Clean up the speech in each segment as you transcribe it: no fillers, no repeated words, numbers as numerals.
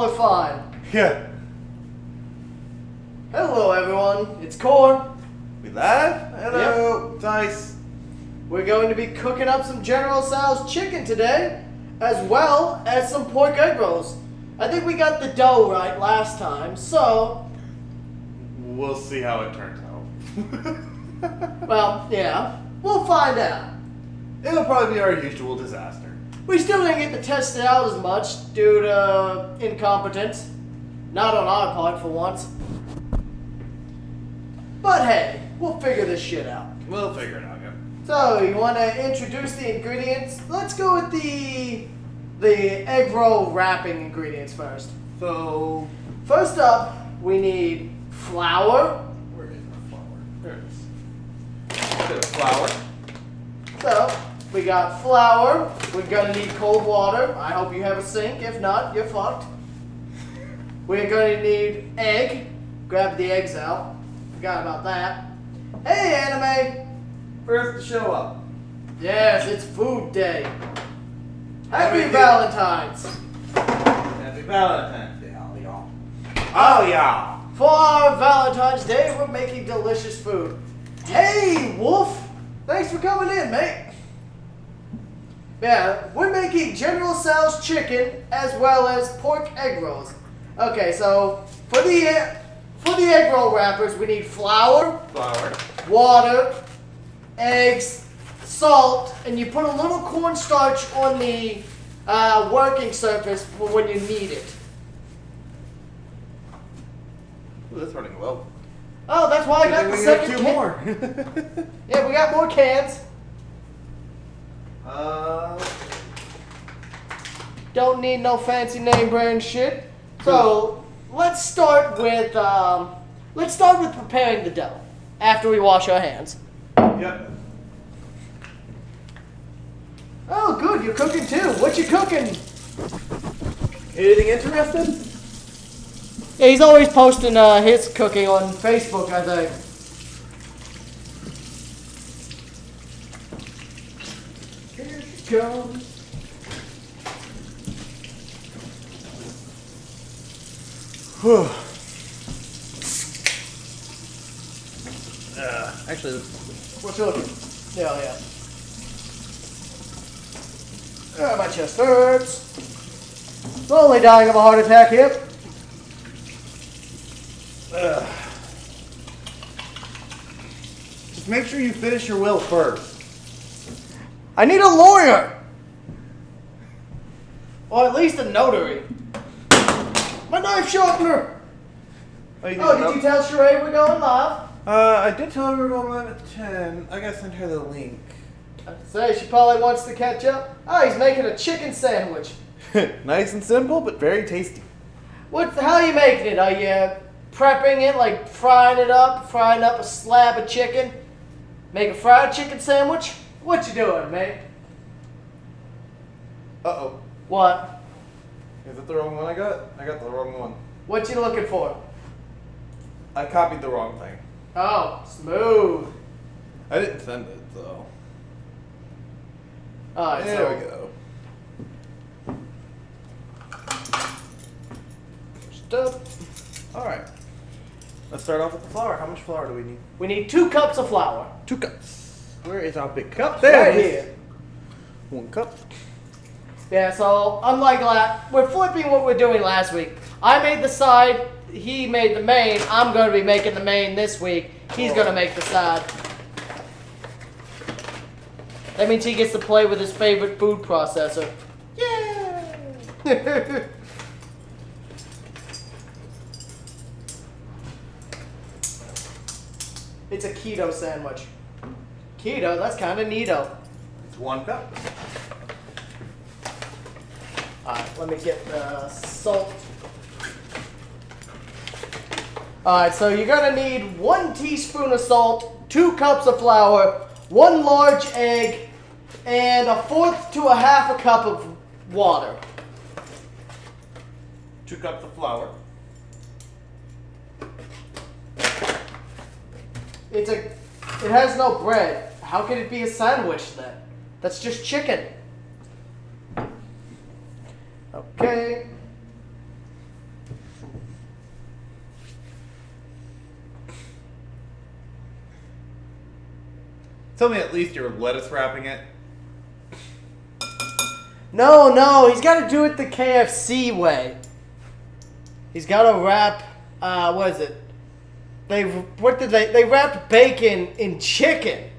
Fine. Yeah. Hello everyone, it's Corn. We live? Hello. Yep. Nice. We're going to be cooking up some General Tso's chicken today, as well as some pork egg rolls. I think we got the dough right last time, so... We'll see how it turns out. Well, yeah, we'll find out. It'll probably be our usual disaster. We still didn't get to test it out as much due to incompetence. Not on our part for once. But hey, we'll figure this shit out. We'll figure it out, yeah. So, you want to introduce the ingredients? Let's go with the egg roll wrapping ingredients first. So, First up, we need flour. where is our flour? There it is. A bit of flour. So, we got flour. We're going to need cold water. I hope you have a sink. If not, you're fucked. We're going to need egg. Grab the eggs out. Forgot about that. Hey, Anime! First to show up. Yes, it's food day. Happy Happy Valentine's. Happy Valentine's Day, all y'all. Oh, yeah. For our Valentine's Day, we're making delicious food. Hey, Wolf! Thanks for coming in, mate. Yeah, we're making General Tso's chicken as well as pork egg rolls. Okay, so for the egg roll wrappers, we need flour, water, eggs, salt, and you put a little cornstarch on the working surface for when you need it. Ooh, that's running low. Oh, that's why I got the we second got two can. more. Yeah, we got more cans. Don't need no fancy name brand shit. So let's start with preparing the dough after we wash our hands. Yep. Oh, good, you're cooking too. What you cooking? Anything interesting? Yeah, he's always posting his cooking on Facebook, I think. Here she comes. Actually, What's you looking? Yeah. My chest hurts. Slowly dying of a heart attack here. just make sure you finish your will first. I need a lawyer. Or at least a notary. My knife sharpener. Oh, Did you tell Sheree we're going live? I did tell her we were going live at 10. I gotta send her the link. Say she probably wants to catch up. Oh, he's making a chicken sandwich. Nice and simple, but very tasty. How are you making it? Are you prepping it, like frying up a slab of chicken? Make a fried chicken sandwich? What you doing, mate? Uh-oh. What? Is it the wrong one I got? I got the wrong one. What you looking for? I copied the wrong thing. Oh, smooth. I didn't send it, so. Alright, There we go. Stuff. Alright. Let's start off with the flour. How much flour do we need? We need 2 cups of flour. 2 cups. Where is our big cup? Right it is. here. 1 cup. Yeah, so unlike we're flipping what we're doing last week. I made the side, he made the main. I'm going to be making the main this week. He's going to make the side. That means he gets to play with his favorite food processor. Yeah! It's a keto sandwich. Keto? That's kind of neato. It's 1 cup. Alright, let me get the salt. Alright, so you're going to need 1 teaspoon of salt, 2 cups of flour, 1 large egg, and 1/4 to 1/2 cup of water. 2 cups of flour. It has no bread. How can it be a sandwich then? That's just chicken. Okay. Tell me at least you're lettuce wrapping it. No, he's got to do it the KFC way. He's got to wrap, what is it? They wrapped bacon in chicken.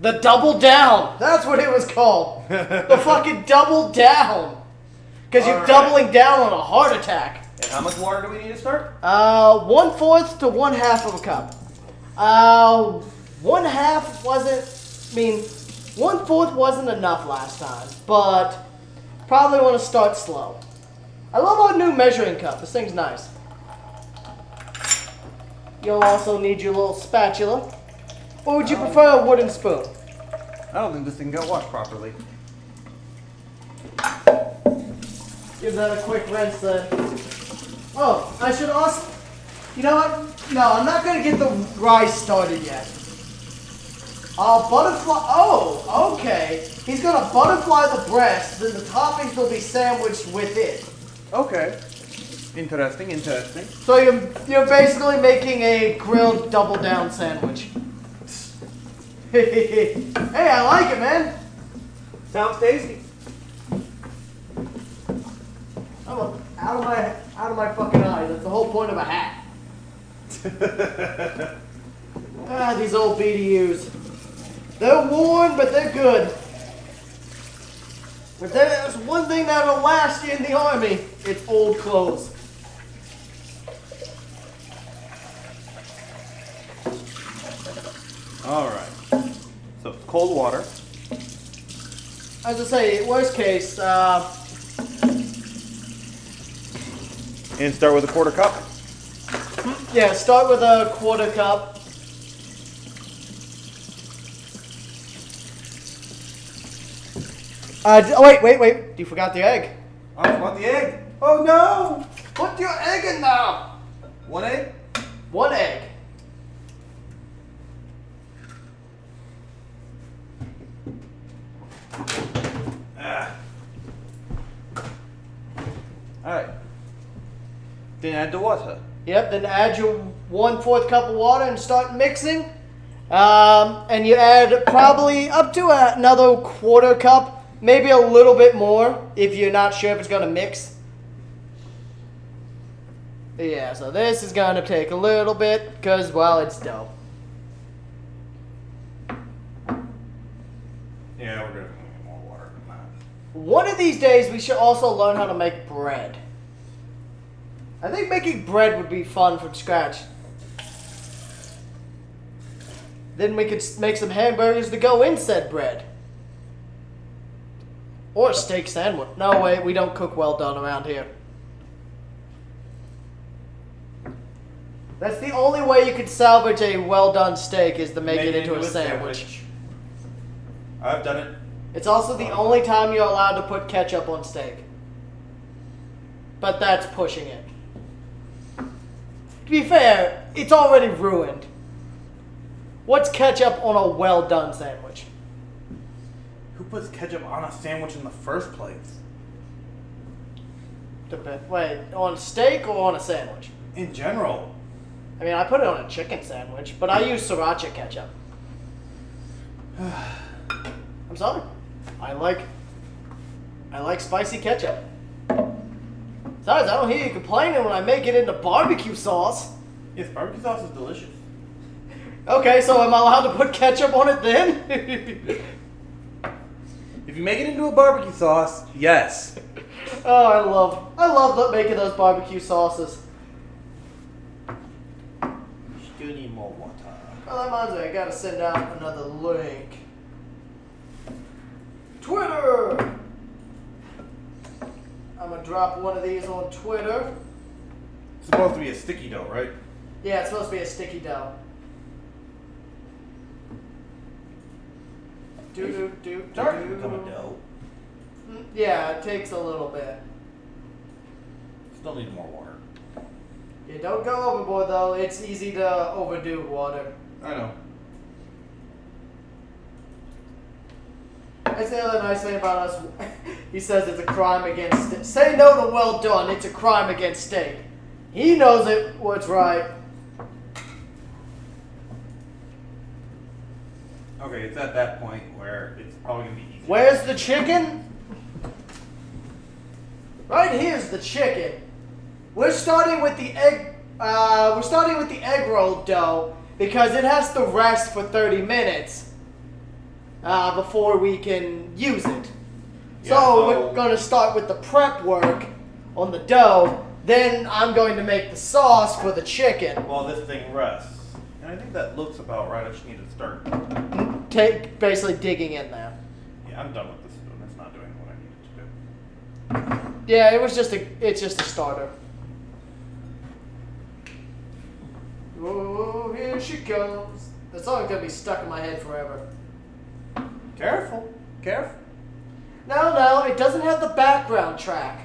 The double down. That's what it was called. The fucking double down. Because you're doubling down on a heart attack. And how much water do we need to start? 1/4 to 1/2 of a cup. 1/2 wasn't, 1/4 wasn't enough last time, but probably want to start slow. I love our new measuring cup. This thing's nice. You'll also need your little spatula. Or would you prefer a wooden spoon? I don't think this thing got washed properly. Give that a quick rinse then. Oh, I should also... You know what? No, I'm not going to get the rice started yet. Butterfly... Oh, okay. He's going to butterfly the breast, then the toppings will be sandwiched with it. Okay. Interesting. So you're basically making a grilled double down sandwich. Hey, I like it, man. Sounds tasty. I'm out of my fucking eyes. That's the whole point of a hat. These old BDUs. They're worn, but they're good. But there's one thing that'll last you in the army. It's old clothes. All right. So it's cold water. As I say, worst case, And start with a 1/4 cup. yeah, start with a 1/4 cup. Wait. You forgot the egg. I want the egg. Oh no! Put your egg in now. 1 egg? 1 egg. Alright. Then add the water. Yep, then add your 1/4 cup of water and start mixing. And you add probably up to another 1/4 cup, maybe a little bit more if you're not sure if it's going to mix. Yeah, so this is going to take a little bit because, well, it's dough. Yeah, we're going to need more water than that. One of these days, we should also learn how to make bread. I think making bread would be fun from scratch. Then we could make some hamburgers to go in said bread. Or a steak sandwich. No, wait, we don't cook well done around here. That's the only way you could salvage a well done steak is to make it into a sandwich. I've done it. It's also the only time you're allowed to put ketchup on steak. But that's pushing it. To be fair, it's already ruined. What's ketchup on a well done sandwich? Who puts ketchup on a sandwich in the first place? Wait, on a steak or on a sandwich? In general. I mean, I put it on a chicken sandwich, but I use sriracha ketchup. I'm sorry. I like spicy ketchup. Besides, I don't hear you complaining when I make it into barbecue sauce. Yes, barbecue sauce is delicious. Okay, so am I allowed to put ketchup on it then? If you make it into a barbecue sauce, yes. Oh, I love making those barbecue sauces. Still need more water. Oh, that reminds me, I gotta send out another link. Twitter! I'm gonna drop one of these on Twitter. It's supposed to be a sticky dough, right? Yeah, it's supposed to be a sticky dough. Starting to become a dough. Yeah, it takes a little bit. Still need more water. Yeah, don't go overboard though. It's easy to overdo water. I know. That's the other nice thing about us. He says it's a crime against steak. Say no to well done. It's a crime against steak. He knows it. What's right. Okay, it's at that point where it's probably gonna be easy. Where's the chicken? Right here's the chicken. We're starting with the egg. We're starting with the egg roll dough because it has to rest for 30 minutes before we can use it. So we're gonna start with the prep work on the dough. Then I'm going to make the sauce for the chicken. While this thing rests, and I think that looks about right. I just need to start. Basically digging in there. Yeah, I'm done with this spoon. It's not doing what I needed to do. Yeah, it's just a starter. Oh, here she comes. That song's gonna be stuck in my head forever. Careful. Careful. No, it doesn't have the background track.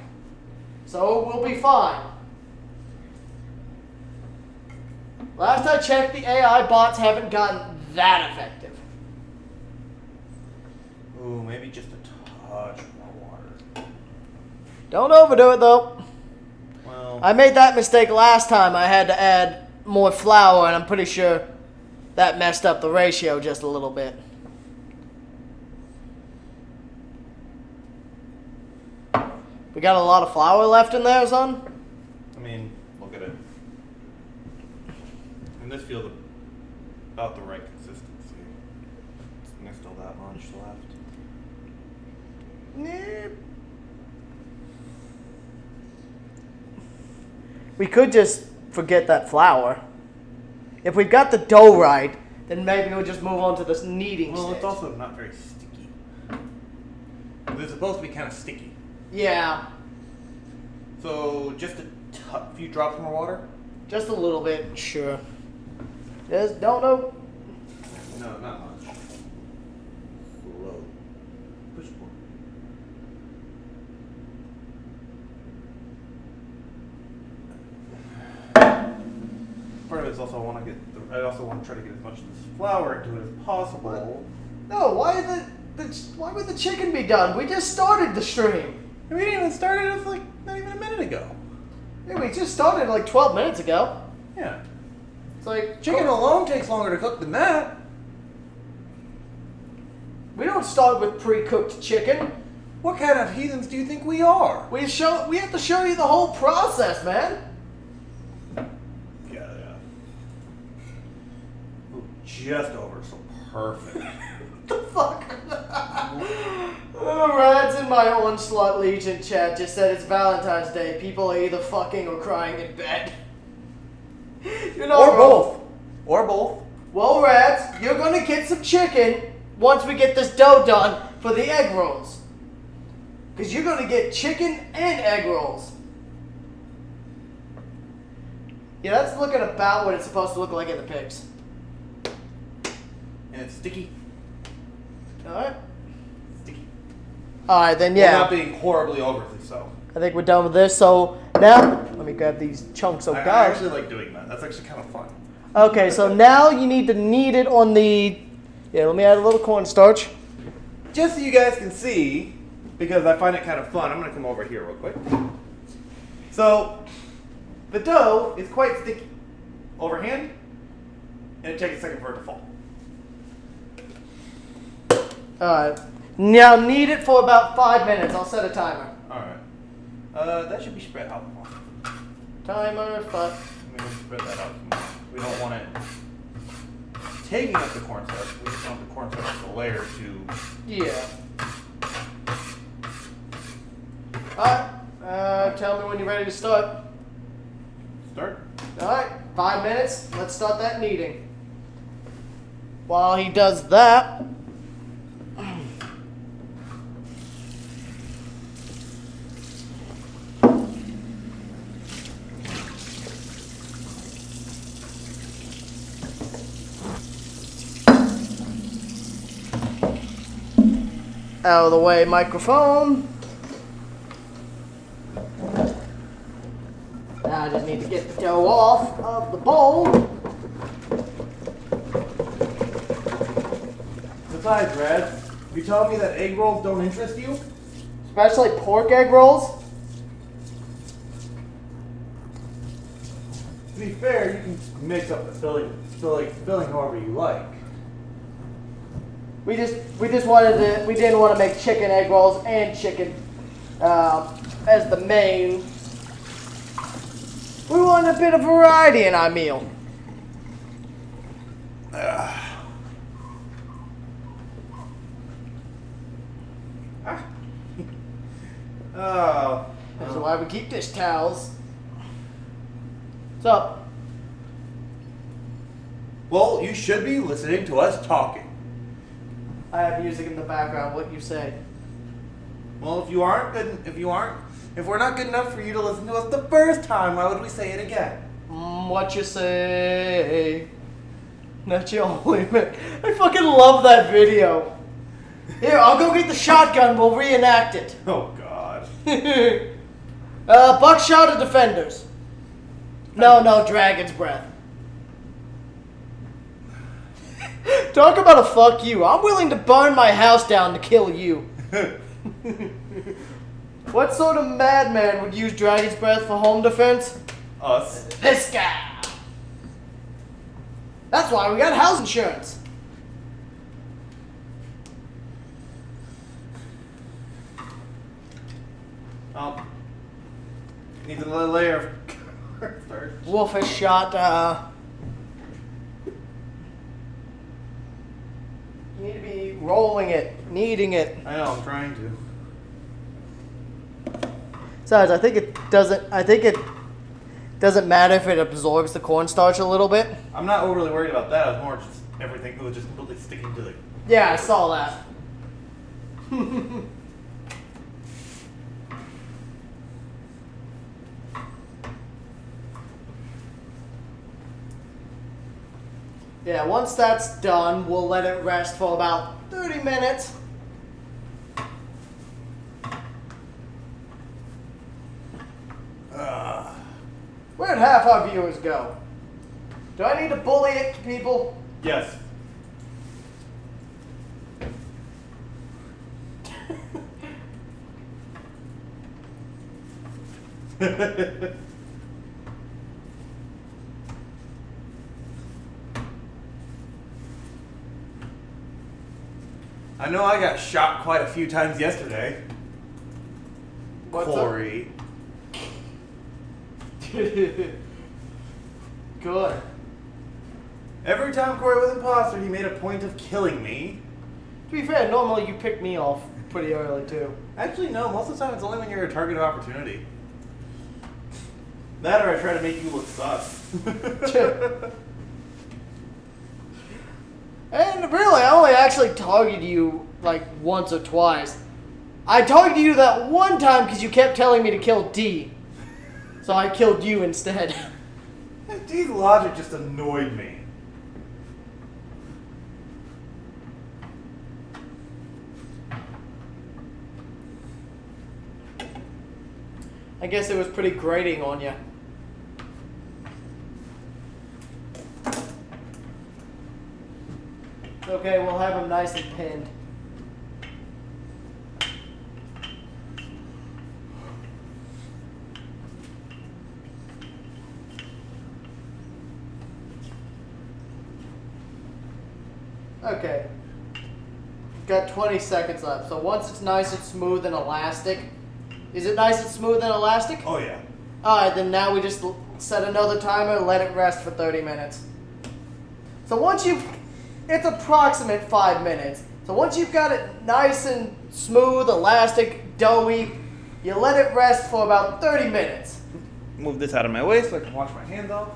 So we'll be fine. Last I checked, the AI bots haven't gotten that effective. Ooh, maybe just a touch more water. Don't overdo it though. Well, I made that mistake last time. I had to add more flour, and I'm pretty sure that messed up the ratio just a little bit. We got a lot of flour left in there, son? I mean, look at it. And this feels about the right consistency. There's still that much left. We could just forget that flour. If we've got the dough right, then maybe we'll just move on to this kneading stage. Well, it's also not very sticky. It's supposed to be kind of sticky. Yeah. So, just a few drops more water? Just a little bit, sure. Just don't know. No, not much. Slow. Push more. Part of it is also I also want to try to get as much of this flour into it as possible. No, why would the chicken be done? We just started the stream. We didn't even start it like not even a minute ago. Yeah, we just started like 12 minutes ago. Yeah. It's like Chicken alone takes longer to cook than that. We don't start with pre-cooked chicken. What kind of heathens do you think we are? We have to show you the whole process, man. Yeah. Ooh, just over, so perfect. The fuck? Rads in my Onslaught Legion chat just said it's Valentine's Day. People are either fucking or crying in bed. You're not Or wrong. both. Or both. Well, Rads, you're gonna get some chicken once we get this dough done for the egg rolls. Because you're gonna get chicken and egg rolls. Yeah, that's looking about what it's supposed to look like in the pics. And it's sticky. Alright. Sticky. Alright, then yeah. Without being horribly overly so. I think we're done with this, so now, let me grab these chunks of I garlic. actually like doing that. That's actually kind of fun. Okay, so now you need to knead it on the, let me add a little cornstarch. Just so you guys can see, because I find it kind of fun, I'm going to come over here real quick. So, the dough is quite sticky overhand, and it takes a second for it to fall. Alright, now knead it for about 5 minutes. I'll set a timer. Alright. That should be spread out more. Timer, 5. I'm going to spread that out more. We don't want it taking up the cornstarch. We just want the cornstarch as a layer to... Yeah. Alright, tell me when you're ready to start. Start? Alright, 5 minutes. Let's start that kneading. While he does that... Out of the way, microphone. Now I just need to get the dough off of the bowl. Besides, Red, you telling me that egg rolls don't interest you? Especially pork egg rolls. To be fair, you can mix up the filling however you like. We didn't want to make chicken egg rolls and chicken as the main. We wanted a bit of variety in our meal. Oh. That's why we keep dish towels. What's up? Well, you should be listening to us talking. I have music in the background. What you say? Well, if we're not good enough for you to listen to us the first time, why would we say it again? What you say? That's your only man. I fucking love that video. Here, I'll go get the shotgun. We'll reenact it. Oh God. Buckshot or defenders? No, dragon's breath. Talk about a fuck you. I'm willing to burn my house down to kill you. What sort of madman would use dragon's breath for home defense? Us. This guy. That's why we got house insurance. Needs another layer of cornstarch. Wolf has shot, You need to be rolling it, kneading it. I know, I'm trying to. Besides, I think it doesn't matter if it absorbs the cornstarch a little bit. I'm not overly worried about that. It's more just everything. It was just completely sticking to the... Yeah, I saw that. Yeah, once that's done, we'll let it rest for about 30 minutes. Where'd half our viewers go? Do I need to bully it, people? Yes. I know I got shot quite a few times yesterday. What's Corey. Good. Every time Corey was imposter, he made a point of killing me. To be fair, normally you pick me off pretty early too. Actually, no. Most of the time, it's only when you're a target of opportunity. That or I try to make you look sus. And really, I only actually targeted you like once or twice. I targeted you that one time because you kept telling me to kill D. So I killed you instead. D's logic just annoyed me. I guess it was pretty grating on you. It's okay, we'll have him nice and pinned. Okay. Got 20 seconds left. So once it's nice and smooth and elastic. Is it nice and smooth and elastic? Oh, yeah. Alright, then now we just set another timer and let it rest for 30 minutes. So once you've... It's approximate 5 minutes. So once you've got it nice and smooth, elastic, doughy, you let it rest for about 30 minutes. Move this out of my way so I can wash my hands off.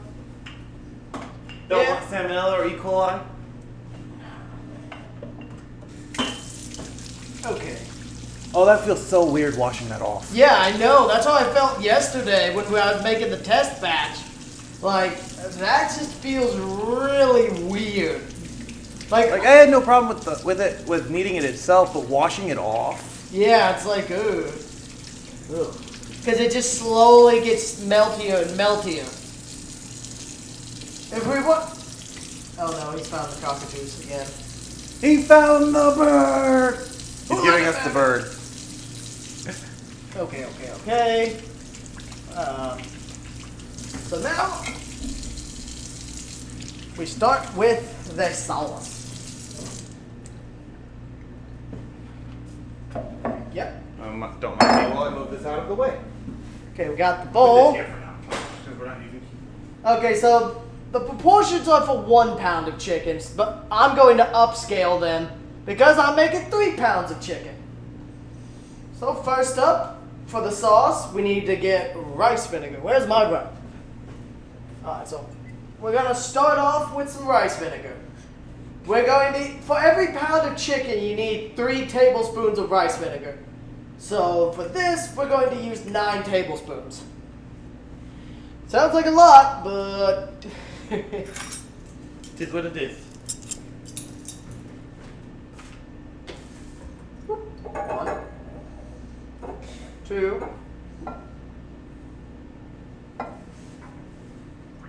Don't want salmonella or E. coli. Okay. Oh, that feels so weird washing that off. Yeah, I know. That's how I felt yesterday when I was making the test batch. Like, that just feels really weird. Like I had no problem with kneading it itself, but washing it off. Yeah, it's like, ugh. Because it just slowly gets meltier and meltier. If we want... Oh no, he's found the cockatoos again. He found the bird! He's giving us the bird. Okay. So now, we start with the sauce. don't mind me while I move this out of the way. Okay, we got the Put bowl. this here for now, since we're not using. Okay, so the proportions are for 1 pound of chicken, but I'm going to upscale them because I'm making 3 pounds of chicken. So first up, for the sauce, we need to get rice vinegar. Where's my rice? Alright, so we're going to start off with some rice vinegar. We're going to, for every pound of chicken, you need 3 tablespoons of rice vinegar. So for this, we're going to use 9 tablespoons. Sounds like a lot, but It is what it is. 1, 2,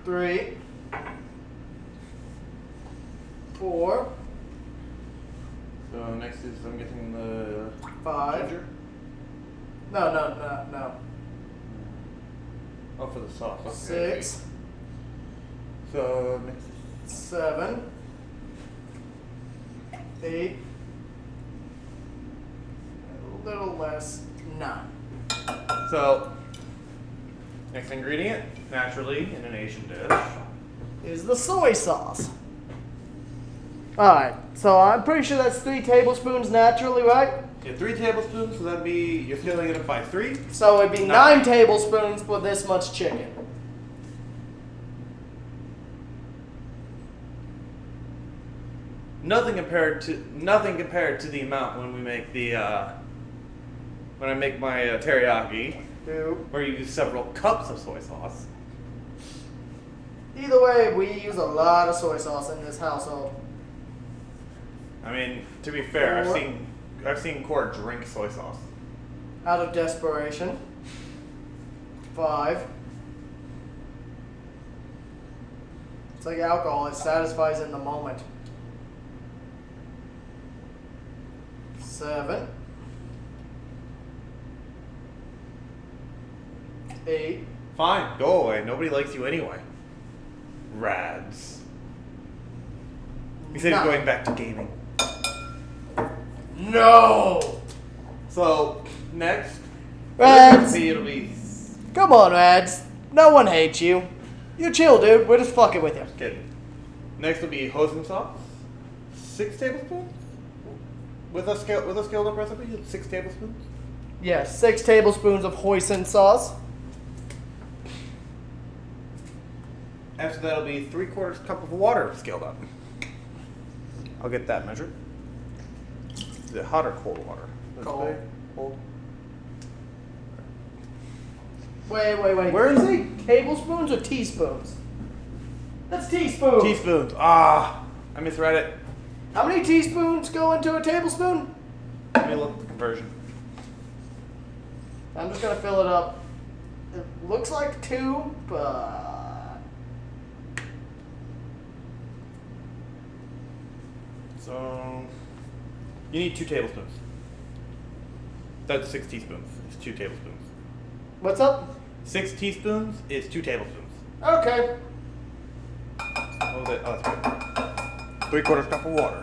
3, 4, So next is I'm getting the 5. ginger. No. Oh, for the sauce. Okay. 6, So next is 7, 8, a little less, 9. so next ingredient, naturally in an Asian dish. Is the soy sauce. Alright, so I'm pretty sure that's 3 tablespoons naturally, right? Yeah, 3 tablespoons, so that'd be you're scaling it up by 3. So it'd be 9 tablespoons for this much chicken. Nothing compared to the amount when we make the when I make my teriyaki, 2. where you use several cups of soy sauce. Either way, we use a lot of soy sauce in this household. I mean, to be fair, 4. I've seen Core drink soy sauce. Out of desperation. 5. It's like alcohol, it satisfies in the moment. 7. 8. Fine, go away. Nobody likes you anyway. Rads. He said he's 9. going back to gaming. No! So next, Rads! it'll be. Come on, Rads. No one hates you. You chill, dude. We're just fucking with you. Just kidding. Next will be hoisin sauce. 6 tablespoons. With a scaled up recipe, 6 tablespoons. Yes, 6 tablespoons of hoisin sauce. After that, it'll be 3/4 cup of water scaled up. I'll get that measured. Is it hot or cold water? Cold. Cold. Wait. Where Did is you say tablespoons or teaspoons? That's teaspoons. Teaspoons. Ah, I misread it. How many teaspoons go into a tablespoon? Let me look at the conversion. I'm just gonna fill it up. It looks like 2, but So you need 2 tablespoons. That's 6 teaspoons. It's 2 tablespoons. what's up? 6 teaspoons is 2 tablespoons. Okay. What was it? Oh, that's good. 3/4 cup of water.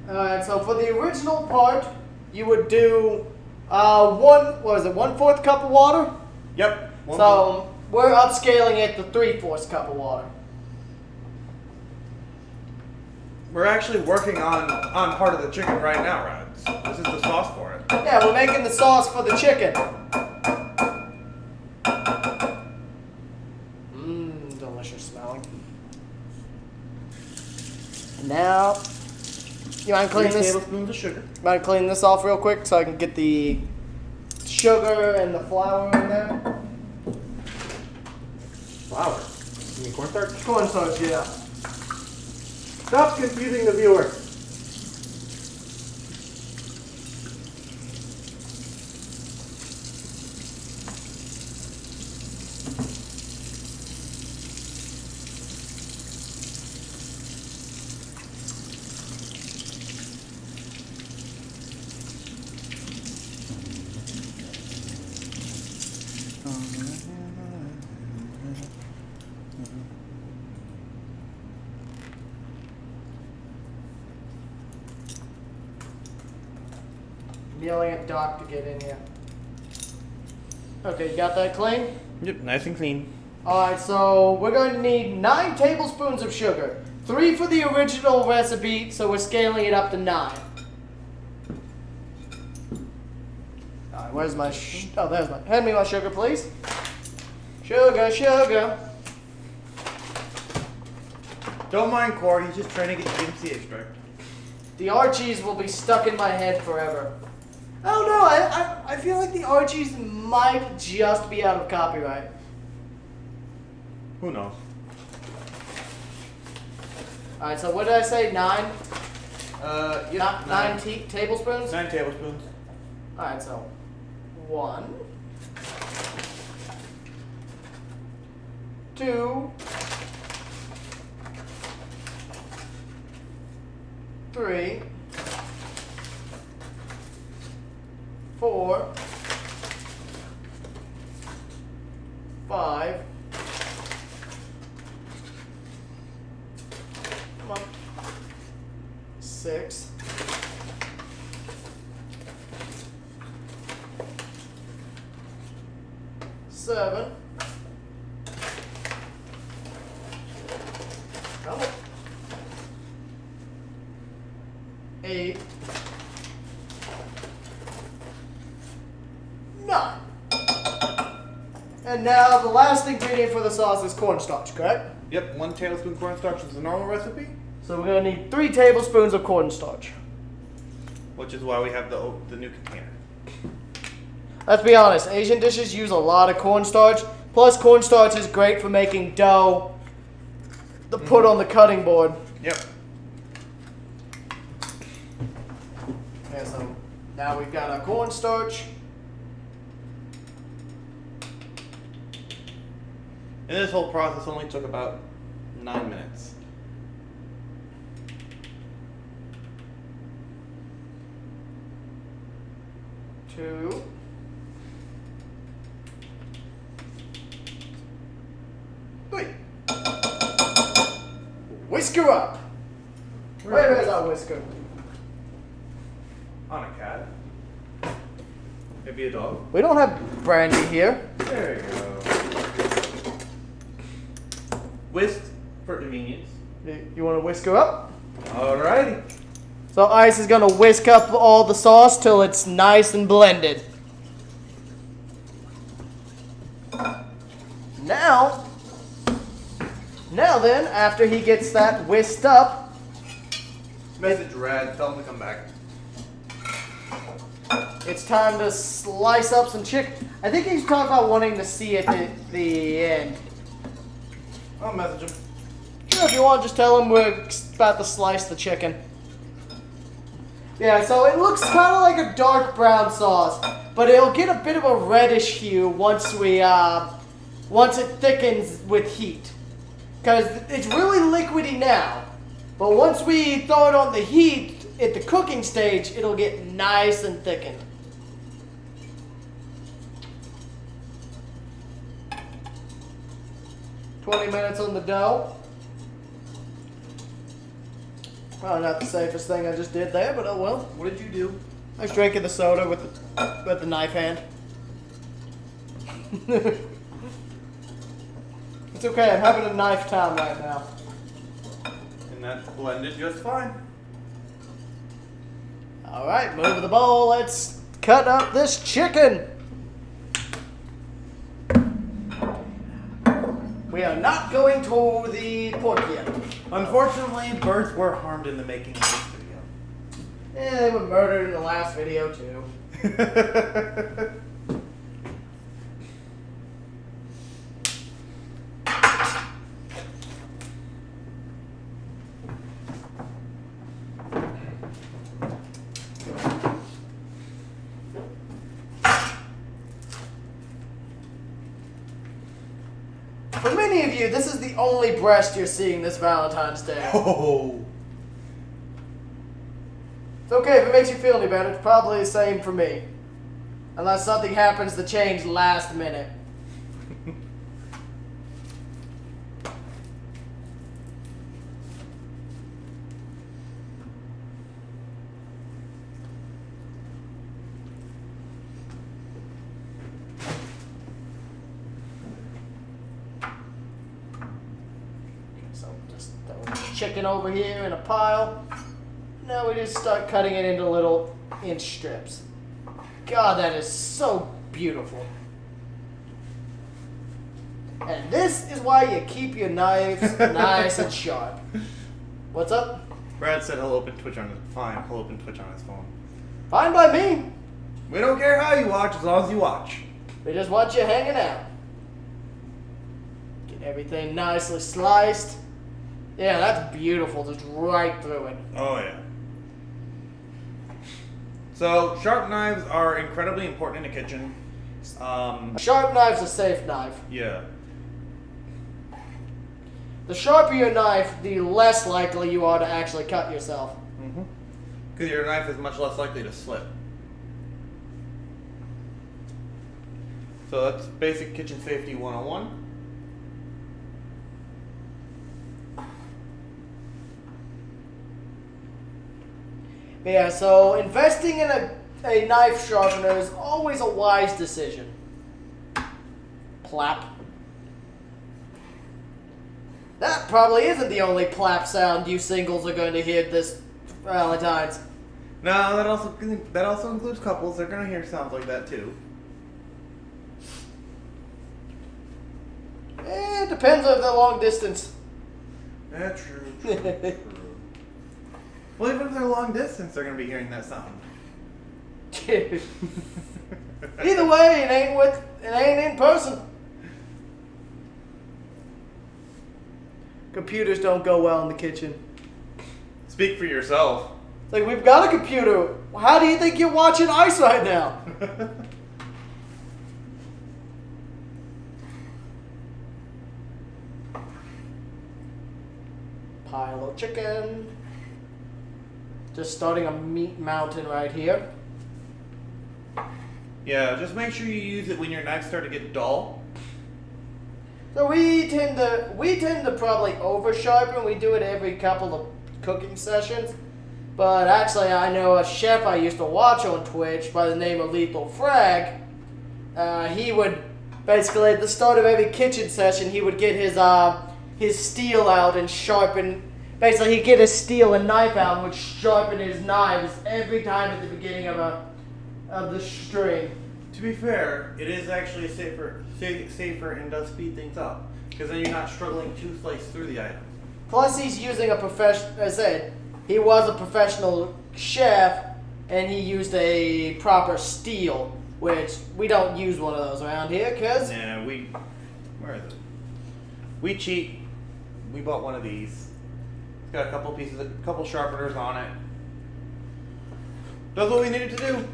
Alright, so for the original part, you would do 1/4 cup of water? Yep. So we're upscaling it to 3/4 cup of water. We're actually working on part of the chicken right now, Rads. This is the sauce for it. Yeah, we're making the sauce for the chicken. Delicious smelling. Now, you mind 3 clean this? tablespoons of sugar. Mind clean this off real quick so I can get the sugar and the flour in there. Flour. You mean cornstarch? Cornstarch, yeah. Stop confusing the viewer. I'm yelling at Doc to get in here. Okay, you got that clean? Yep, nice and clean. Alright, so we're going to need 9 tablespoons of sugar. 3 for the original recipe, so we're scaling it up to 9. Alright, where's my oh, there's my... Hand me my sugar, please. Sugar, sugar. Don't mind Corey, he's just trying to get the DMC extract. The Archies will be stuck in my head forever. Oh no, I feel like the Archies might just be out of copyright. Who knows? Alright, so what did I say? 9? Yeah. 9 tablespoons? 9 tablespoons. Alright, so 1, 2, 3, 4, 5. Come on. 6. 7. Come on. 8. 9. And now the last ingredient for the sauce is cornstarch, correct? Yep, 1 tablespoon cornstarch is the normal recipe, So we're going to need 3 tablespoons of cornstarch. which is why we have the new container. Let's be honest, Asian dishes use a lot of cornstarch. Plus, cornstarch is great for making dough to put on the cutting board. Yep. Yeah, so now we've got our cornstarch. And this whole process only took about 9 minutes. Two. Three. Whisker up. Where is our whisker? On a cat. Maybe a dog. We don't have brandy here. There you go. Whisk for convenience. You want to whisker up? Alrighty. So Ice is going to whisk up all the sauce till it's nice and blended. Now then, after he gets that whisked up, Message Rad, tell him to come back. it's time to slice up some chicken. I think he's talking about wanting to see it at the end. I'll message him. Sure, if you want, just tell him we're about to slice the chicken. Yeah, so it looks kind of like a dark brown sauce, but it'll get a bit of a reddish hue once it thickens with heat. Because it's really liquidy now, but once we throw it on the heat at the cooking stage, it'll get nice and thickened. "20 minutes on the dough." Probably not the safest thing I just did there, but oh well. What did you do? I was drinking the soda with the knife hand. It's okay, I'm having a knife time right now. And that's blended just fine. Alright, move the bowl. Let's cut up this chicken. We are not going to the pork yet. Unfortunately, birds were harmed in the making of this video. Yeah, they were murdered in the last video too. For many of you, this is the only breast you're seeing this Valentine's Day. Oh. It's okay if it makes you feel any better. It's probably the same for me. Unless something happens to change last minute. chicken over here in a pile. Now we just start cutting it into little inch strips. God, that is so beautiful. And this is why you keep your knives nice and sharp. What's up? Brad said he'll open Twitch on his fine. He'll open Twitch on his phone. Fine by me. We don't care how you watch, as long as you watch. We just want you hanging out. Get everything nicely sliced. Yeah, that's beautiful. Just right through it. Oh yeah. So sharp knives are incredibly important in the kitchen. A sharp knife's a safe knife. Yeah. The sharper your knife, the less likely you are to actually cut yourself. Mm-hmm. Because your knife is much less likely to slip. So that's basic kitchen safety 101. Yeah, so investing in a knife sharpener is always a wise decision. Plap. That probably isn't the only plap sound you singles are going to hear this Valentine's. No, that also includes couples. They're gonna hear sounds like that too. It depends on the long distance. Yeah, true. Well, even if they're long distance, they're gonna be hearing that sound. Either way, it ain't in person. Computers don't go well in the kitchen. Speak for yourself. It's like, we've got a computer. How do you think you're watching ice right now? Pile of chicken. Just starting a meat mountain right here. Yeah, just make sure you use it when your knives start to get dull. So we tend to probably over sharpen. We do it every couple of cooking sessions. But actually, I know a chef I used to watch on Twitch by the name of Lethal Frag. He would basically at the start of every kitchen session, he would get his steel out and sharpen. Basically, he'd get his steel and knife out and would sharpen his knives every time at the beginning of the string. To be fair, it is actually safer and does speed things up. Because then you're not struggling to slice through the item. Plus, he's using a professional, as I said, he was a professional chef, and he used a proper steel, which we don't use one of those around here, because... Yeah, where is it? We cheat. We bought one of these. It's got a couple sharpeners on it. Does what we needed to do.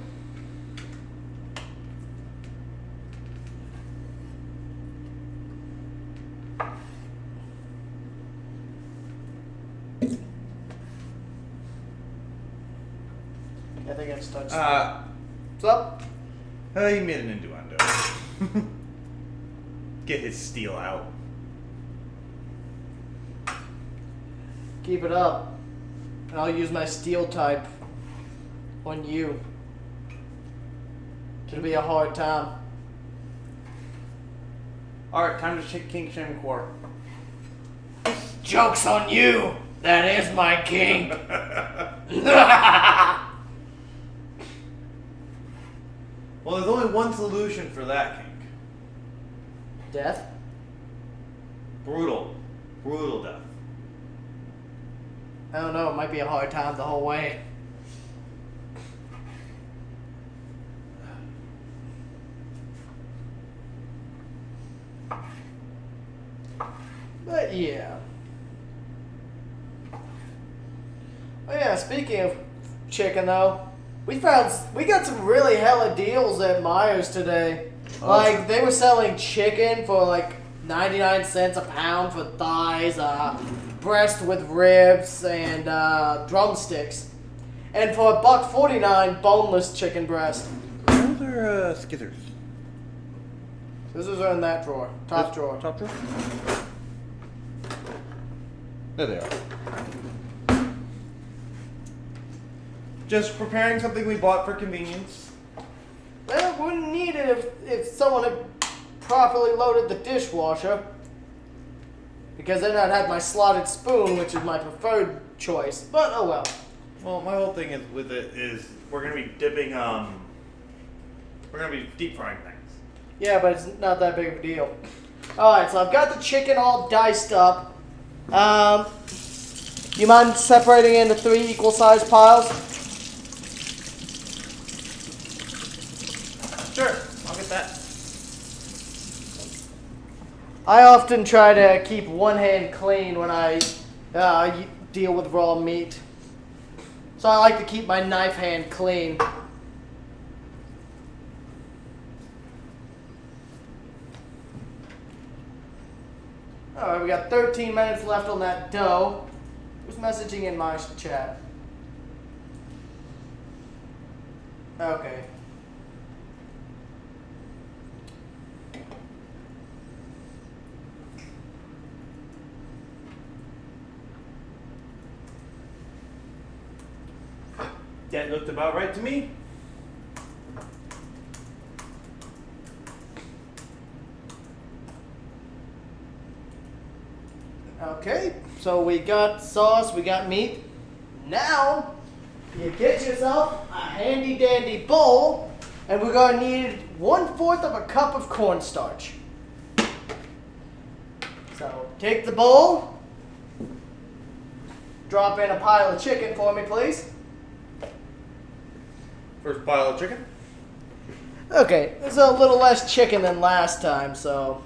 I think it starts. What's up? He made an innuendo. Get his steel out. Keep it up. And I'll use my steel type on you. It'll be a hard time. Alright, time to check King Shame Core. Joke's on you! That is my king! Well, there's only one solution for that, King. Death? Brutal. Brutal death. I don't know, it might be a hard time the whole way. But yeah. Oh yeah, speaking of chicken though, we got some really hella deals at Myers today. Oh. Like, they were selling chicken for like 99 cents a pound for thighs, breast with ribs, and drumsticks. And for $1.49, boneless chicken breast. Those are skizzers. Scissors are in that drawer. Top drawer. Top drawer? There they are. Just preparing something we bought for convenience. Well, wouldn't need it if someone had properly loaded the dishwasher. Because then I'd have my slotted spoon, which is my preferred choice. But oh well. Well, my whole thing is with it is we're gonna be dipping. We're gonna be deep frying things. Yeah, but it's not that big of a deal. All right, so I've got the chicken all diced up. You mind separating it into 3 equal-sized piles? Sure, I'll get that. I often try to keep one hand clean when I deal with raw meat. So I like to keep my knife hand clean. Alright, we got 13 minutes left on that dough. Who's messaging in my chat? Okay. That looked about right to me. Okay, so we got sauce, we got meat. Now, you get yourself a handy dandy bowl, and we're gonna need 1/4 of a cup of cornstarch. So, take the bowl, drop in a pile of chicken for me, please. First pile of chicken. Okay, there's a little less chicken than last time, so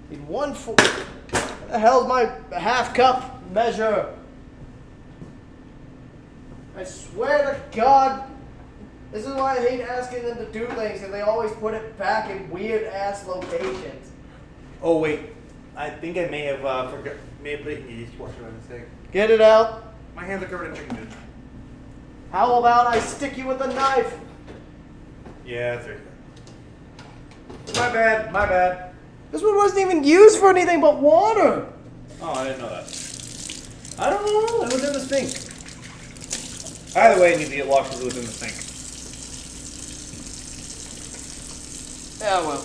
need 1/4. What the hell's my half cup measure? I swear to God, this is why I hate asking them to do things, because they always put it back in weird ass locations. Oh wait, I think I may have forgot. May have put it in the dishwasher by mistake. Get it out. My hands are covered in chicken juice. How about I stick you with a knife? Yeah, that's right. My bad. My bad. This one wasn't even used for anything but water. Oh, I didn't know that. I don't know. It was in the sink. Either way, it needs to get washed because it was in the sink. Yeah, well.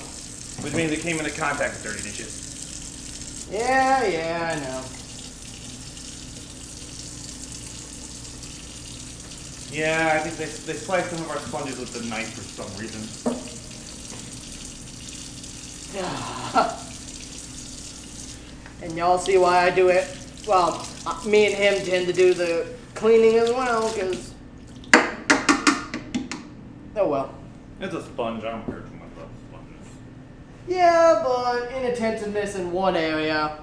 Which means it came into contact with dirty dishes. Yeah, I know. Yeah, I think they sliced some of our sponges with the knife for some reason. And y'all see why I do it. Well, me and him tend to do the cleaning as well, because... Oh well. It's a sponge. I don't care too much about sponges. Yeah, but inattentiveness in one area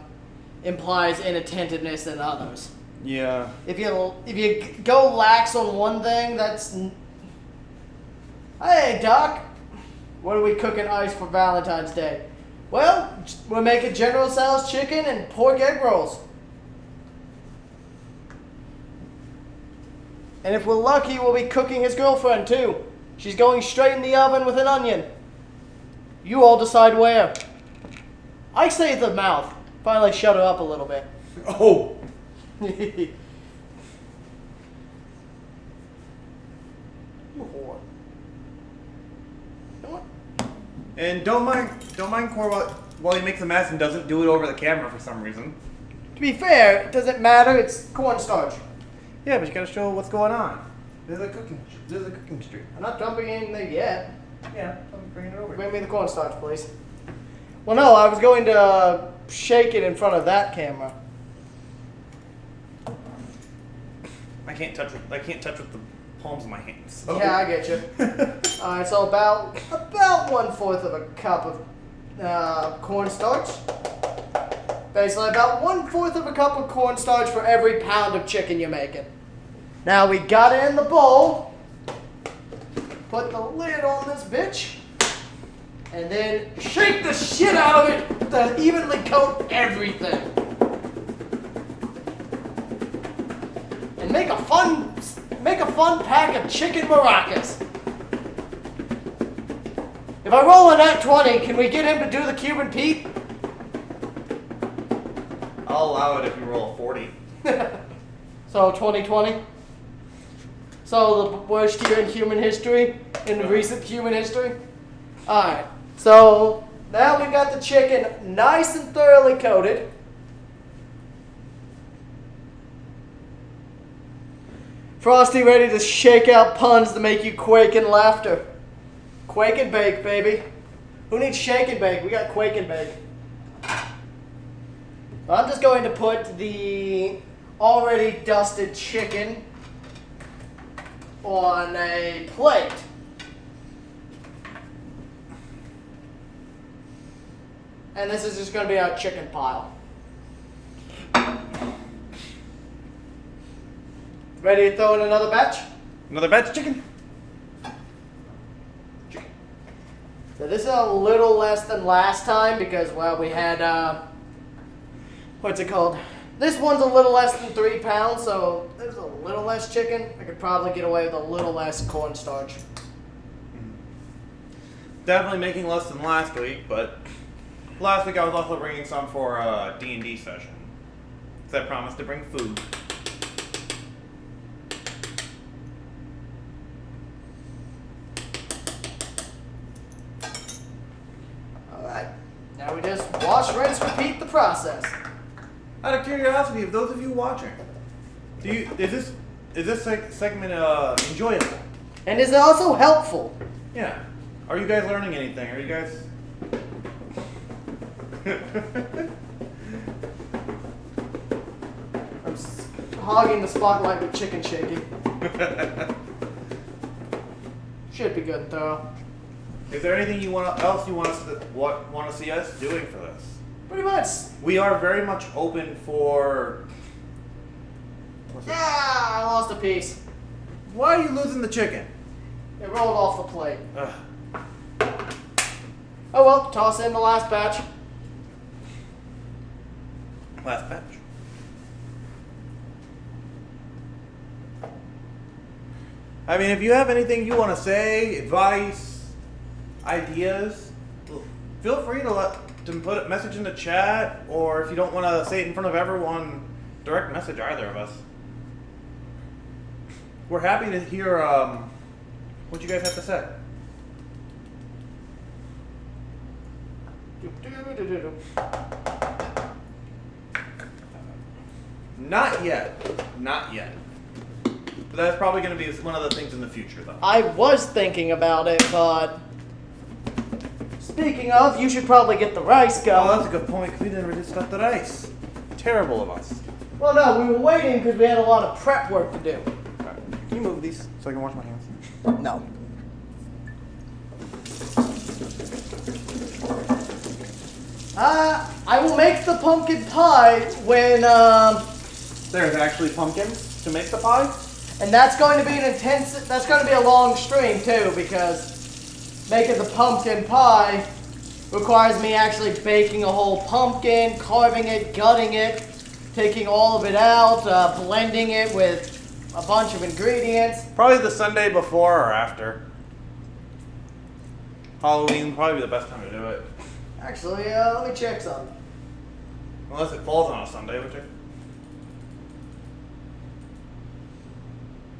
implies inattentiveness in others. Yeah. If you go lax on one thing, that's... Hey, Doc. What are we cooking ice for Valentine's Day? Well, we're making General Tso's chicken and pork egg rolls. And if we're lucky, we'll be cooking his girlfriend, too. She's going straight in the oven with an onion. You all decide where. I say the mouth. Finally shut her up a little bit. Oh! You whore. Come on. And don't mind Cor while he makes a mess and doesn't do it over the camera for some reason. To be fair, it doesn't matter. It's cornstarch. Yeah, but you gotta show what's going on. There's a cooking streak. I'm not dumping anything yet. Yeah, I'm bringing it over. Bring me the cornstarch, please. Well, no, I was going to shake it in front of that camera. I can't touch with the palms of my hands. So. Yeah, I get you. All right, so about 1/4 of a cup of cornstarch. Basically, about 1/4 of a cup of cornstarch for every pound of chicken you're making. Now we got it in the bowl. Put the lid on this bitch. And then shake the shit out of it to evenly coat everything. And make a fun pack of chicken maracas. If I roll a nat 20, can we get him to do the Cuban Pete? I'll allow it if you roll a 40. So 2020. So the worst year in human history, in recent human history. All right. So now we've got the chicken nice and thoroughly coated. Frosty ready to shake out puns to make you quake in laughter. Quake and bake, baby. Who needs shake and bake? We got quake and bake. I'm just going to put the already dusted chicken on a plate. And this is just going to be our chicken pile. Ready to throw in another batch? Another batch of chicken? So this is a little less than last time because, well, we had, what's it called? This one's a little less than 3 pounds, so there's a little less chicken. I could probably get away with a little less cornstarch. Definitely making less than last week, but last week I was also bringing some for a D&D session. So I promised to bring food. Alright, now we just wash, rinse, repeat the process. Out of curiosity, of those of you watching, is this segment enjoyable? And is it also helpful? Yeah. Are you guys learning anything? Are you guys? I'm hogging the spotlight with chicken shaking. Should be good and thorough. Is there anything you want to see us doing for this? Pretty much. We are very much open for. Yeah, I lost a piece. Why are you losing the chicken? It rolled off the plate. Ugh. Oh well, toss in the last batch. Last batch. I mean, if you have anything you want to say, advice, ideas, feel free to put a message in the chat, or if you don't want to say it in front of everyone, direct message either of us. We're happy to hear what you guys have to say. Not yet. Not yet. But that's probably going to be one of the things in the future, though. I was thinking about it, but speaking of, you should probably get the rice going. Oh, that's a good point, because we never did stuff the rice. Terrible of us. Well, no, we were waiting because we had a lot of prep work to do. Right. Can you move these so I can wash my hands? No. I will make the pumpkin pie when, There's actually pumpkins to make the pie? and that's going to be that's going to be a long stream too, because making the pumpkin pie requires me actually baking a whole pumpkin, carving it, gutting it, taking all of it out, blending it with a bunch of ingredients. Probably the Sunday before or after. Halloween would probably be the best time to do it. Actually, let me check something. Unless it falls on a Sunday, which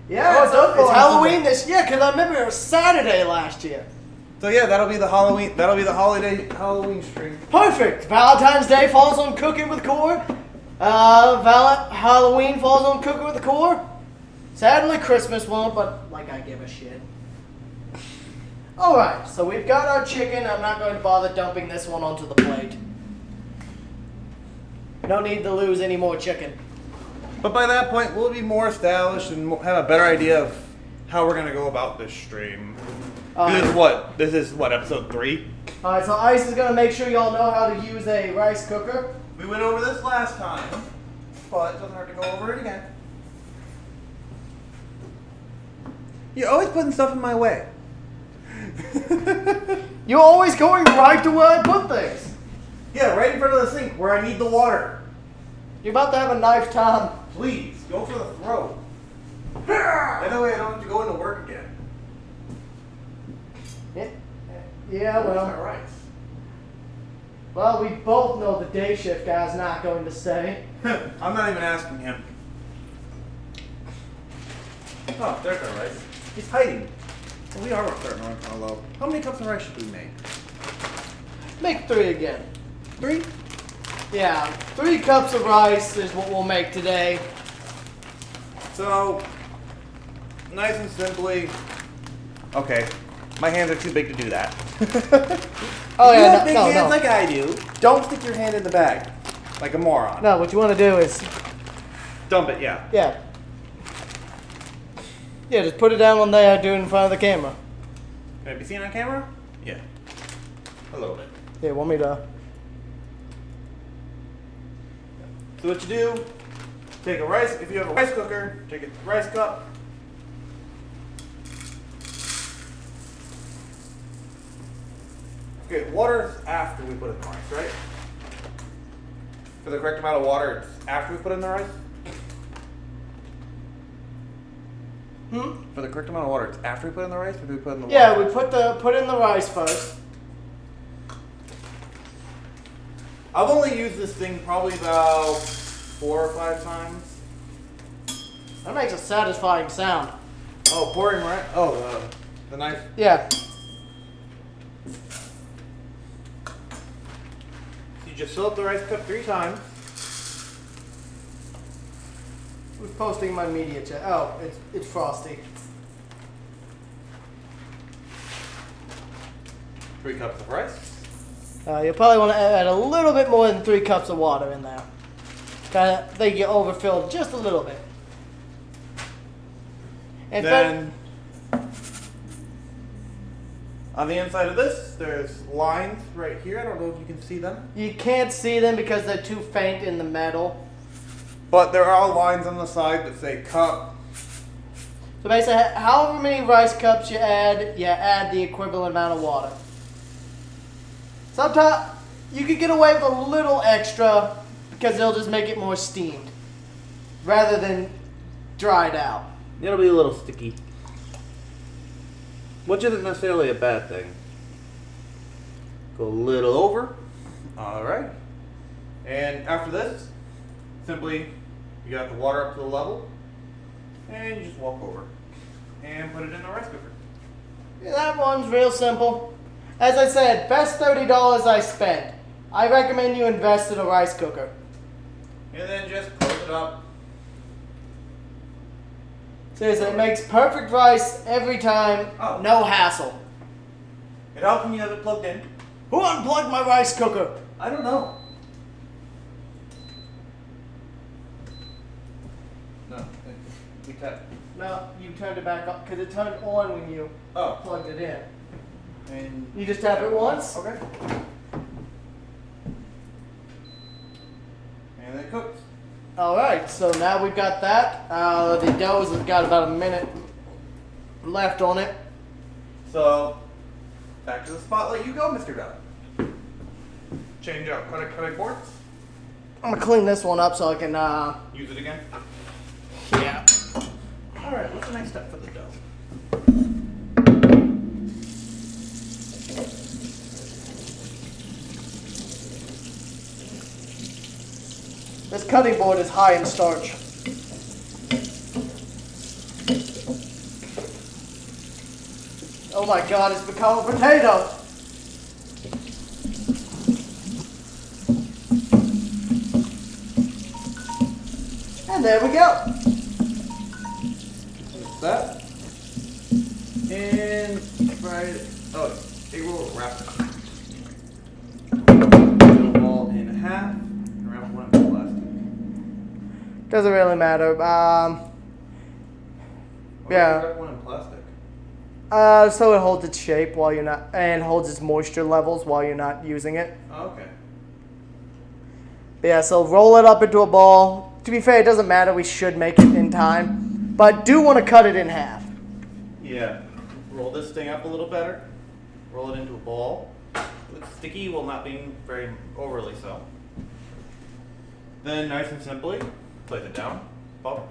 Yeah, Oh, it's Halloween this year, because I remember it was Saturday last year. So yeah, that'll be the holiday Halloween stream. Perfect. Valentine's Day falls on Cooking with Core. Halloween falls on Cooking with the Core. Sadly, Christmas won't, but like I give a shit. Alright, so we've got our chicken. I'm not going to bother dumping this one onto the plate. No need to lose any more chicken. But by that point, we'll be more established and have a better idea of how we're gonna go about this stream. This is what, episode 3? Alright, so Ice is going to make sure y'all know how to use a rice cooker. We went over this last time, but it doesn't hurt to go over it again. You're always putting stuff in my way. You're always going right to where I put things. Yeah, right in front of the sink where I need the water. You're about to have a knife time. Please, go for the throat. That way I don't have to go into work again. Yeah, Where's my well. rice? Well, we both know the day shift guy's not going to stay. I'm not even asking him. Oh, there's our rice. He's hiding. Well, we are starting to run kind of low. How many cups of rice should we make? Make 3 again. 3? Yeah, 3 cups of rice is what we'll make today. So, nice and simply. Okay, my hands are too big to do that. Oh you yeah, have big hands no. like I do. Don't stick your hand in the bag like a moron. No, what you want to do is Dump it, yeah. Yeah, just put it down on there, do it in front of the camera. Can it be seen on camera? Yeah. A little bit. Yeah, want me to? So what you do, take a rice, if you have a rice cooker, take a rice cup. Okay, water is after we put in the rice, right? For the correct amount of water, it's after we put in the rice? For the correct amount of water, it's after we put in the rice, or do we put in the water? Yeah, we put in the rice first. I've only used this thing probably about 4 or 5 times. That makes a satisfying sound. Oh, pouring rice. Oh, the knife. Yeah. You just fill up the rice cup 3 times. Who's posting my media chat? Oh, it's Frosty. 3 cups of rice. You'll probably want to add a little bit more than 3 cups of water in there. I think you overfilled just a little bit. And then on the inside of this, there's lines right here. I don't know if you can see them. You can't see them because they're too faint in the metal. But there are lines on the side that say cup. So basically, however many rice cups you add the equivalent amount of water. Sometimes you could get away with a little extra because it'll just make it more steamed rather than dried out. It'll be a little sticky. Which isn't necessarily a bad thing. Go a little over. Alright. And after this, simply you got the water up to the level and you just walk over and put it in the rice cooker. Yeah, that one's real simple. As I said, best $30 I spent. I recommend you invest in a rice cooker. And then just close it up. Seriously, it makes perfect rice every time. Oh. No hassle. It helps when you have it plugged in. Who unplugged my rice cooker? I don't know. No, we tapped. No, you turned it back up because it turned on when you plugged it in. And You just tap it once? Okay. And it cooks. Alright, so now we've got that. The dough's got about a minute left on it. So, back to the spotlight you go, Mr. Dow. Change out cutting boards. I'm going to clean this one up so I can, Use it again. yeah. Alright, what's the next step for the dough? This cutting board is high in starch. Oh my god, it's become a potato! And there we go. Like that. And fried. Oh, egg roll wrap it. Cut the ball in half and wrap one in plastic. Doesn't really matter. Yeah. Wrap one in plastic. So it holds its shape while you're not, and holds its moisture levels while you're not using it. Oh, okay. But yeah, so roll it up into a ball. To be fair, it doesn't matter. We should make it in time, but do want to cut it in half. Yeah. Roll this thing up a little better. Roll it into a ball. It's sticky while not being very overly so. Then, nice and simply, place it down, pop,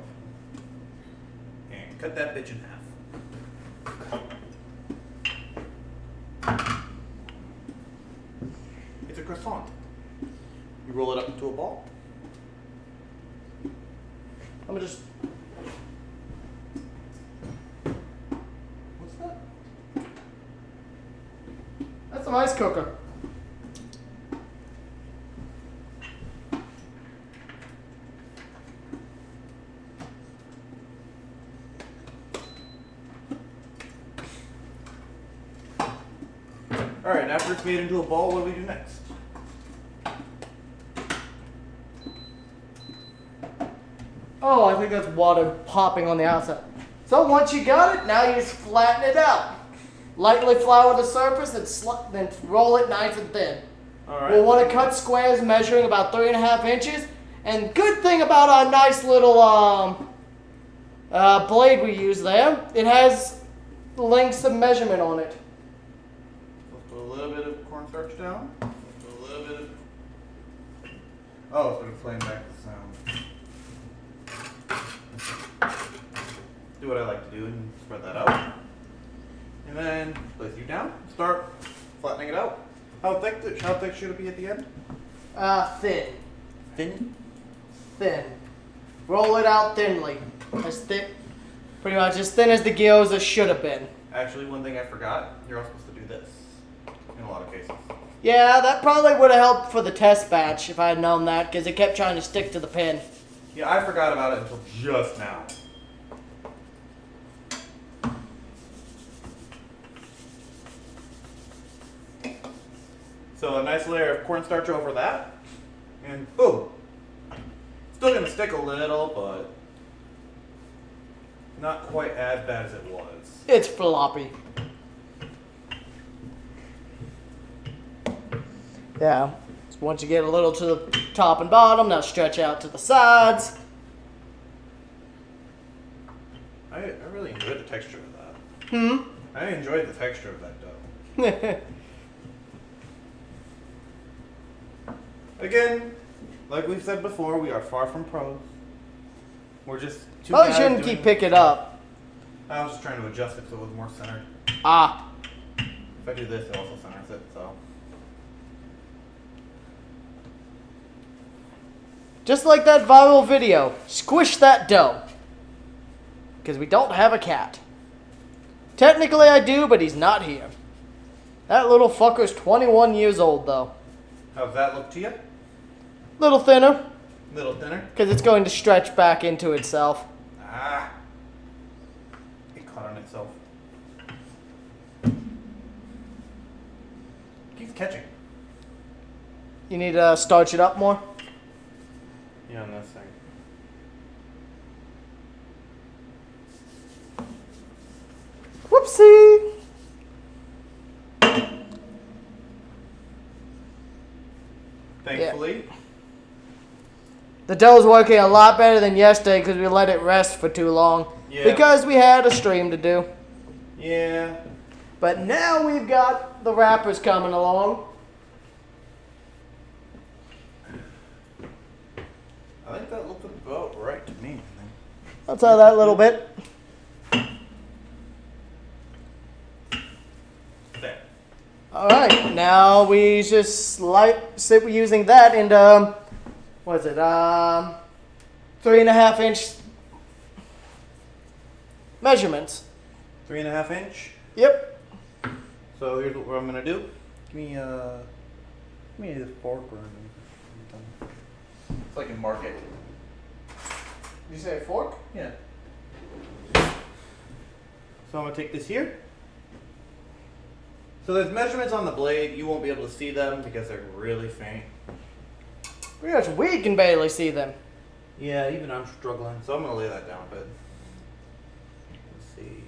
and cut that bitch in half. It's a croissant. You roll it up into a ball. I'm gonna just. What's that? That's a rice cooker. Alright, after it's made into a ball, what do we do next? Oh, I think that's water popping on the outside. So once you got it, now you just flatten it out. Lightly flour the surface and then roll it nice and thin. Alright. We'll want to cut squares measuring about 3.5 inches. And good thing about our nice little blade we use there, it has lengths of measurement on it. Let's put a little bit of cornstarch down. Let's put a little bit of... Oh, it's going to flame back the sound. Do what I like to do and spread that out. And then place you down. Start flattening it out. How thick should it be at the end? Thin. Thin? Thin. Roll it out thinly. As thick, pretty much as thin as the gyoza should have been. Actually, one thing I forgot, you're all supposed to do this in a lot of cases. Yeah, that probably would have helped for the test batch if I had known that, because it kept trying to stick to the pin. Yeah, I forgot about it until just now. So a nice layer of cornstarch over that, and boom. Still gonna stick a little, but not quite as bad as it was. It's floppy. Yeah. So once you get a little to the top and bottom, now stretch out to the sides. I really enjoyed the texture of that. Hmm? I enjoyed the texture of that dough. Again, like we've said before, we are far from pros. We're just two Probably guys shouldn't doing- keep picking up. I was just trying to adjust it so it was more centered. Ah. If I do this, it also centers it, so. Just like that viral video, squish that dough. Because we don't have a cat. Technically I do, but he's not here. That little fucker's 21 years old though. How's that look to you? Little thinner, Little thinner? because it's going to stretch back into itself. Ah. It caught on itself. Keeps catching. You need to starch it up more. Yeah, on this thing. Whoopsie. Thankfully. The dough's working a lot better than yesterday because we let it rest for too long. Yeah. Because we had a stream to do. Yeah. But now we've got the wrappers coming along. I think that looked about right to me. I'll tell that little bit. There. Alright, now we just sit using that into, what is it, 3.5 inch measurements. 3.5 inch. Yep. So here's what I'm gonna do. Give me the fork or so I can mark it. Did you say a fork? Yeah. So I'm gonna take this here. So there's measurements on the blade. You won't be able to see them because they're really faint. Pretty much we can barely see them. Yeah, even I'm struggling. So I'm gonna lay that down a bit. Let's see.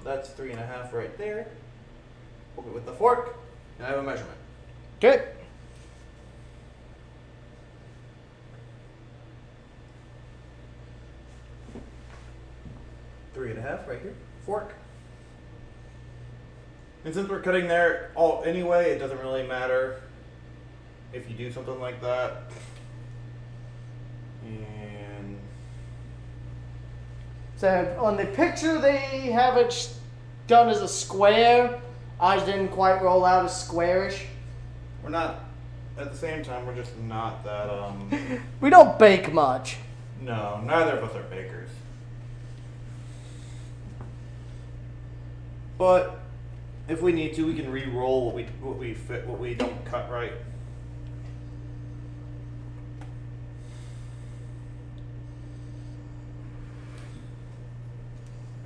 That's 3.5 right there. Poke it with the fork, and I have a measurement. Okay. Three and a half right here. Fork. And since we're cutting there all anyway, it doesn't really matter if you do something like that. And So on the picture they have it done as a square. Ours didn't quite roll out as squarish. we're not, at the same time, we're just not that, We don't bake much. no, neither of us are bakers. But if we need to, we can re-roll what we don't cut right.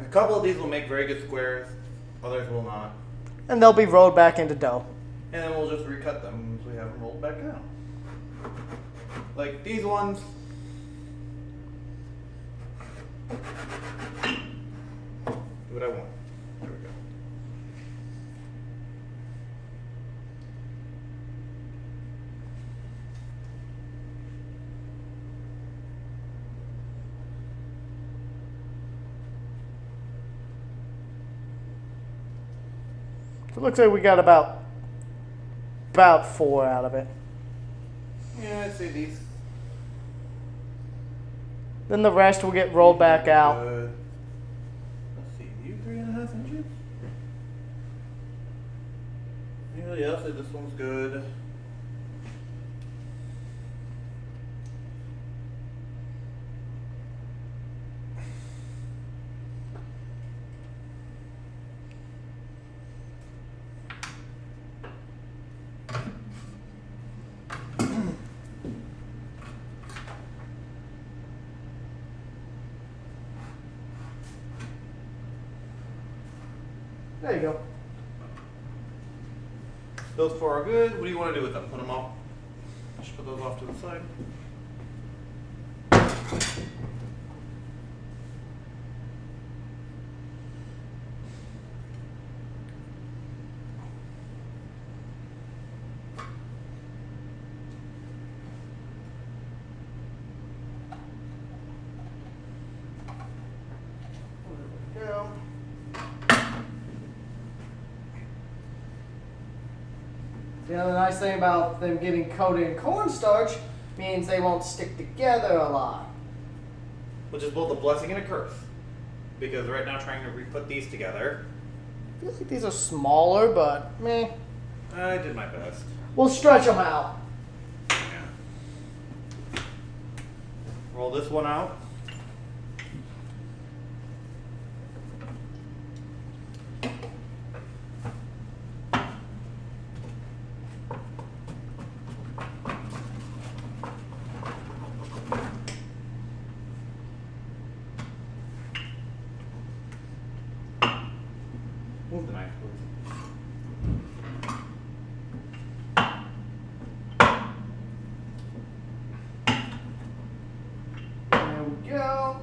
couple of these will make very good squares, others will not. And they'll be rolled back into dough. And then we'll just recut them as we have them rolled back down. Like these ones. Do what I want. There we go. So it looks like we got about 4 out of it. Yeah, I'd say these. Then the rest will get rolled back out. Let's see, you 3.5 inches? Yeah, I'll say this one's good. There you go. Those 4 are good. What do you want to do with them? Put them off. Just put those off to the side. There we go. The other nice thing about them getting coated in cornstarch means they won't stick together a lot. Which is both a blessing and a curse. Because right now trying to re-put these together. I feel like these are smaller, but meh. I did my best. We'll stretch them out. Yeah. Roll this one out. Move the knife, please. There we go.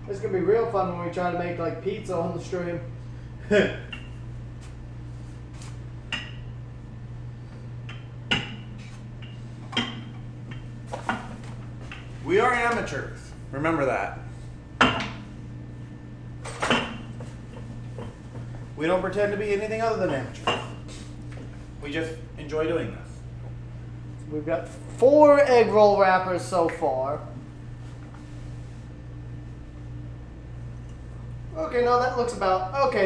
This is gonna be real fun when we try to make like pizza on the stream. We are amateurs. Remember that. We don't pretend to be anything other than amateurs. We just enjoy doing this. We've got 4 egg roll wrappers so far. Okay, no, that looks about okay.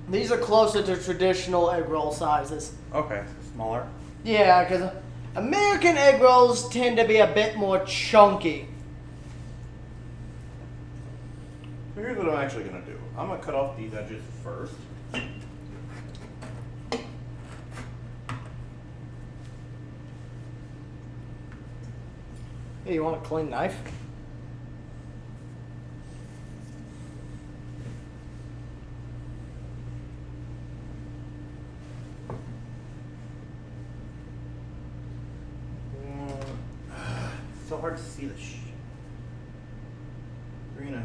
These are closer to traditional egg roll sizes. Okay, so smaller. Yeah, because American egg rolls tend to be a bit more chunky. So here's what I'm actually going to do. I'm going to cut off these edges first. Hey, you want a clean knife? So hard to see this. 3.5.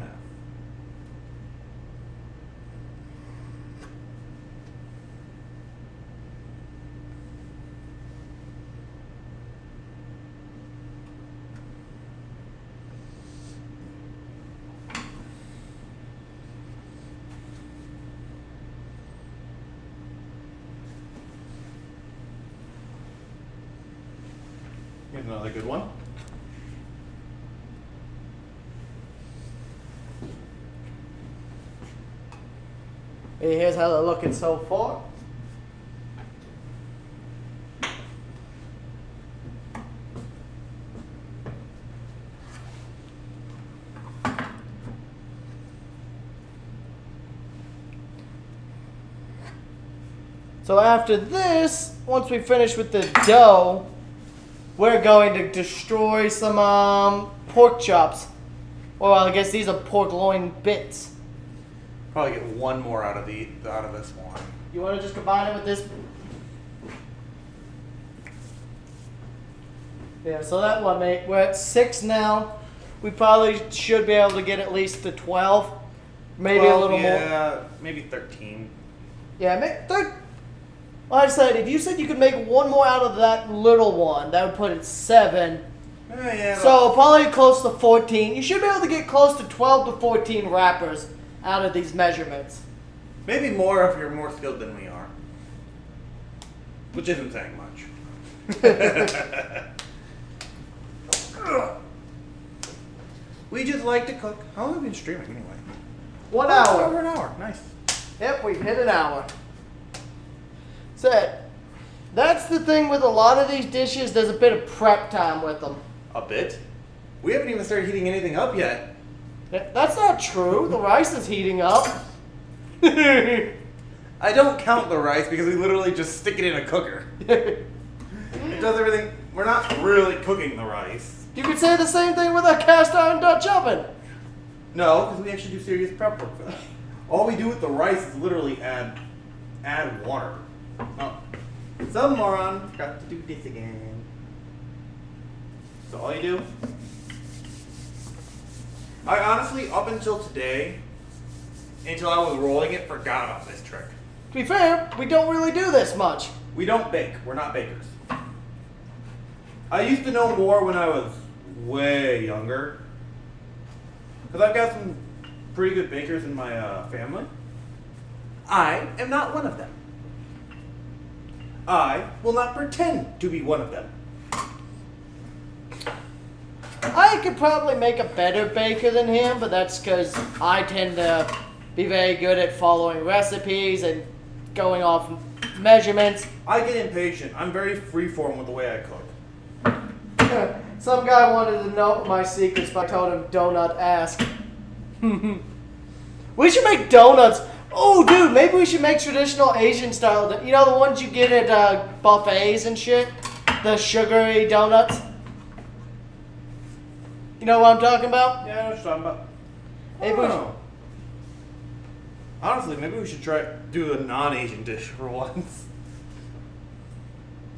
Here's another good one. Hey, here's how they're looking so far. So after this, once we finish with the dough, we're going to destroy some pork chops. Well, I guess these are pork loin bits. Probably get one more out of this one. You want to just combine it with this? Yeah, so that one, mate. We're at 6 now. We probably should be able to get at least to 12. Maybe 12, a little more. Yeah, maybe 13. Yeah, like I said, if you said you could make one more out of that little one, that would put it 7. Yeah, So probably close to 14. You should be able to get close to 12 to 14 wrappers out of these measurements. maybe more if you're more skilled than we are. Which isn't saying much. We just like to cook. How long have we been streaming anyway? 1 hour. Over an hour. Nice. Yep, we've hit an hour. So that's the thing with a lot of these dishes. There's a bit of prep time with them. A bit? We haven't even started heating anything up yet. That's not true. The rice is heating up. I don't count the rice because we literally just stick it in a cooker. It does everything. We're not really cooking the rice. You could say the same thing with a cast iron Dutch oven. No, because we actually do serious prep work for that. All we do with the rice is literally add water. Oh, some moron forgot to do this again. So all you do. I honestly, up until today, until I was rolling it, forgot about this trick. To be fair, we don't really do this much. We don't bake. We're not bakers. I used to know more when I was way younger. Because I've got some pretty good bakers in my family. I am not one of them. I will not pretend to be one of them. I could probably make a better baker than him, but that's because I tend to be very good at following recipes and going off measurements. I get impatient. I'm very freeform with the way I cook. Some guy wanted to know my secrets, but I told him, donut ask. We should make donuts. Oh, dude, maybe we should make traditional Asian style. You know the ones you get at buffets and shit? The sugary donuts? You know what I'm talking about? Yeah, I know what you're talking about. Maybe we should- Honestly, maybe we should try do a non-Asian dish for once.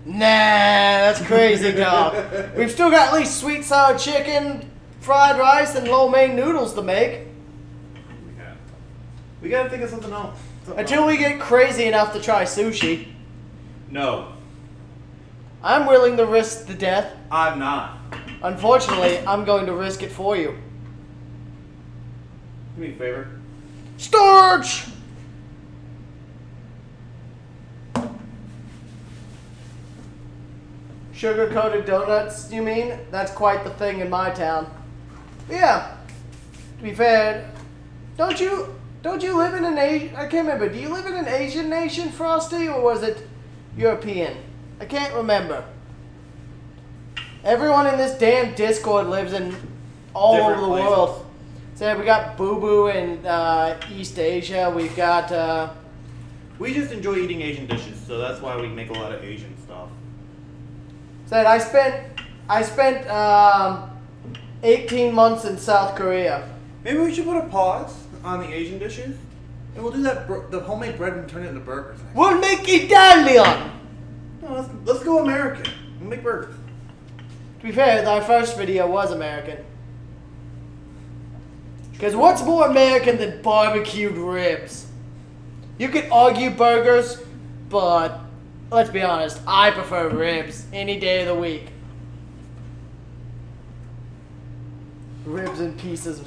Nah, that's crazy, dog. We've still got at least sweet sour chicken, fried rice, and lo mein noodles to make. We gotta think of something else. Until we get crazy enough to try sushi. No, I'm willing to risk the death. I'm not. Unfortunately, I'm going to risk it for you. Do me a favor. Starch! Sugar-coated donuts, you mean? That's quite the thing in my town. Yeah. To be fair, don't you live in an Asian... I can't remember. Do you live in an Asian nation, Frosty, or was it European? I can't remember. Everyone in this damn Discord lives in all Different over the places. world. So we got Boo Boo in East Asia. We've got... We just enjoy eating Asian dishes, so that's why we make a lot of Asian stuff. Said I spent 18 months in South Korea. Maybe we should put a pause on the Asian dishes, and we'll do that the homemade bread and turn it into burgers. We'll make Italian! No, let's go American. We'll make burgers. To be fair, our first video was American. Because what's more American than barbecued ribs? You could argue burgers, but let's be honest, I prefer ribs any day of the week. Ribs and pieces.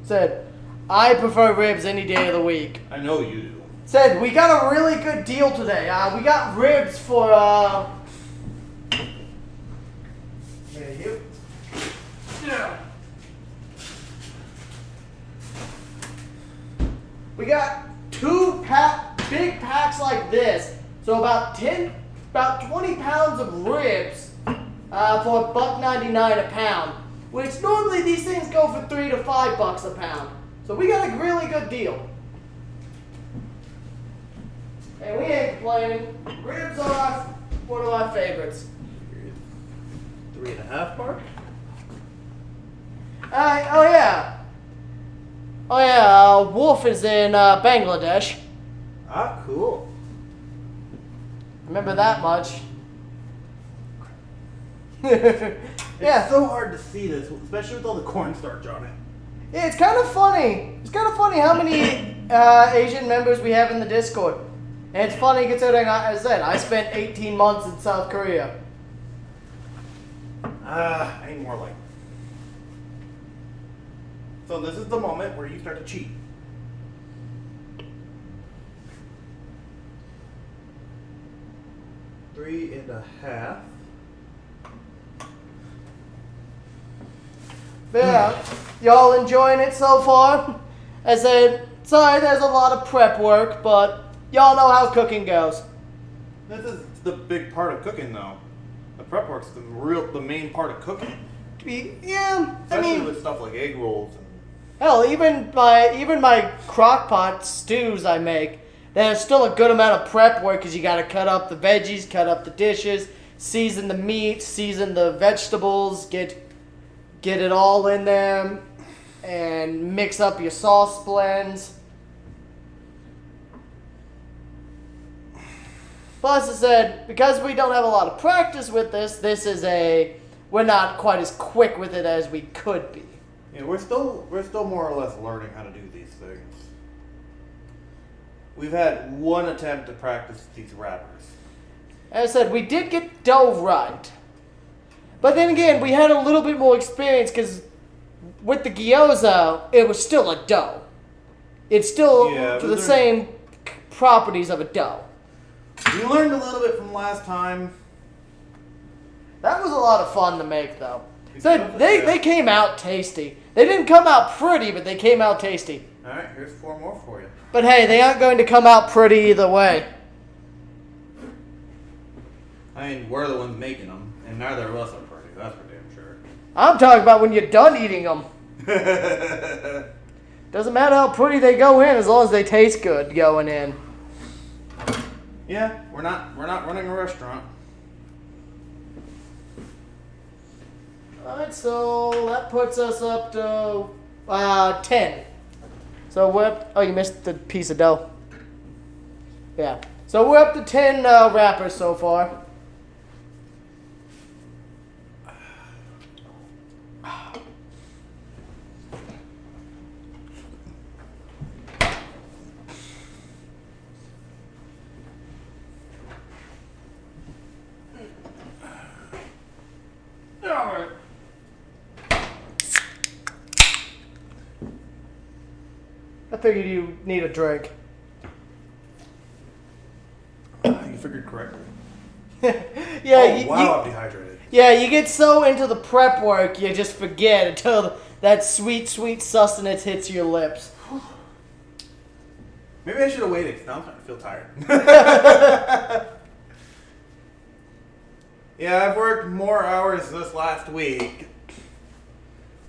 Said, I prefer ribs any day of the week. I know you do. Said, we got a really good deal today. We got ribs for, Here, you. Yeah. We got 2 big packs like this. So about 20 pounds of ribs for $1.99 a pound. Which normally these things go for $3 to $5 a pound. So we got a really good deal. complaining. Ribs are one of my favorites. 3.5 mark. Oh yeah. Wolf is in Bangladesh. Ah, cool. Remember that much. It's so hard to see this, especially with all the cornstarch on it. Yeah, it's kind of funny. It's kind of funny how many Asian members we have in the Discord. And it's funny considering, as I said, I spent 18 months in South Korea. I need more light. So this is the moment where you start to cheat. Three and a half. But yeah, y'all enjoying it so far? I said, sorry, there's a lot of prep work, but y'all know how cooking goes. This is the big part of cooking, though. The prep work's the main part of cooking. Yeah, Especially with stuff like egg rolls. Hell, even my crock pot stews I make, there's still a good amount of prep work because you got to cut up the veggies, cut up the dishes, season the meat, season the vegetables, get it all in them, and mix up your sauce blends. Plus, I said, because we don't have a lot of practice with this, we're not quite as quick with it as we could be. Yeah, we're still more or less learning how to do these things. We've had one attempt to practice these wrappers. As I said, we did get dough right. But then again, we had a little bit more experience because with the gyoza, it was still a dough. It's still for the same properties of a dough. We learned a little bit from last time. That was a lot of fun to make, though. So they came out tasty. They didn't come out pretty, but they came out tasty. All right, here's 4 more for you. But hey, they aren't going to come out pretty either way. I mean, we're the ones making them, and neither of us are pretty. That's for damn sure. I'm talking about when you're done eating them. Doesn't matter how pretty they go in, as long as they taste good going in. Yeah, we're not running a restaurant. Alright, so that puts us up to 10. So we're up, oh, you missed the piece of dough. Yeah. So we're up to 10 wrappers so far. Alright. I figured you need a drink. You figured correctly. Yeah. Wow, I'm dehydrated. Yeah, you get so into the prep work, you just forget until that sweet, sweet sustenance hits your lips. Maybe I should have waited, because now I'm starting to feel tired. Yeah, I've worked more hours this last week.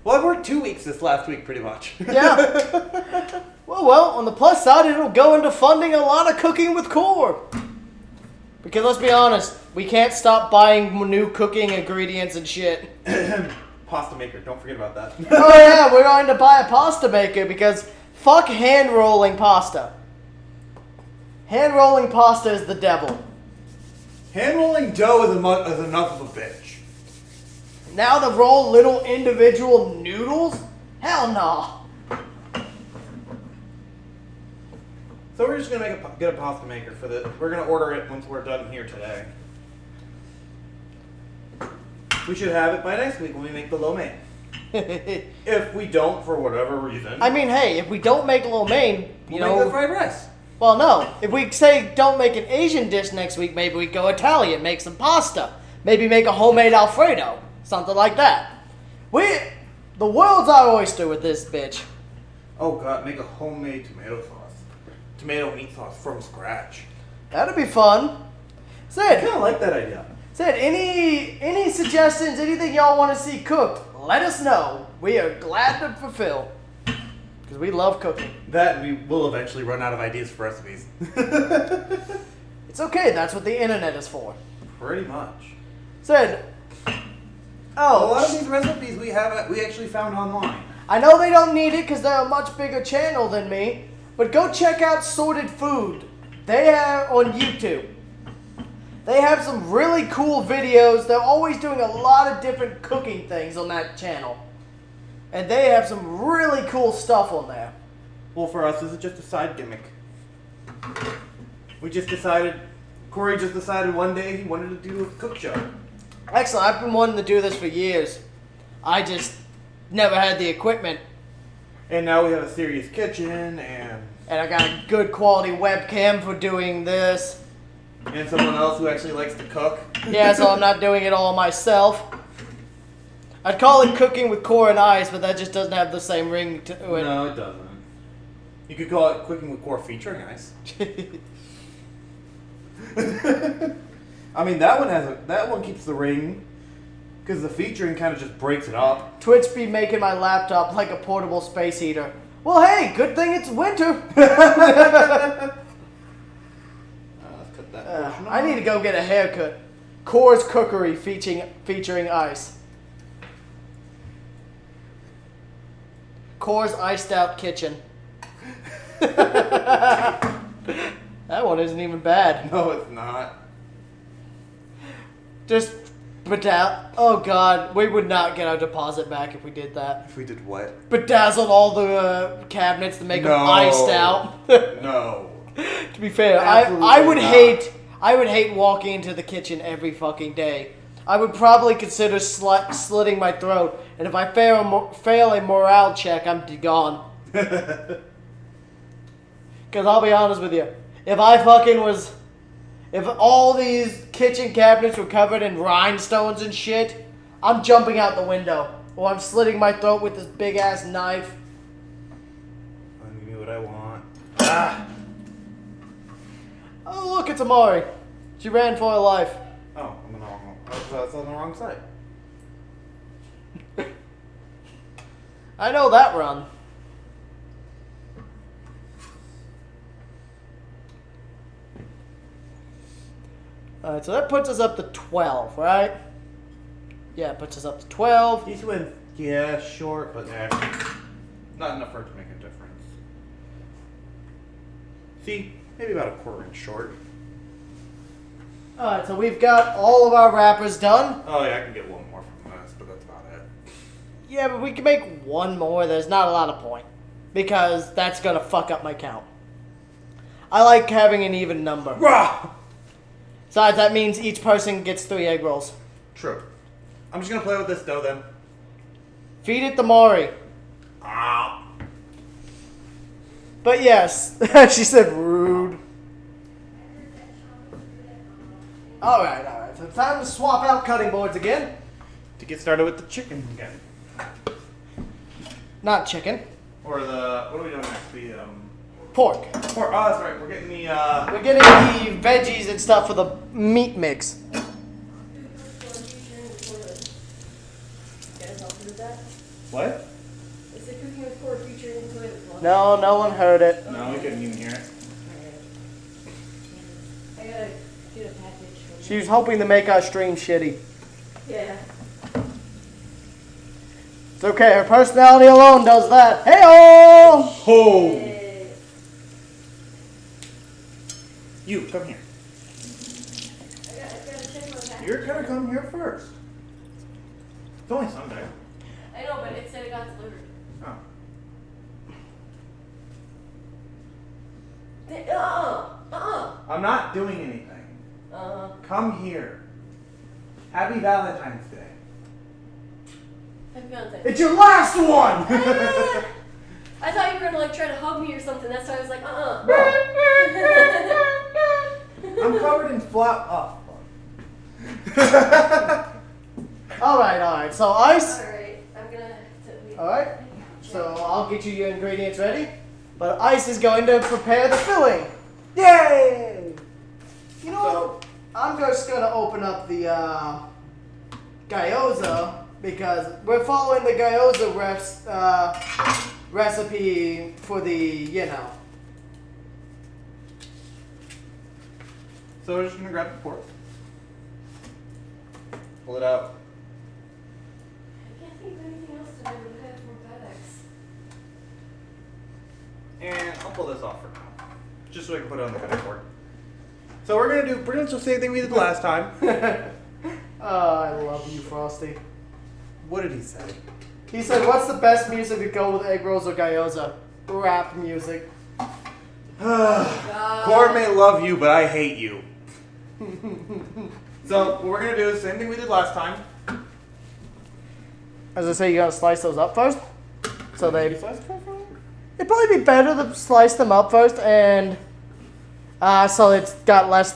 Well, I've worked 2 weeks this last week, pretty much. Yeah. Well, on the plus side, it'll go into funding a lot of cooking with Core. Because let's be honest, we can't stop buying new cooking ingredients and shit. Pasta maker, don't forget about that. Oh yeah, we're going to buy a pasta maker because fuck hand rolling pasta. Hand rolling pasta is the devil. Hand rolling dough is enough of a bitch. Now to roll little individual noodles? Hell no. So we're just gonna get a pasta maker for this. We're gonna order it once we're done here today. We should have it by next week when we make the lo mein. If we don't, for whatever reason. I mean, hey, if we don't make lo mein, we'll make the fried rice. Well, no. If we say don't make an Asian dish next week, maybe we go Italian, make some pasta. Maybe make a homemade Alfredo. Something like that. The world's our oyster with this bitch. Oh god, make a homemade tomato sauce. Tomato meat sauce from scratch. That'd be fun. I Sid, kind of like that idea. Sid, any suggestions, anything y'all want to see cooked, let us know. We are glad to fulfill. Because we love cooking. That we will eventually run out of ideas for recipes. It's It's okay. That's what the internet is for. Pretty much. Said. A Oh. lot of these recipes we actually found online. I know they don't need it because they're a much bigger channel than me, but go check out Sorted Food. They are on YouTube. They have some really cool videos. They're always doing a lot of different cooking things on that channel. And they have some really cool stuff on there. Well, for us, this is just a side gimmick. Corey just decided one day he wanted to do a cook show. Excellent. I've been wanting to do this for years. I just never had the equipment. And now we have a serious kitchen and I got a good quality webcam for doing this. someone else who actually likes to cook. Yeah, so I'm not doing it all myself. I'd call it cooking with core and ice, but that just doesn't have the same ring to it. No, it doesn't. You could call it cooking with core featuring ice. I mean, that one keeps the ring because the featuring kind of just breaks it up. Twitch be making my laptop like a portable space heater. Well, hey, good thing it's winter. Let's cut that portion I off. need to go get a haircut. Core's Cookery featuring ice. Core's Iced Out Kitchen. That one isn't even bad. No, it's not. Just oh god, we would not get our deposit back if we did that. If we did what? Bedazzled all the cabinets to make them iced out. No. To be fair, Absolutely I would not. hate walking into the kitchen every fucking day. I would probably consider slitting my throat, and if I fail a morale check, I'm gone. Because I'll be honest with you, if all these kitchen cabinets were covered in rhinestones and shit, I'm jumping out the window. Or I'm slitting my throat with this big ass knife. Give me what I want. Oh look, it's Amari. She ran for her life. Oh, I'm on the wrong one. That's on the wrong side. I know that run. Alright, so that puts us up to 12, right? Yeah, it puts us up to 12. These went, short, but not enough for it to make a difference. See, maybe about a quarter inch short. Alright, so we've got all of our wrappers done. Oh yeah, I can get one more from this, but that's about it. Yeah, but we can make one more. There's not a lot of point. Because that's going to fuck up my count. I like having an even number. Rah! Besides, that means each person gets 3 egg rolls. True. I'm just gonna play with this dough then. Feed it to Maury. Ah. But yes, she said rude. Alright. So time to swap out cutting boards again. To get started with the chicken again. Not chicken. Or what are we doing next? The Pork. pork. Oh, that's right. We're getting the We're getting the veggies and stuff for the meat mix. What? It's a cooking with core featuring toilet flush. No one heard it. No, we couldn't even hear it. I gotta get a package. She was hoping to make our stream shitty. Yeah. It's okay, her personality alone does that. Hey-oh! Ho! Hey. You come here. I gotta check my package. You're gonna come here first. It's only Sunday. I know, but it said it got delivered. Oh. I'm not doing anything. Come here. Happy Valentine's Day. Happy Valentine's. It's your last one! I thought you were gonna try to hug me or something. That's why I was like, I'm covered in flour. Oh, fuck. Alright. So ice. Alright, I'm gonna. Alright. So I'll get you your ingredients ready. But Ice is going to prepare the filling. Yay! You know what? I'm just going to open up the gyoza because we're following the gyoza recipe for the, So we're just gonna grab the pork. Pull it out. I can't think of anything else to do with it from FedEx. And I'll pull this off for now. Just so I can put it on the cutting board. So we're gonna do pretty much the same thing we did last time. Oh, I love you, Frosty. What did he say? He said, what's the best music to go with egg rolls or gyoza? Rap music. Core may love you, but I hate you. So what we're gonna do is the same thing we did last time. As I say, you gotta slice those up first. So they... You slice it first? It'd probably be better to slice them up first, and so it's got less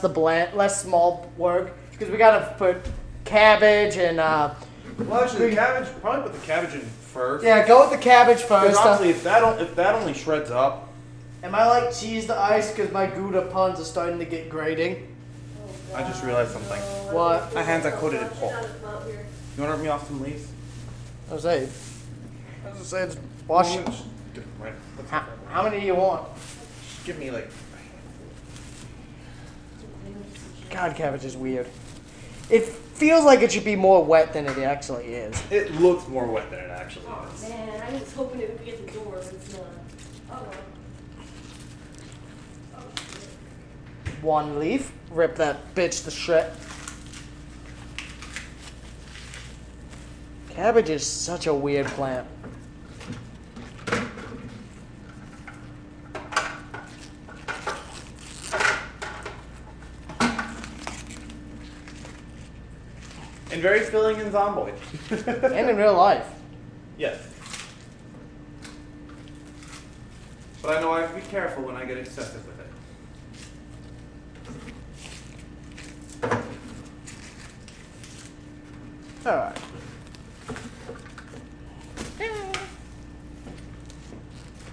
small work, because we gotta put cabbage and Well, actually, the cabbage. Probably put the cabbage in first. yeah, go with the cabbage Because first. honestly, if that only shreds up. Am I like cheese to ice because my Gouda puns are starting to get grating? Oh, I just realized something. What? My hands are coated in She's pulp. not as out here. You want to rip me off some leaves? I was saying, just wash it. Right. How many do you want? Just give me like. God, cabbage is weird. It feels like it should be more wet than it actually is. It looks more wet than it actually Oh is. man, I was hoping it would be at the door, but it's not. Oh well. Oh, shit. One leaf, rip that bitch to shred. Cabbage is such a weird plant. And very filling in zomboid. And in real life. Yes. But I know I have to be careful when I get excessive with it. Alright.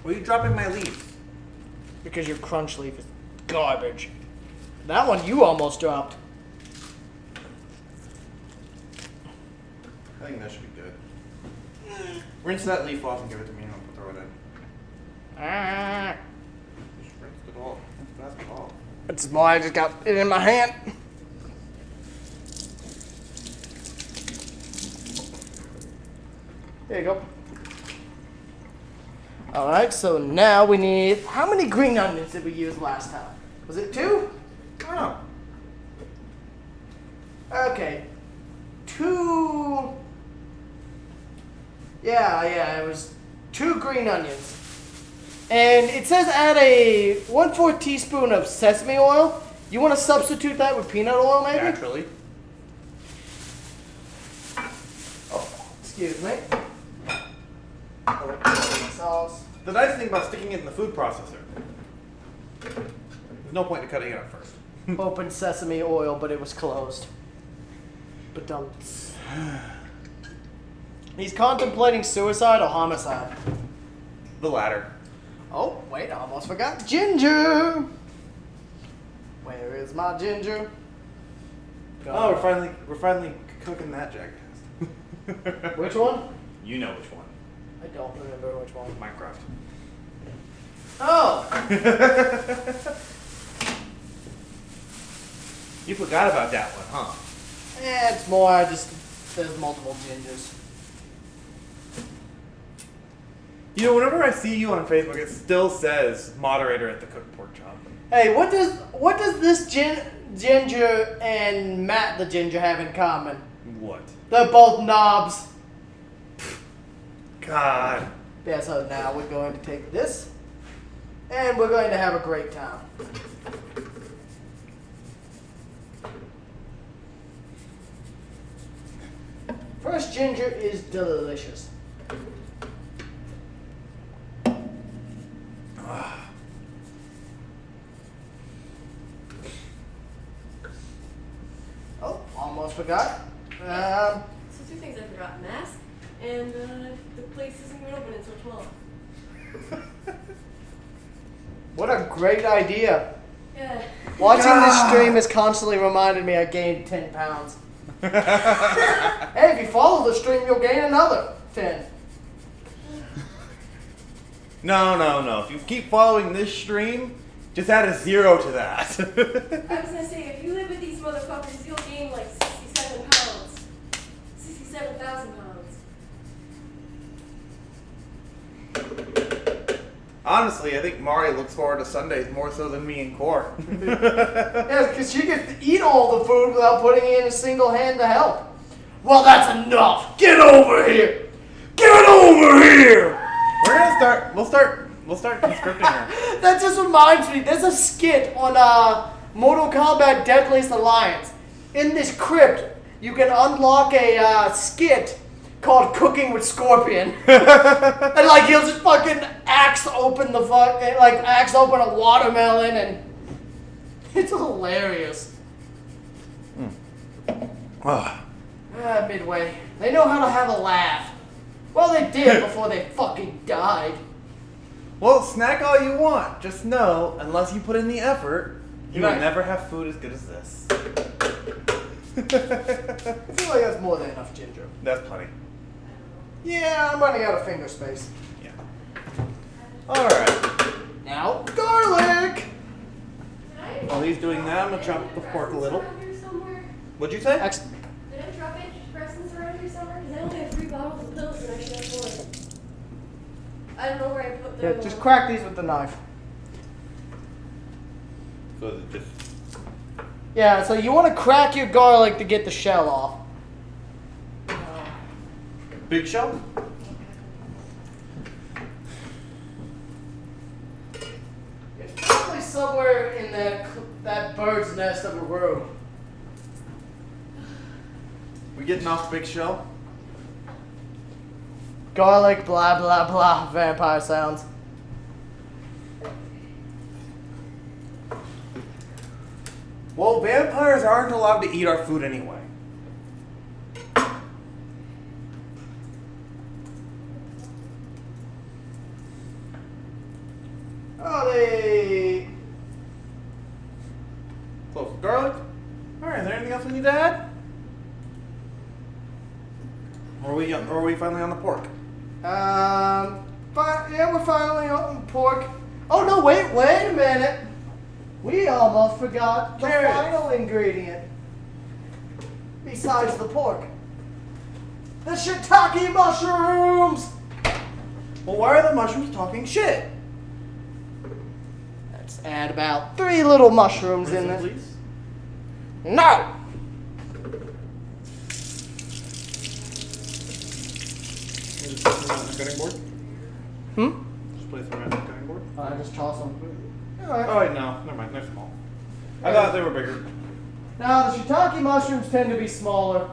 Why are you dropping my leaves? Because your crunch leaf is garbage. That one you almost dropped. I think that should be good. Rinse that leaf off and give it to me and I'll throw it in. Ah. Just rinse it all. That's it all. It's more, I just got it in my hand. There you go. Alright, so now we need... How many green onions did we use last time? Was it 2? I don't know. Okay. 2... Yeah, it was 2 green onions. And it says add a 1/4 teaspoon of sesame oil. You want to substitute that with peanut oil, maybe? Naturally. Oh, excuse me. Soy sauce. The nice thing about sticking it in the food processor, there's no point in cutting it up first. Open sesame oil, but it was closed. But don't. He's contemplating suicide or homicide. The latter. Oh, wait, I almost forgot. Ginger! Where is my ginger? Oh, we're finally cooking that jackass. Which one? You know which one. I don't remember which one. Minecraft. Oh! You forgot about that one, huh? Yeah, it's more, there's multiple gingers. You know, whenever I see you on Facebook, it still says moderator at the cooked pork chop. Hey, what does this ginger and Matt the ginger have in common? What? They're both knobs. God. Yeah, so now we're going to take this, and we're going to have a great time. First ginger is delicious. Oh, almost forgot. So 2 things I forgot. Mask and the place isn't going to open until 12. What a great idea. Yeah. Watching this stream has constantly reminded me I gained 10 pounds. Hey, if you follow the stream, you'll gain another 10. No. If you keep following this stream, Just add a 0 to that. I was gonna say, if you live with these motherfuckers, you'll gain like 67 pounds. 67,000 pounds. Honestly, I think Mari looks forward to Sundays more so than me and Core. Yeah, because she gets to eat all the food without putting in a single hand to help. Well, that's enough. Get over here. Get over here. We're gonna start. We'll start conscripting her. That just reminds me. There's a skit on Mortal Kombat Deadliest Alliance. In this crypt, you can unlock a skit called Cooking with Scorpion. And like he'll just fucking axe open a watermelon, and it's hilarious. Midway. They know how to have a laugh. Well, they did before they fucking died. Well, snack all you want. Just know, unless you put in the effort, you will never have food as good as this. I feel like that's more than enough ginger. That's plenty. Yeah, I'm running out of finger space. Yeah. Alright. Now, garlic! While he's doing that, I'm going to chop up the pork a little. What'd you say? Did I drop antidepressants around here somewhere? Because I only have 3 bottles of pills and I should have 4. I don't know where I put them. Yeah, just crack these with the knife. So is it just... Yeah, so you want to crack your garlic to get the shell off. Big shell? It's probably somewhere in that bird's nest of a room. We getting off the big shell? Garlic, blah, blah, blah, vampire sounds. Well, vampires aren't allowed to eat our food anyway. Oh, they... Close the garlic. Alright, is there anything else we need to add? Or are we finally on the pork? Yeah, we're finally on pork. Oh, no, wait a minute. We almost forgot the final ingredient. Besides the pork. The Shiitake Mushrooms! Well, why are the mushrooms talking shit? Let's add about 3 little mushrooms in this. Please? No! Just place them on the cutting board? Just place them on the cutting board? I just toss them. Oh, wait, no. Never mind. They're small. I thought they were bigger. Now, the Shiitake mushrooms tend to be smaller.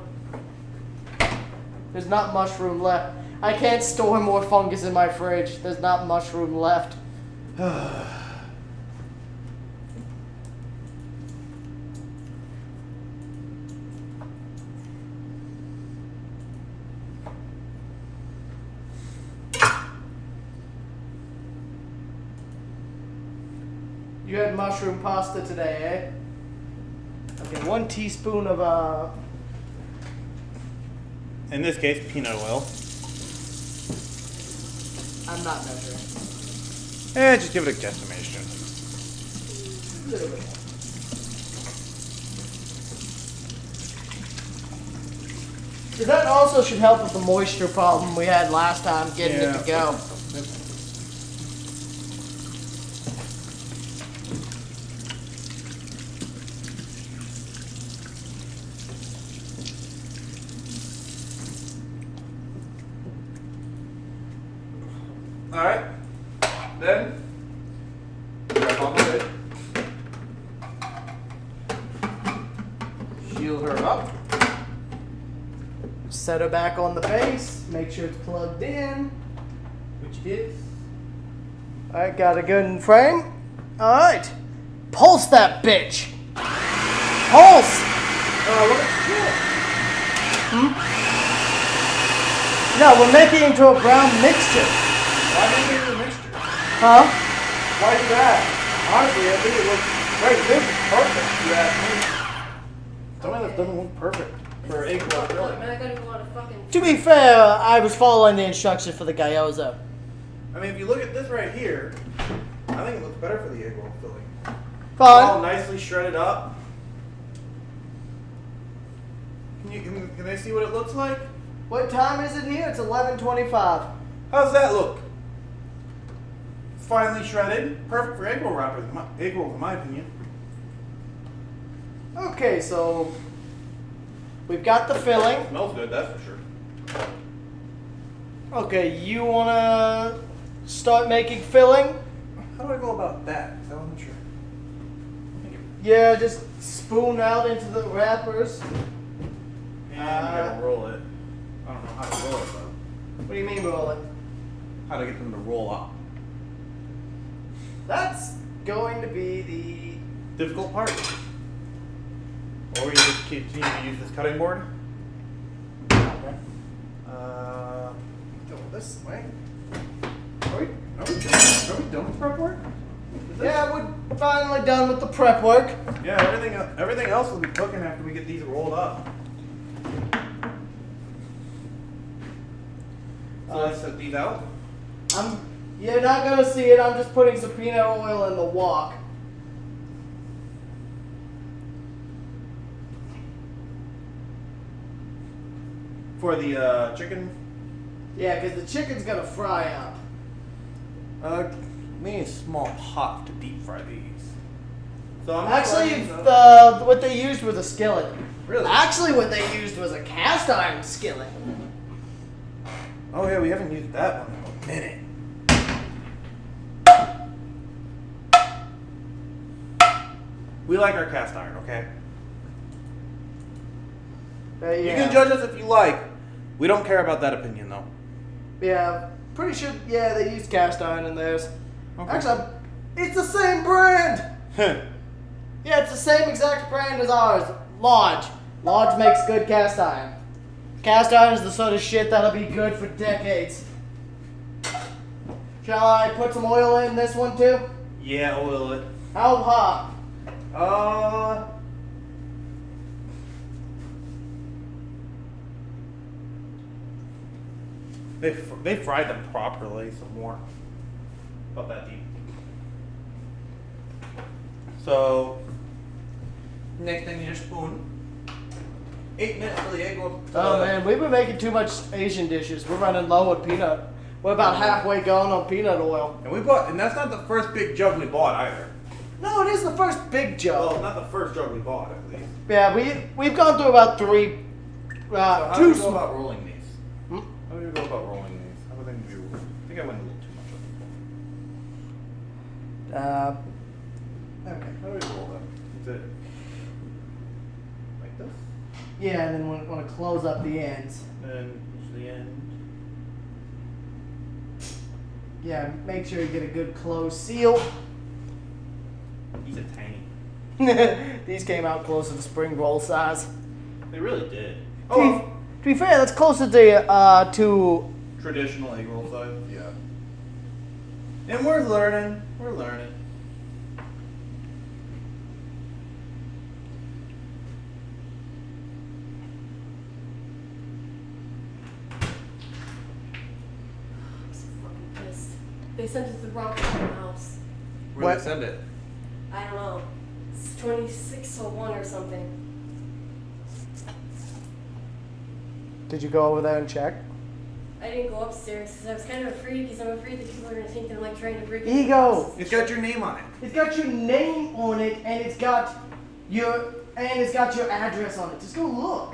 There's not mushroom left. I can't store more fungus in my fridge. There's not mushroom left. You had mushroom pasta today, eh? Okay, 1 teaspoon of In this case, peanut oil. I'm not measuring. Just give it a guesstimation. A little bit more. That also should help with the moisture problem we had last time getting it to go. Alright. Then, wrap on the lid. Shield her up. Set her back on the base. Make sure it's plugged in. Which is? Alright, got a good in frame. Alright. Pulse that bitch. Pulse! What is shit? No, we're making it into a brown mixture. Why did you do the mixture? Huh? Why do that? Honestly, I think it looks great. This is perfect. You ask me. Something that doesn't look perfect for egg roll filling. Man, I gotta go on a fucking... To be fair, I was following the instructions for the gyoza. I mean, if you look at this right here, I think it looks better for the egg roll filling. Fine. All nicely shredded up. Can they see what it looks like? What time is it here? It's 11:25. How's that look? Finely shredded. Perfect for egg roll wrappers. Egg rolls, in my opinion. Okay, so we've got the filling. Smells good, that's for sure. Okay, you wanna start making filling? How do I go about that? 'Cause I wasn't sure. Yeah, just spoon out into the wrappers. And you gotta roll it. I don't know how to roll it though. What do you mean roll it? How to get them to roll up. That's going to be the... Difficult part. Or we just continue to use this cutting board. Okay. Go this way. Are we Are we done with prep work? Yeah, we're finally done with the prep work. Yeah, everything else will be cooking after we get these rolled up. So let's set these out. You're not gonna see it. I'm just putting some peanut oil in the wok. For the chicken. Yeah, because the chicken's gonna fry up. We need a small pot to deep fry these. So I'm Actually, frying what they used was a skillet. Really? Actually, what they used was a cast iron skillet. Oh yeah, we haven't used that one in a minute. We like our cast iron, okay? Yeah. You can judge us if you like. We don't care about that opinion though. Yeah, pretty sure. Yeah, they used cast iron in theirs. Okay. Actually, it's the same brand. Yeah, it's the same exact brand as ours. Lodge. Lodge makes good cast iron. Cast iron is the sort of shit that'll be good for decades. Shall I put some oil in this one too? Yeah, oil it. How hot? They fried them properly, some more. About that deep. So, next thing you just spoon. 8 minutes for the egg roll. Oh man, we've been making too much Asian dishes. We're running low on peanut. We're about halfway gone on peanut oil. And that's not the first big jug we bought either. No, it is the first big jug. Well, not the first jug we bought at least. Yeah, we've gone through about three. So how do two we go sm- about rolling these? Hmm? How do we go about rolling these? How would they do? I think I went a little too much on this one. Okay, how do we roll them? Is it like this? Yeah, and then want to close up the ends. Then push the end. Yeah, make sure you get a good closed seal. These are tiny. These came out closer to spring roll size. They really did. To be fair, that's closer to Traditional egg roll size. Yeah. And we're learning. We're learning. I'm so fucking pissed. They sent it to the wrong part of the house. Where What? they send it? I don't know. It's 2601 or something. Did you go over there and check? I didn't go upstairs because I was kind of afraid because I'm afraid that people are going to think that I'm like trying to break into Ego. the house. It's got your name on it. It's got your name on it, and it's got your address on it. Just go look.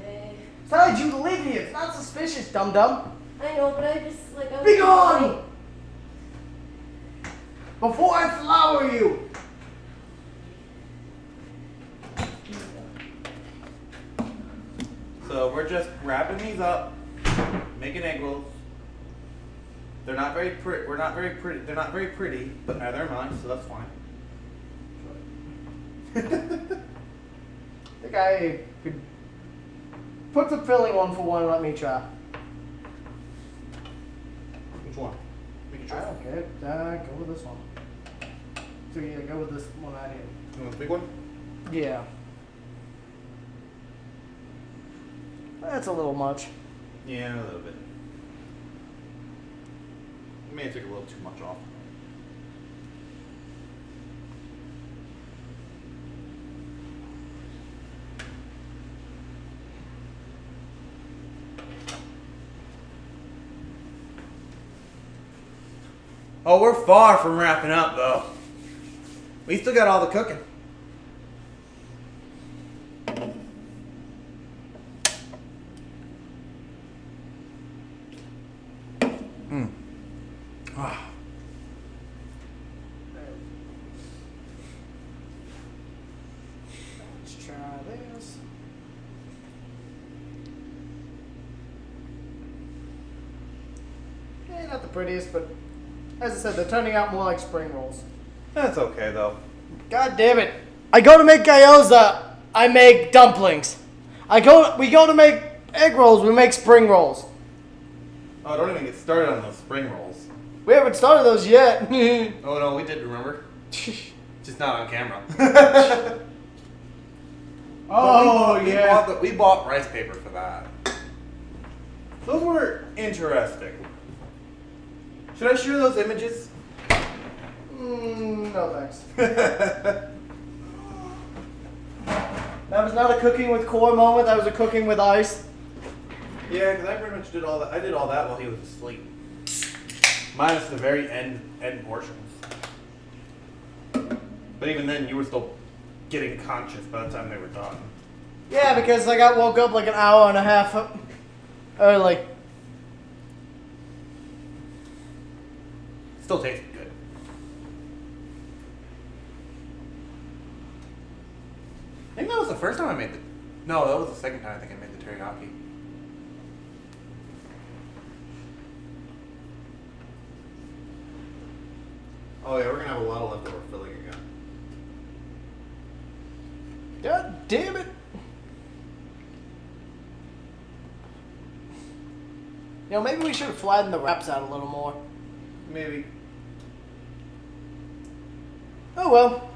Okay. Besides, you live here. It's not suspicious, dum dum. I know, but I just like... I Be gone! Before I flour you. So we're just wrapping these up, making egg rolls. They're not very pretty. We're not very pretty. They're not very pretty, but neither am I, so that's fine. I think I could put the filling on for one and let me try. Which one? We can I try. don't care. Go with this one. So yeah, go with this one right here. You want the big one? Yeah. That's a little much. Yeah, a little bit. I may have took a little too much off. Oh, we're far from wrapping up, though. We still got all the cooking. Ah. Let's try this. Not the prettiest, but as I said, they're turning out more like spring rolls. That's okay, though. God damn it! I go to make gyoza, I make dumplings. We go to make egg rolls, we make spring rolls. Oh, don't even get started on those spring rolls. We haven't started those yet. Oh, no, we did, remember? Just not on camera. Oh, We bought rice paper for that. Those were interesting. Should I share those images? No thanks. That was not a cooking with core moment, that was a cooking with ice. Yeah, because I pretty much did all that. I did all that while he was asleep. Minus the very end portions. But even then, you were still getting conscious by the time they were done. Yeah, because I got woke up like an hour and a half early. Still tasted good. I think that was the first time I made the... No, that was the second time I think I made the teriyaki. Oh yeah, we're gonna have a lot of leftover filling again. God damn it. You know, maybe we should have flattened the wraps out a little more. Maybe. Oh well.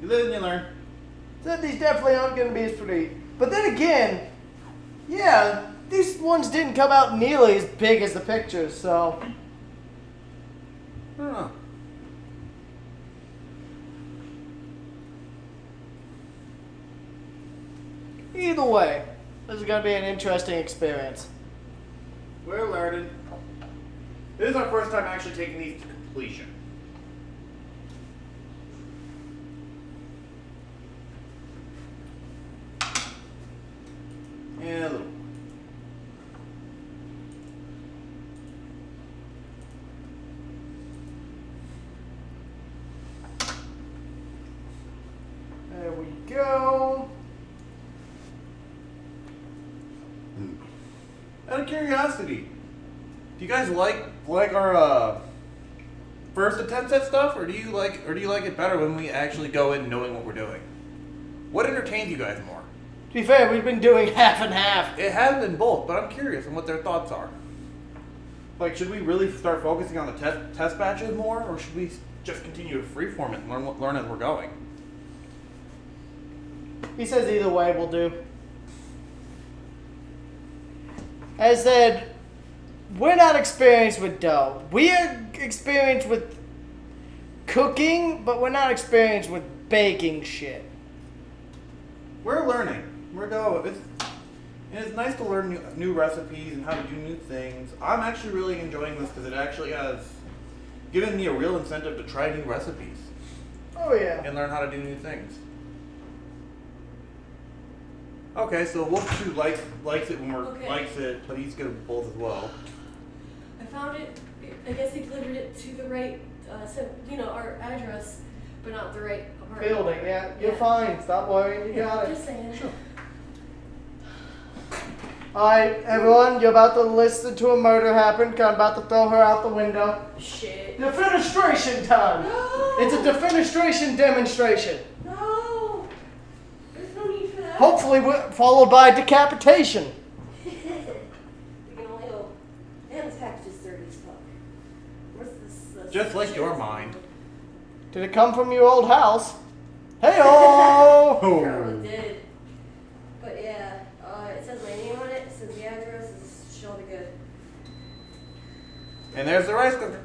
You live and you learn. So these definitely aren't going to be as pretty. But then again, yeah, these ones didn't come out nearly as big as the pictures, so. I don't know. Either way, this is going to be an interesting experience. We're learning. This is our first time actually taking these to completion. And a little. There we go. Out of curiosity, do you guys like our first attempts at stuff, or do you like it better when we actually go in knowing what we're doing? What entertains you guys more? To be fair, we've been doing half and half. It has been both, but I'm curious on what their thoughts are. Like, should we really start focusing on the test batches more, or should we just continue to freeform it and learn as we're going? He says either way will do. As I said, we're not experienced with dough. We are experienced with cooking, but we're not experienced with baking shit. We're learning. We're going. It's nice to learn new recipes and how to do new things. I'm actually really enjoying this because it actually has given me a real incentive to try new recipes. Oh yeah. And learn how to do new things. Okay, so Wolf 2 likes it when likes it, but he's good at both as well. I found it. I guess they delivered it to the right, our address, but not the right apartment. Building, yeah. You're fine. Stop worrying. You got it. Just saying. Sure. Alright, everyone, you're about to listen to a murder happen. I'm about to throw her out the window. Shit. Defenestration time! No! It's a defenestration demonstration. No! There's no need for that. Hopefully, followed by decapitation. We can only hope. And this package is dirty as fuck. Where's this? Just like your mind. Did it come from your old house? Hey-oh! Probably did. But yeah, it says my name on it. It says the address is Shelby Good. And there's the rice cooker.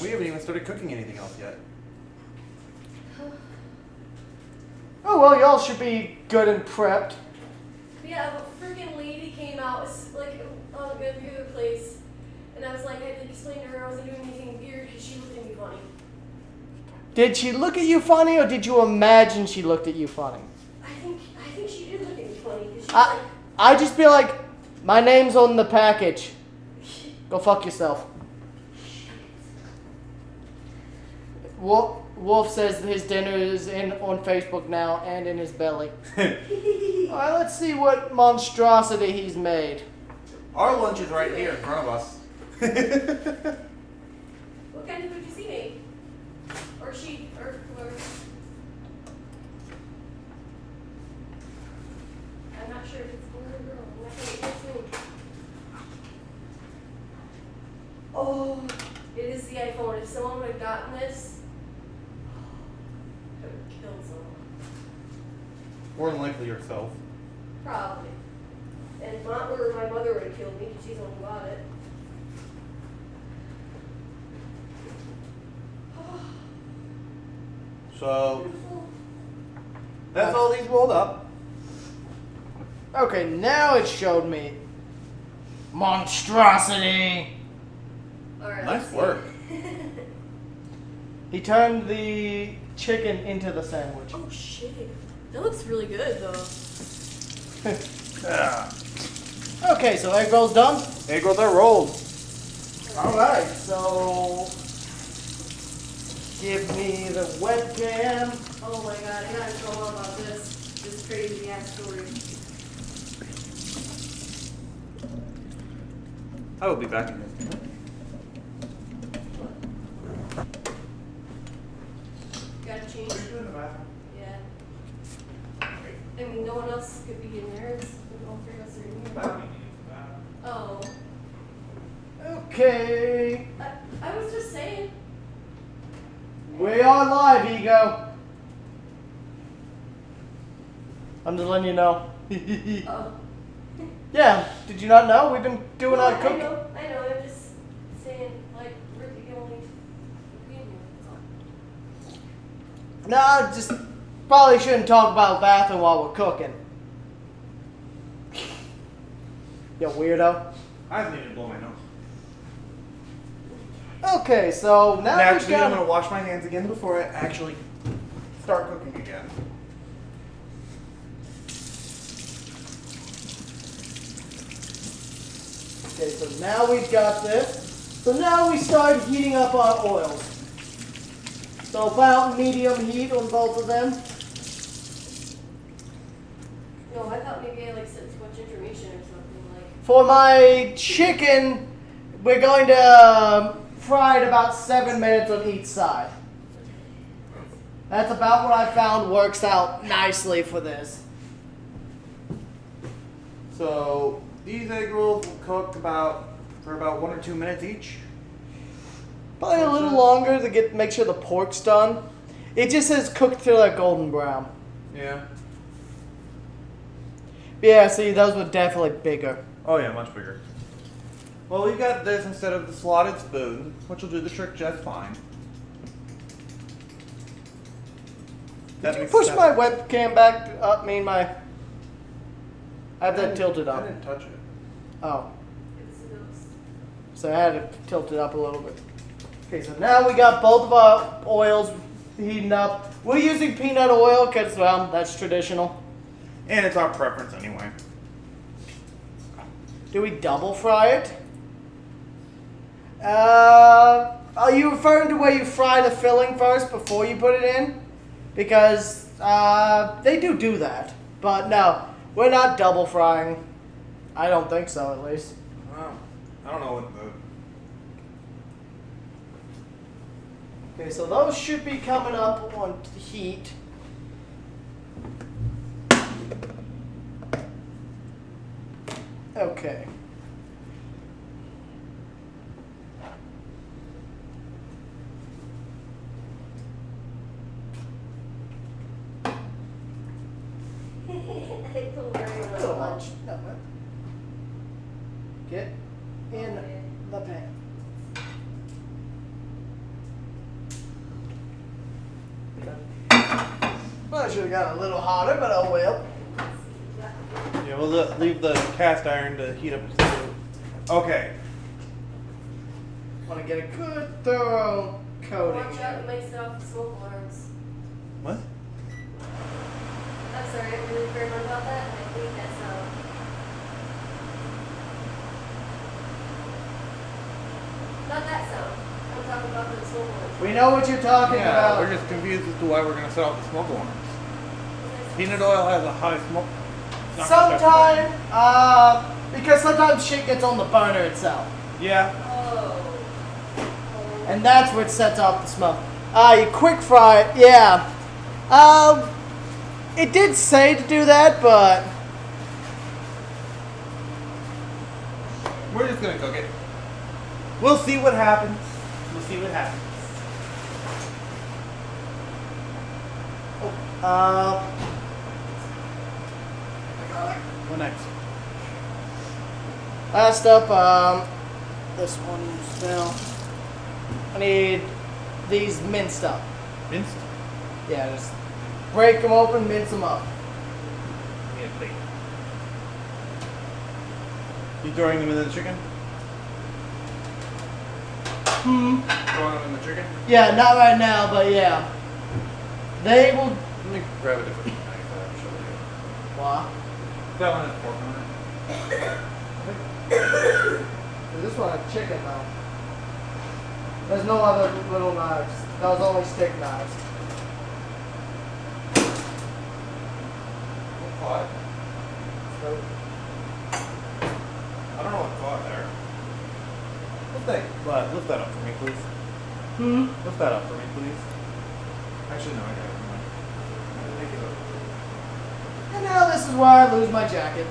We haven't even started cooking anything else yet. Oh well, y'all should be good and prepped. Yeah, a freaking lady came out. It's like the other place, And I was like, I had to explain to her I wasn't doing anything weird because she looked at me funny. Did she look at you funny, or did you imagine she looked at you funny? I think she did look at me funny because she was like, I'd just be like, my name's on the package. Go fuck yourself. Wolf says his dinner is on Facebook now and in his belly. Alright, let's see what monstrosity he's made. Our lunch is right here in front of us. what kind of food does he make? Or she, or whoever. I'm not sure if it's boy or girl. I'm not gonna guess. Oh, it is the iPhone. If someone would have gotten this, it would have killed someone. More than likely yourself. Probably. And my mother would have killed me because she's the one who bought it. So Beautiful. that's all these rolled up. Okay, now it showed me. Monstrosity! Alright, Nice let's see. work. He turned the chicken into the sandwich. Oh shit. That looks really good though. Okay, so egg rolls done? Egg rolls are rolled. Alright, so give me the webcam. Oh my god, I gotta tell mom about this crazy ass story. I will be back in this minute. Gotta change. Yeah. I mean, no one else could be in there. It's all three of us are in here. Oh. Okay. I was just saying. We are live, Ego. I'm just letting you know. Oh. Yeah, did you not know? We've been doing Well, our cooking. I know. I'm just saying, like, we're the only be in here. That's all. No, just probably shouldn't talk about bathroom while we're cooking. You weirdo. I haven't even blown my nose. Okay, so now Naturally, we've I'm got... gonna wash my hands again before I actually start cooking again. Okay, so now we've got this. So now we start heating up our oils. So about medium heat on both of them. No, I thought maybe I like said too much information or something like. For my chicken, we're going to fry it about 7 minutes on each side. That's about what I found works out nicely for this. So these egg rolls will cook for about 1 or 2 minutes each. Probably a little longer to make sure the pork's done. It just says cooked till they're golden brown. Yeah. Yeah, see, those were definitely bigger. Oh yeah, much bigger. Well, we've got this instead of the slotted spoon, which will do the trick just fine. Did you push my webcam back up? I have that tilted I up. didn't touch it. Oh, It's a ghost. so I had it tilted up a little bit. Okay, so now we got both of our oils heating up. We're using peanut oil because, well, that's traditional. And it's our preference anyway. Do we double fry it? Are you referring to where you fry the filling first before you put it in? Because they do that. But no, we're not double frying. I don't think so, at least. Wow. I don't know what the... Okay, so those should be coming up on heat. Okay. I told her I A was little lunch. much. No, no. Get in the pan. Well, I should have got a little hotter, but oh well. Yeah, we'll leave the cast iron to heat up. Okay. Want to get a good, thorough coating. Watch out, you might set off the smoke alarms. What? I'm sorry, I'm really paranoid about that. I hate that sound. Not that sound. I'm talking about the smoke alarms. We know what you're talking Yeah, about. we're just confused as to why we're gonna set off the smoke alarms. Peanut oil has a high smoke. it's not gonna start Sometimes, because sometimes shit gets on the burner itself. smoking. Yeah. Oh. And that's what sets off the smoke. You quick fry it, yeah. It did say to do that, but We're just gonna cook it. We'll see what happens. We'll see what happens. What next? last up, this one still. I need these minced up. Minced? Yeah, just break them open, mince them up. Need a plate. You throwing them in the chicken? Throwing them in the chicken? Yeah, not right now, but yeah. They will. Let me grab a different knife. I'll show you. Wow. That one has pork on This one has chicken though. There's no other little knives. Those only stick knives. it. What? So, I don't know what caught there. Lift that up for me, please. Lift that up for me, please. Actually, no, I got it. Thank you. and now this is where I lose my jacket.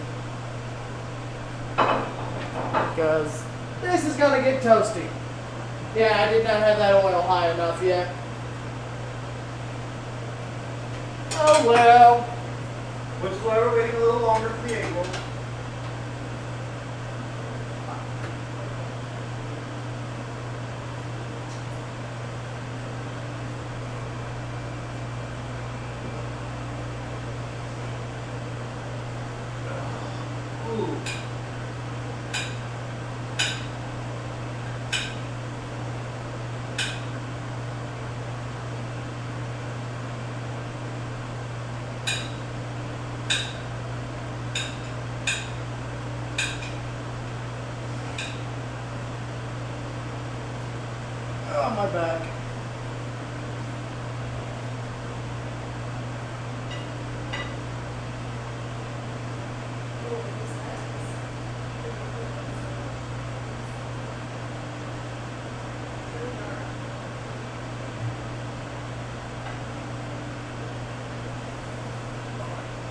Because this is gonna get toasty. Yeah, I did not have that oil high enough yet. Oh well. Which is why we're waiting a little longer for the egg roll. Ooh. Oh, my back.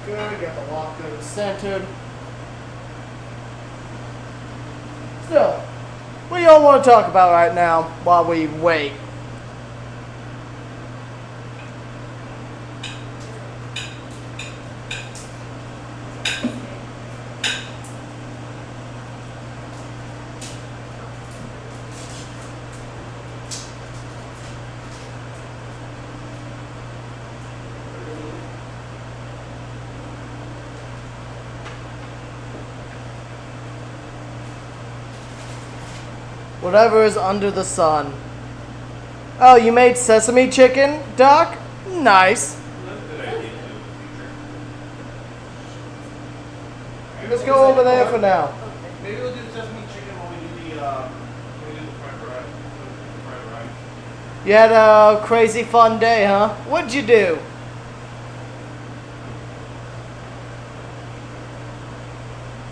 Good, got the wok good and centered. Still, what do y'all want to talk about right now while we wait? Whatever is under the sun. Oh, you made sesame chicken, Doc? Nice. Let's go over there for now. Maybe we'll do sesame chicken when we do the fried rice. You had a crazy fun day, huh? What'd you do?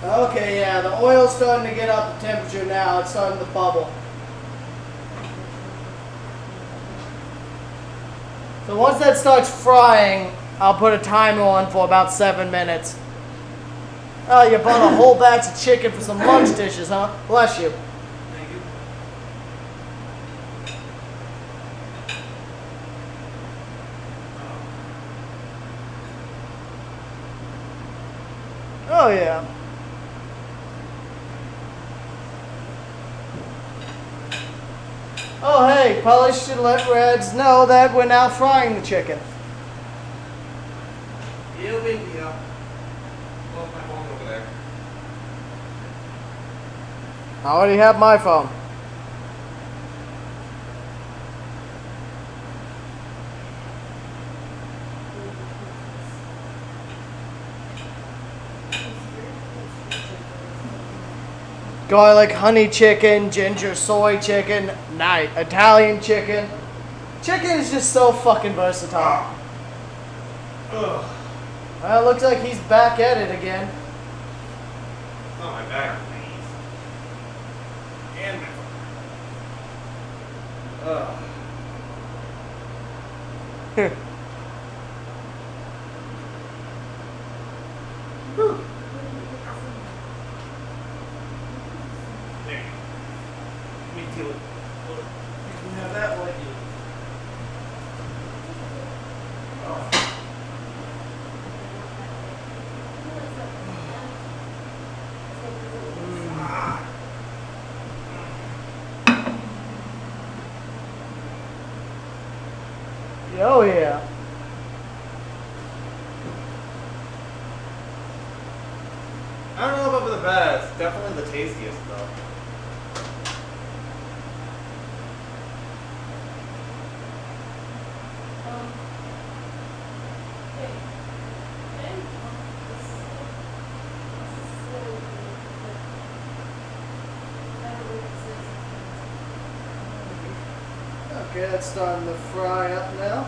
Okay, yeah, the oil's starting to get up to temperature now. It's starting to bubble. So once that starts frying, I'll put a timer on for about 7 minutes. Oh, you bought a whole batch of chicken for some lunch dishes, huh? Bless you. Thank you. Oh, yeah. Oh, hey, probably should let Reds know that we're now frying the chicken. Yeah, big deal. Well, my phone over there. I already have my phone. garlic honey chicken, ginger soy chicken, Italian chicken. Chicken is just so fucking versatile. Ugh. Well, it looks like he's back at it again. Oh, my back, please. And my Ugh. Whew. There you go. Let me deal with it. You can have that one. Oh. Oh yeah. I don't know about the best. Definitely the tastiest though. Okay, that's starting to fry up now.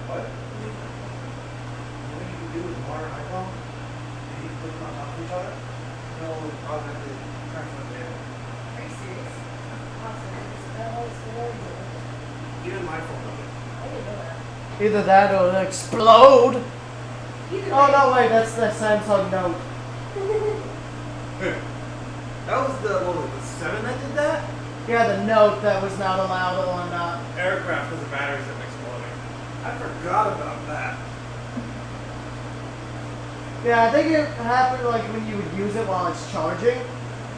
What? What you can do with water and iPhone? And you can put them on top of each other? No, automatically crack them there. Are you serious? Awesome. Even my phone does it. I didn't know that. Either that or it'll explode. Either Oh way. no, wait, that's the Samsung Note. That was the, what was it, the 7 that did that? Yeah, the Note that was not allowed on. Aircraft because the batteries didn't explode. I forgot about that. Yeah, I think it happened like when you would use it while it's charging.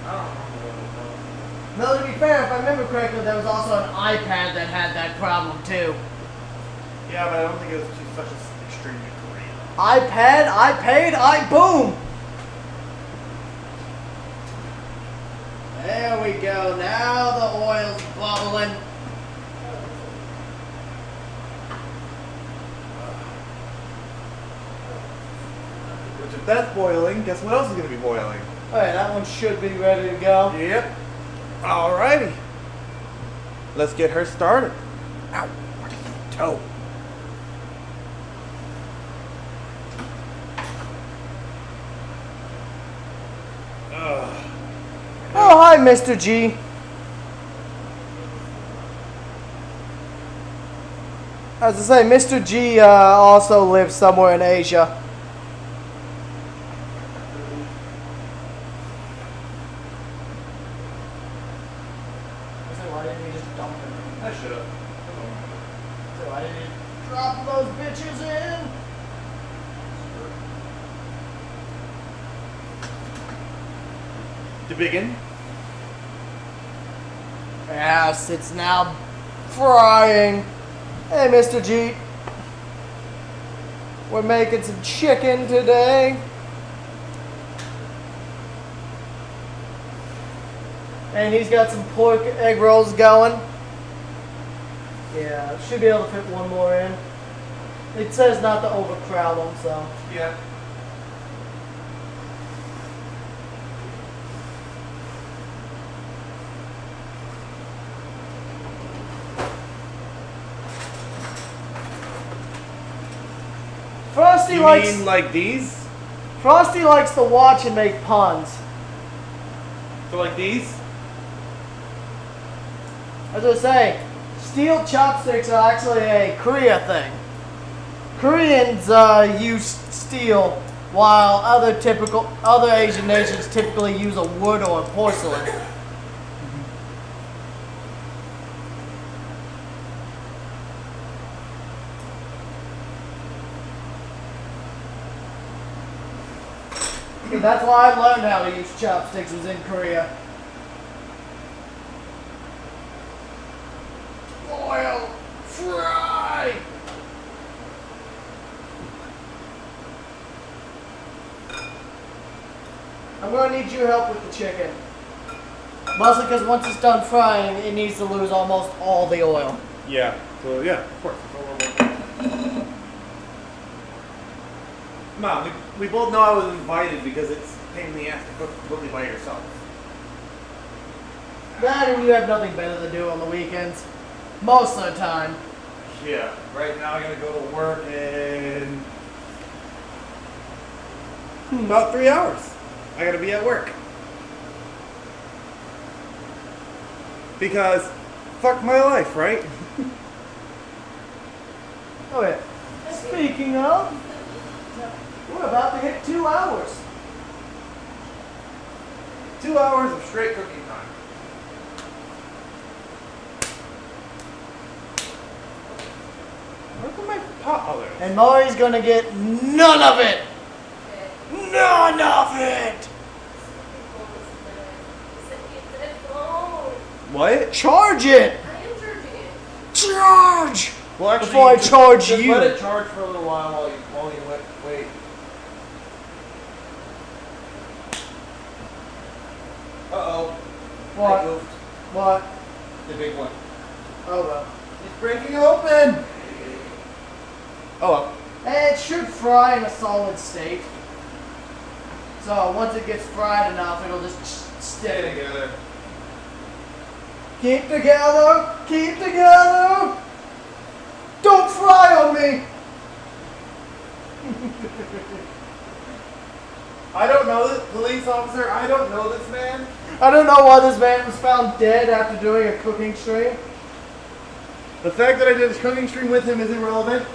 I don't remember what it was. No, to be fair, if I remember correctly, there was also an iPad that had that problem too. Yeah, but I don't think it was to such an extreme degree. iPad, I paid, boom! There we go. Now the oil's bubbling. Which if that's boiling, guess what else is going to be boiling? Alright, that one should be ready to go. Yep. Alrighty. Let's get her started. Ow. Toe. Oh, hi, Mr. G. As I say, Mr. G also lives somewhere in Asia. Why didn't you just dump them? I should have. So why didn't you drop those bitches in? To begin. Yes, it's now frying. Hey, Mr. G. We're making some chicken today. And he's got some pork egg rolls going. Yeah, should be able to fit one more in. It says not to overcrowd them, so. Yeah. Frosty You likes mean like these? Frosty likes to watch and make puns. So like these? As I say, steel chopsticks are actually a Korea thing. Koreans use steel, while other Asian nations typically use a wood or a porcelain. That's why I learned how to use chopsticks was in Korea. Oil fry! I'm going to need your help with the chicken. Mostly because once it's done frying, it needs to lose almost all the oil. Yeah. So yeah, of course. Mom, we both know I was invited because it's a pain in the ass to cook completely by yourself. That and you have nothing better to do on the weekends. Most of the time. Yeah. Right now I gotta go to work in about 3 hours. I gotta be at work. Because fuck my life, right? Oh yeah. Speaking of, we're about to hit 2 hours. 2 hours of straight cooking time. Where's my pot? Oh, there it is. And Maury's gonna get none of it. None of it. What? Charge it. I am charging it. Charge. Well, actually, Before I charge just you. let it charge for a little while while you wait. Uh-oh. What? I moved. What? The big one. Oh well. It's breaking open! Oh well. It should fry in a solid state. So once it gets fried enough, it'll just Stay stick. together. Keep together. Keep together. Don't fry on me. I don't know this police officer. I don't know this man. I don't know why this man was found dead after doing a cooking stream. The fact that I did this cooking stream with him is irrelevant.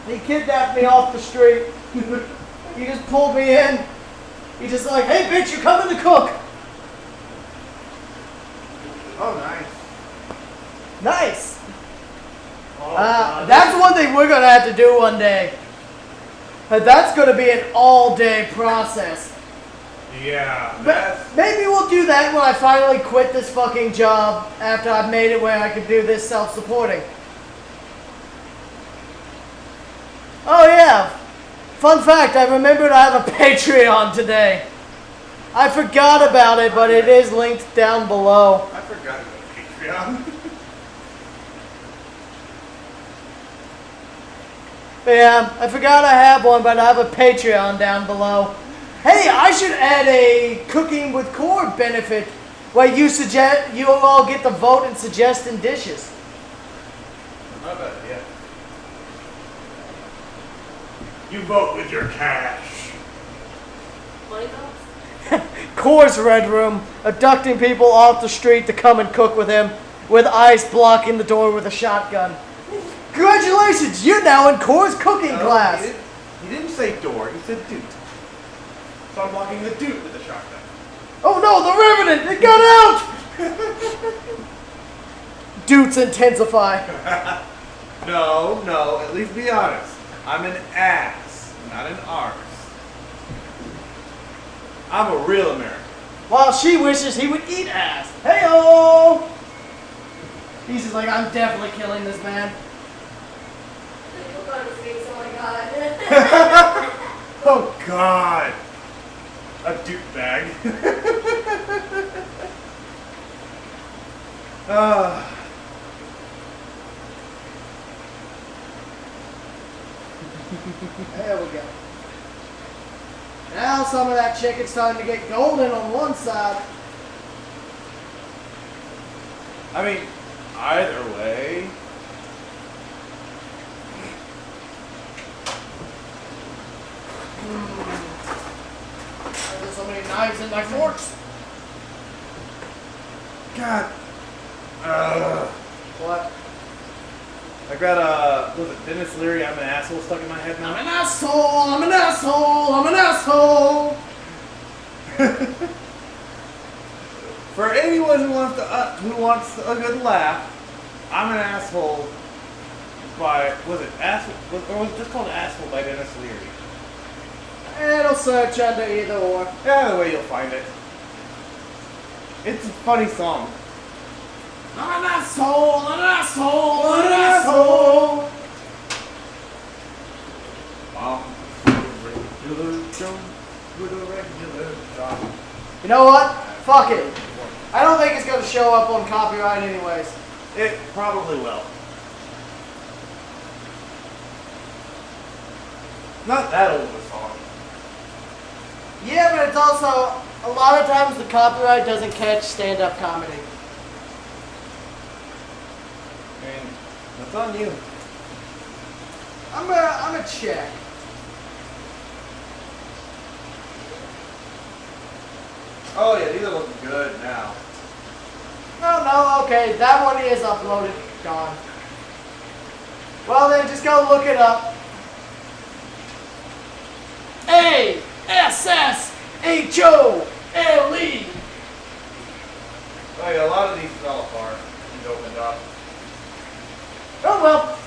He kidnapped me off the street. He just pulled me in. He just like, hey bitch, you're coming to cook. Oh, nice. Nice. Oh, That's one thing we're gonna have to do one day. That's gonna be an all-day process. yeah. But maybe we'll do that when I finally quit this fucking job after I've made it where I can do this self-supporting. Oh yeah. Fun fact, I remembered I have a Patreon today. I forgot about it, but it is linked down below. I forgot about Patreon. Yeah, I forgot I have one, but I have a Patreon down below. Hey, I should add a cooking with core benefit where you all get to vote and suggesting dishes. Not bad, yeah. You vote with your cash. Money box? Core's Red Room, abducting people off the street to come and cook with him, with ice blocking the door with a shotgun. Congratulations, you're now in Core's cooking class. He didn't say door, he said dude. So I'm blocking the dude with the shotgun. Oh no, the Revenant, it got out! Dudes intensify. No, at least be honest. I'm an ass, not an arse. I'm a real American. While she wishes he would eat ass. Hey-oh! He's just like, I'm definitely killing this man. Look on his face, oh my god. Oh God. A dude bag. There we go. Now some of that chicken's starting to get golden on one side. I mean, either way. There's so many knives and my forks. God. What? I got was it Dennis Leary, I'm an asshole stuck in my head now? I'm an asshole, I'm an asshole, I'm an asshole. For anyone who wants a good laugh, I'm an asshole by, was it asshole, or was it just called Asshole by Dennis Leary? It'll search under either or. Either way you'll find it. It's a funny song. I'm an asshole, I'm an asshole, I'm an asshole. You know what? Fuck it. I don't think it's going to show up on copyright anyways. It probably will. Not that old of a song. Yeah, but it's also, a lot of times the copyright doesn't catch stand-up comedy. I mean, that's on you. I'm gonna check. Oh yeah, these are looking good now. No, okay, that one is uploaded. Gone. Well then, just go look it up. ASSHOLE. Oh yeah, a lot of these fell apart and opened up. Oh well.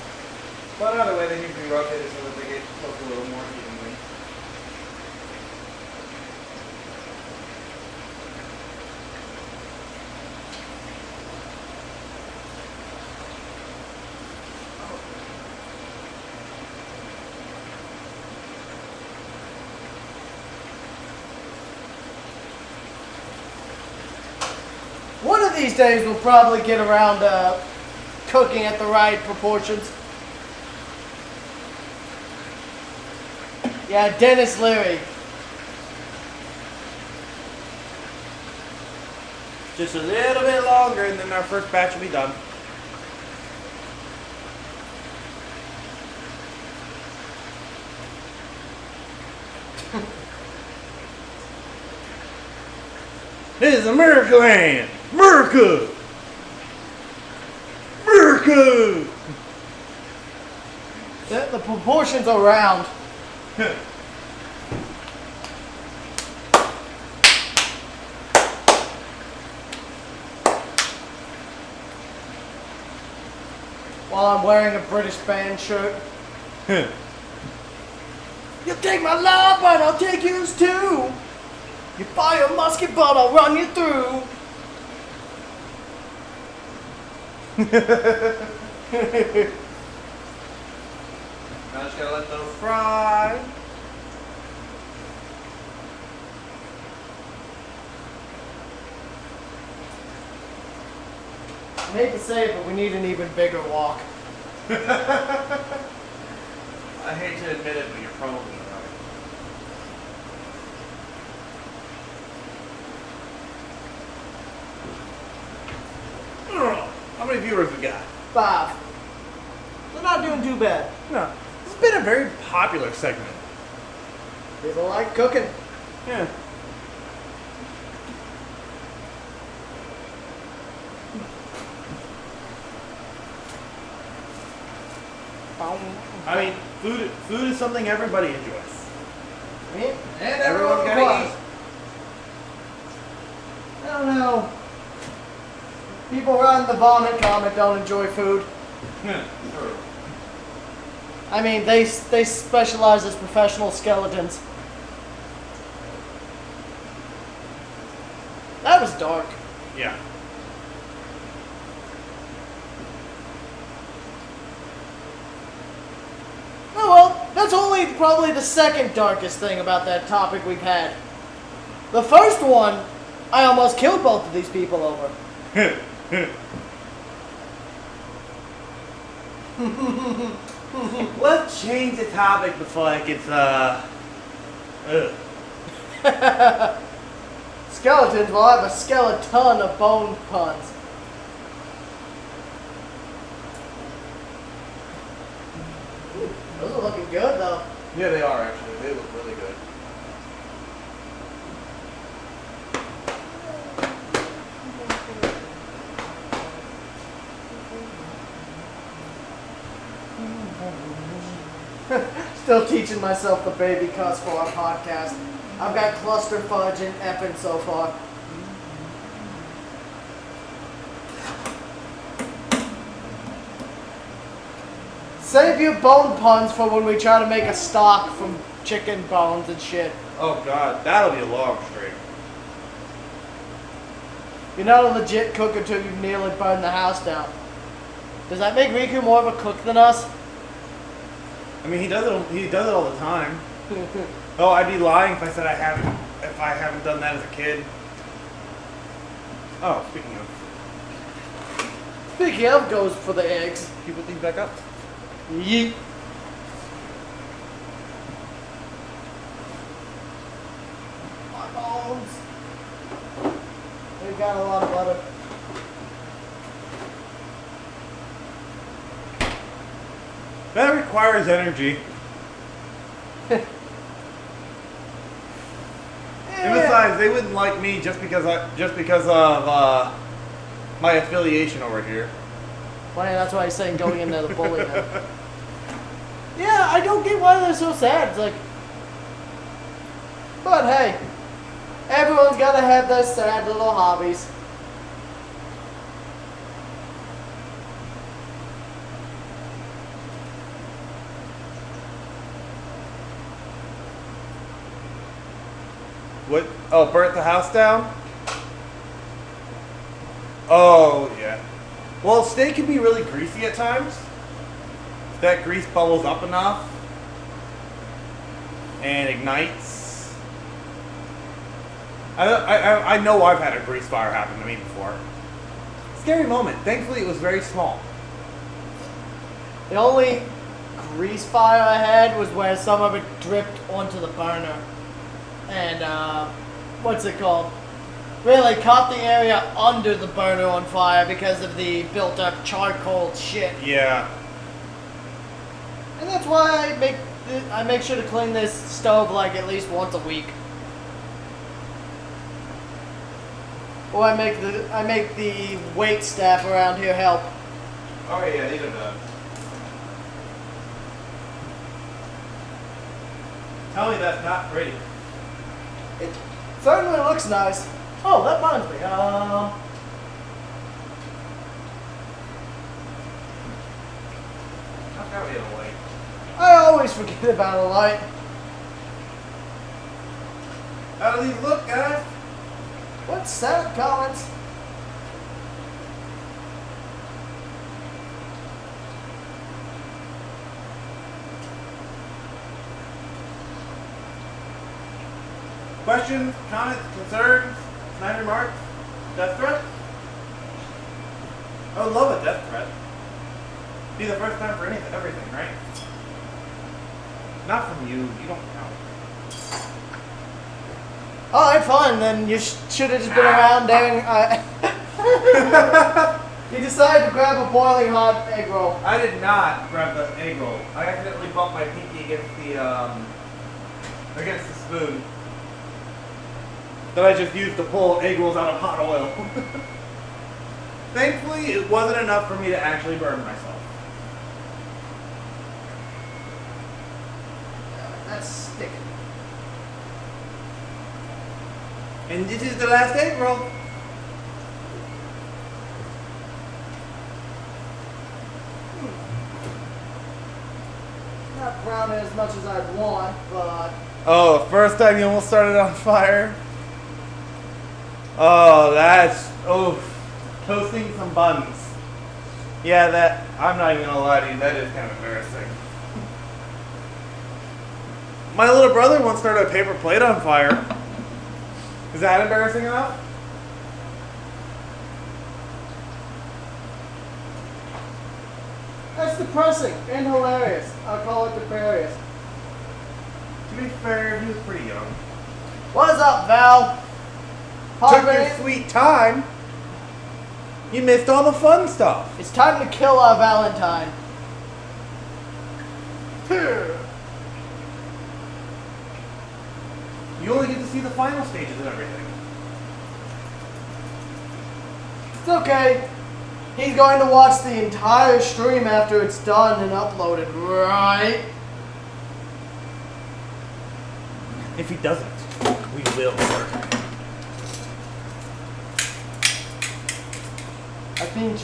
But either way, they need to be rotated so that they get cooked a little more evenly. One of these days we'll probably get around cooking at the right proportions. Yeah, Dennis Leary. Just a little bit longer and then our first batch will be done. This is America land! America! America! The proportions are round. While I'm wearing a British band shirt. You take my life, but I'll take yours too. You fire a musket, but I'll run you through. Now just gotta let those fry. I hate to say it, but we need an even bigger wok. I hate to admit it, but you're probably right. How many viewers we got? 5. We're not doing too bad. No. This has been a very popular segment. People like cooking. Yeah. I mean, food is something everybody enjoys. And Everyone's everyone gotta was. eat. I don't know. People around the vomit comment don't enjoy food. Yeah, sure. I mean, they specialize as professional skeletons. That was dark. Yeah. Oh well, that's only probably the second darkest thing about that topic we've had. The first one, I almost killed both of these people over. Let's change the topic before it gets Skeletons will have a skeleton of bone puns. Ooh, those are looking good though. Yeah, they are actually. They look really good. Still teaching myself the baby cuss for our podcast. I've got cluster fudge and effing so far. Save your bone puns for when we try to make a stock from chicken bones and shit. Oh god, that'll be a long stream. You're not a legit cook until you nearly burn the house down. Does that make Riku more of a cook than us? I mean, he does it. He does it all the time. Oh, I'd be lying if I said I haven't. If I haven't done that as a kid. Oh, speaking of, Speaking of, goes for the eggs. can you put these back up? Yeet. got a lot of butter. That requires energy. And besides, they wouldn't like me just because of my affiliation over here. Well, yeah, that's why he's saying going into the bully then. Yeah, I don't get why they're so sad. It's like, but hey, everyone's gotta have their sad little hobbies. What? Oh, burnt the house down? Oh, yeah. Well, steak can be really greasy at times. If that grease bubbles up enough and ignites. I know I've had a grease fire happen to me before. Scary moment. Thankfully, it was very small. The only grease fire I had was where some of it dripped onto the burner. And, what's it called? Really caught the area under the burner on fire because of the built up charcoal shit. Yeah. And that's why I make sure to clean this stove like at least once a week. Or I make the wait staff around here help. Oh, yeah, these are done. Tell me that's not pretty. It certainly looks nice. Oh, that reminds me. I've got to be a light. I always forget about a light. How do these look, guys? What's that, comments? Questions, comments, concerns, snide remarks, death threats? I would love a death threat. Be the first time for everything, right? Not from you. You don't count. Alright, fine. Then you should have just been around during. You decided to grab a boiling hot egg roll. I did not grab the egg roll. I accidentally bumped my pinky against the spoon that I just used to pull egg rolls out of hot oil. Thankfully, it wasn't enough for me to actually burn myself. That's sticking. And this is the last egg roll. Not browning as much as I'd want, but. Oh, first time you almost started on fire? Oh, toasting some buns. Yeah, I'm not even gonna lie to you, that is kind of embarrassing. My little brother once started a paper plate on fire. Is that embarrassing enough? That's depressing and hilarious. I'll call it deprarious. To be fair, he was pretty young. What's up, Val? Took your sweet time. You missed all the fun stuff. It's time to kill our Valentine. You only get to see the final stages of everything. It's okay. He's going to watch the entire stream after it's done and uploaded, right? If he doesn't, we will. I think.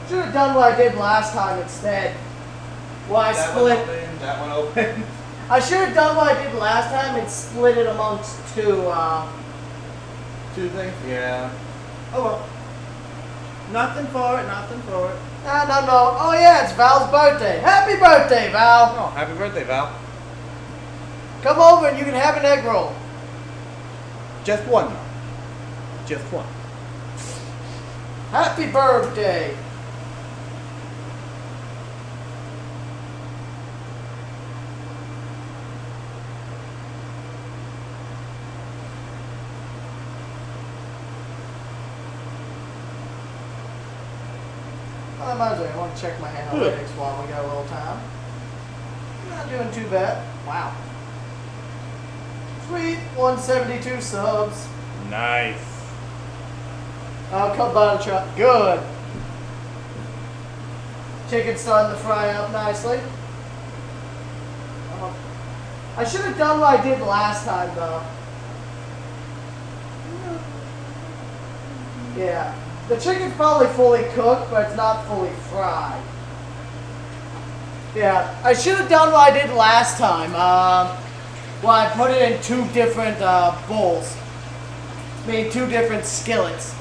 Should have done what I did last time instead. Well, I split. That one open. I should have done what I did last time and split it amongst two things. Yeah. Oh well. Nothing for it, nothing for it. No. Oh yeah, it's Val's birthday. Happy birthday, Val. Oh, happy birthday, Val. Come over and you can have an egg roll. Just one. Just one. Happy birthday. Well, that reminds me, I want to check my analytics while we got a little time. Not doing too bad. Wow. Sweet, 172 subs. Nice. Oh, cut butter chop. Good. Chicken's starting to fry up nicely. I should have done what I did last time, though. Yeah. The chicken's probably fully cooked, but it's not fully fried. Yeah. I should have done what I did last time. Well, I put it in 2 different bowls. I mean, 2 different skillets.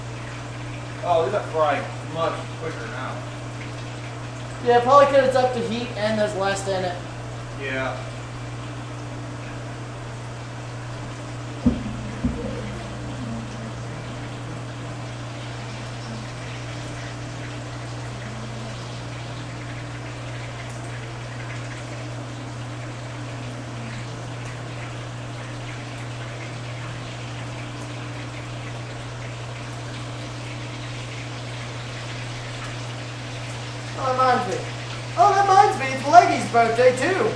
Oh, these are frying much quicker now. Yeah, probably because it's up to heat and there's less in it. Yeah. Oh, that reminds me, it's Leggy's birthday too.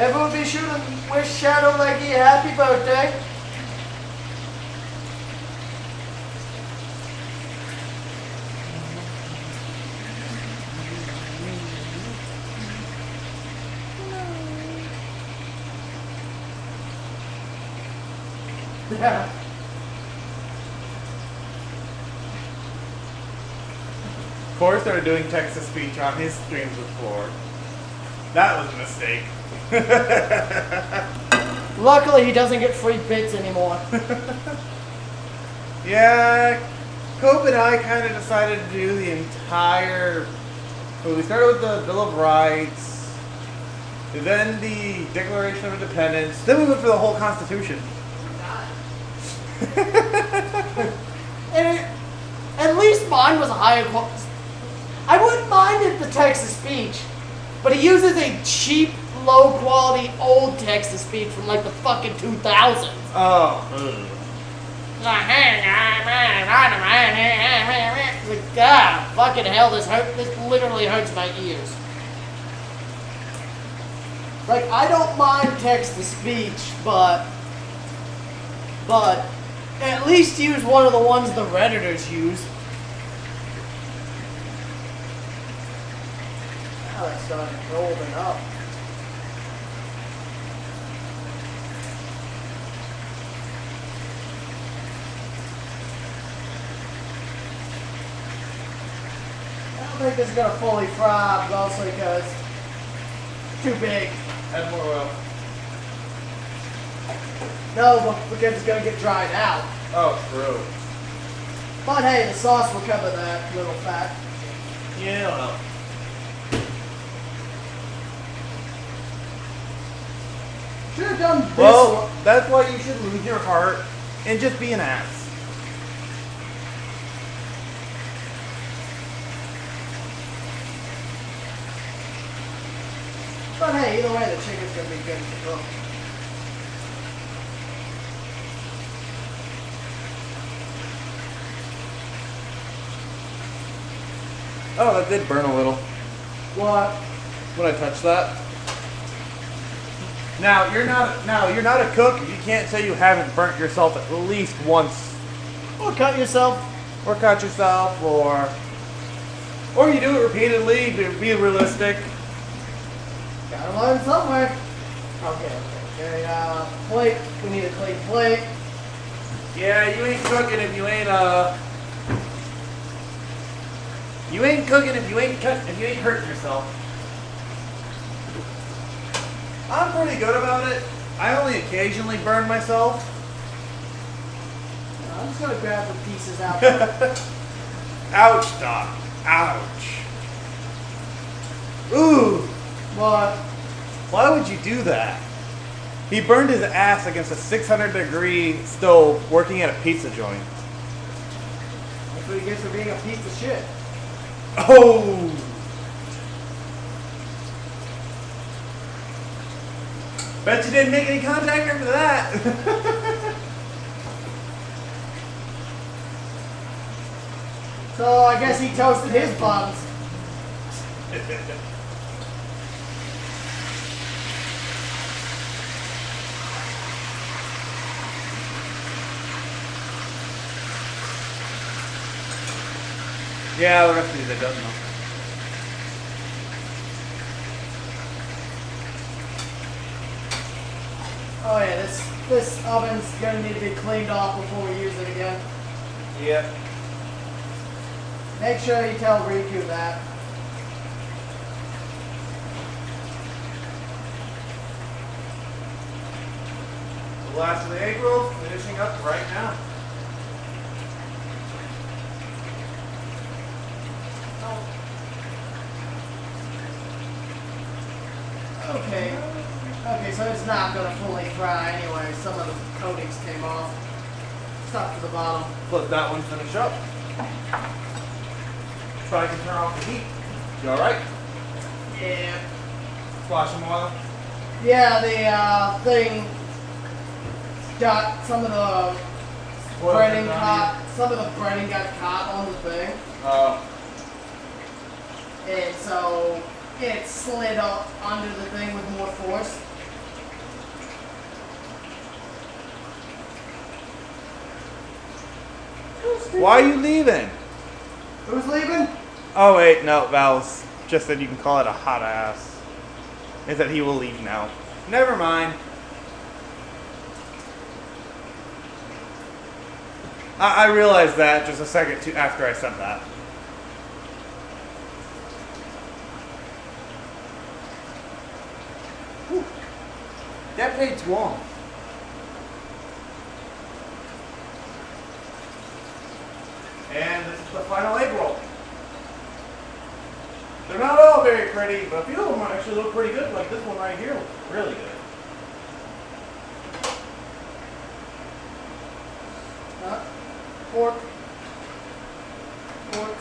Everyone be sure to wish Shadow Leggy a happy birthday. Yeah. Corey started doing text-to-speech on his streams before. That was a mistake. Luckily, he doesn't get free bits anymore. Yeah, Cope and I kind of decided to do the entire... Well, we started with the Bill of Rights, then the Declaration of Independence, then we went for the whole Constitution. And at least mine was a higher quality. I wouldn't mind if the text-to-speech, but he uses a cheap, low-quality, old text-to-speech from like the fucking 2000s. Oh. It's like, God, fucking hell, this literally hurts my ears. Like, I don't mind text-to-speech, but at least use one of the ones the Redditors use. Now it's starting rolling up. I don't think this is going to fully fry, mostly because it's too big. Add more oil. No, but because it's going to get dried out. Oh, true. But hey, the sauce will cover that little fat. Yeah, well. Should have done this Well, one. that's why you should lose your heart and just be an ass. But hey, either way, the chicken's going to be good to cook. Oh, that did burn a little What? when I touched that. Now you're not a cook if you can't say you haven't burnt yourself at least once, Or cut yourself. or cut yourself, or you do it repeatedly to be realistic. Gotta learn somewhere. Okay. Plate. We need a clean plate. Yeah, you ain't cooking if you ain't You ain't cooking if you ain't hurting yourself. I'm pretty good about it. I only occasionally burn myself. I'm just gonna grab the pieces out. Ouch, Doc. Ouch. Ooh. What? Why would you do that? He burned his ass against a 600-degree stove working at a pizza joint. That's what he gets for being a piece of shit. Oh! Bet you didn't make any contact after that. So I guess he toasted his buns. Yeah, the rest of these I don't know. Oh yeah, this oven's gonna need to be cleaned off before we use it again. Yep. Make sure you tell Riku that. The last of the egg rolls finishing up right now. Okay. Okay, so it's not gonna fully fry anyway. Some of the coatings came off. Stuck to the bottom. Let that one finish up. So I can turn off the heat. You alright? Yeah. Splash some oil. Yeah, the thing got some of the Oil breading turned on caught. Some of the breading got caught on the thing, and so it slid up under the thing with more force. Why are you leaving? Who's leaving? Oh wait, no, Val's just said you can call it a hot ass. Is that he will leave now. Never mind. I realized that just a second after I said that. Whew. That plate's warm. And this is the final egg roll. They're not all very pretty, but a few of them actually look pretty good. Like this one right here looks really good. Pork. Pork.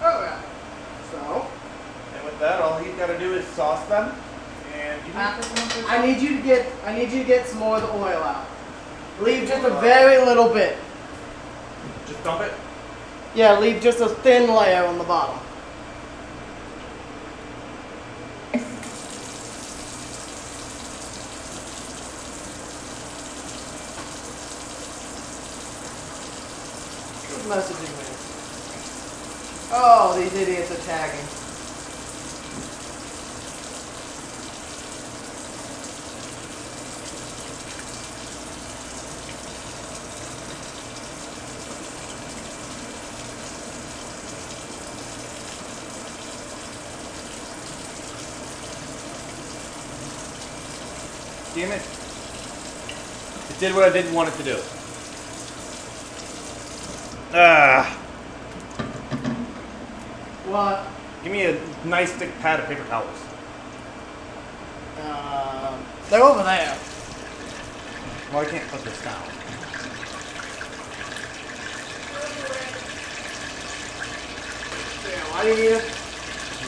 Oh yeah. So. And with that, all he's got to do is sauce them. And you I need you to get some more of the oil out. Leave just a very little bit. just dump it. Yeah, leave just a thin layer on the bottom. Who's messaging me? Oh, these idiots are tagging. Damn it. It did what I didn't want it to do. Ah. What? Give me a nice thick pad of paper towels. They're over there. Well, I can't put this down. Yeah, why do you need it?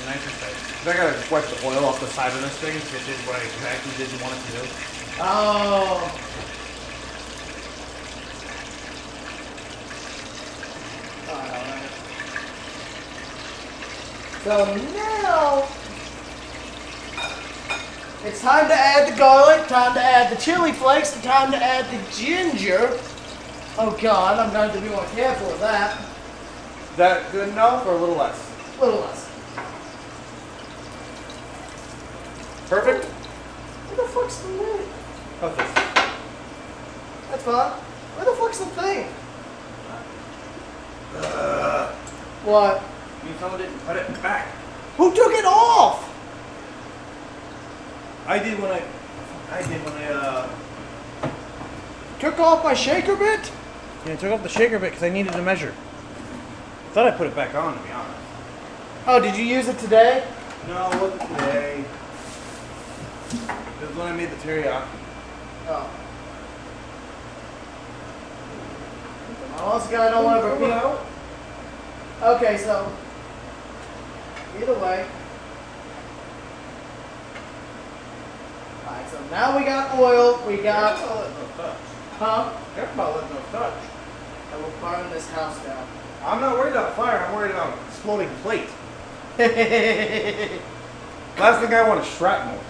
Nice and tight. I gotta wipe the oil off the side of this thing, which is what I exactly didn't want it to do. Oh. So now it's time to add the garlic, time to add the chili flakes, and time to add the ginger. Oh God, I'm going to be more careful with that. Is that good enough or a little less? A little less. Perfect? Where the fuck's the lid? How's this? That's fine. Where the fuck's the thing? What? You someone didn't put it back. Who took it off? I did when I Took off my shaker bit? yeah, I took off the shaker bit because I needed to measure. I thought I put it back on, to be honest. Oh, did you use it today? No, it wasn't today. It was when I made the teriyaki. Oh. Once again, I don't want to repeat. Okay, so Either way. Alright, so now we got oil. We got. Careful about letting those touch. Huh? Careful about letting those touch. I will burn this house down. I'm not worried about fire. I'm worried about exploding plate. Last thing I want is shrapnel.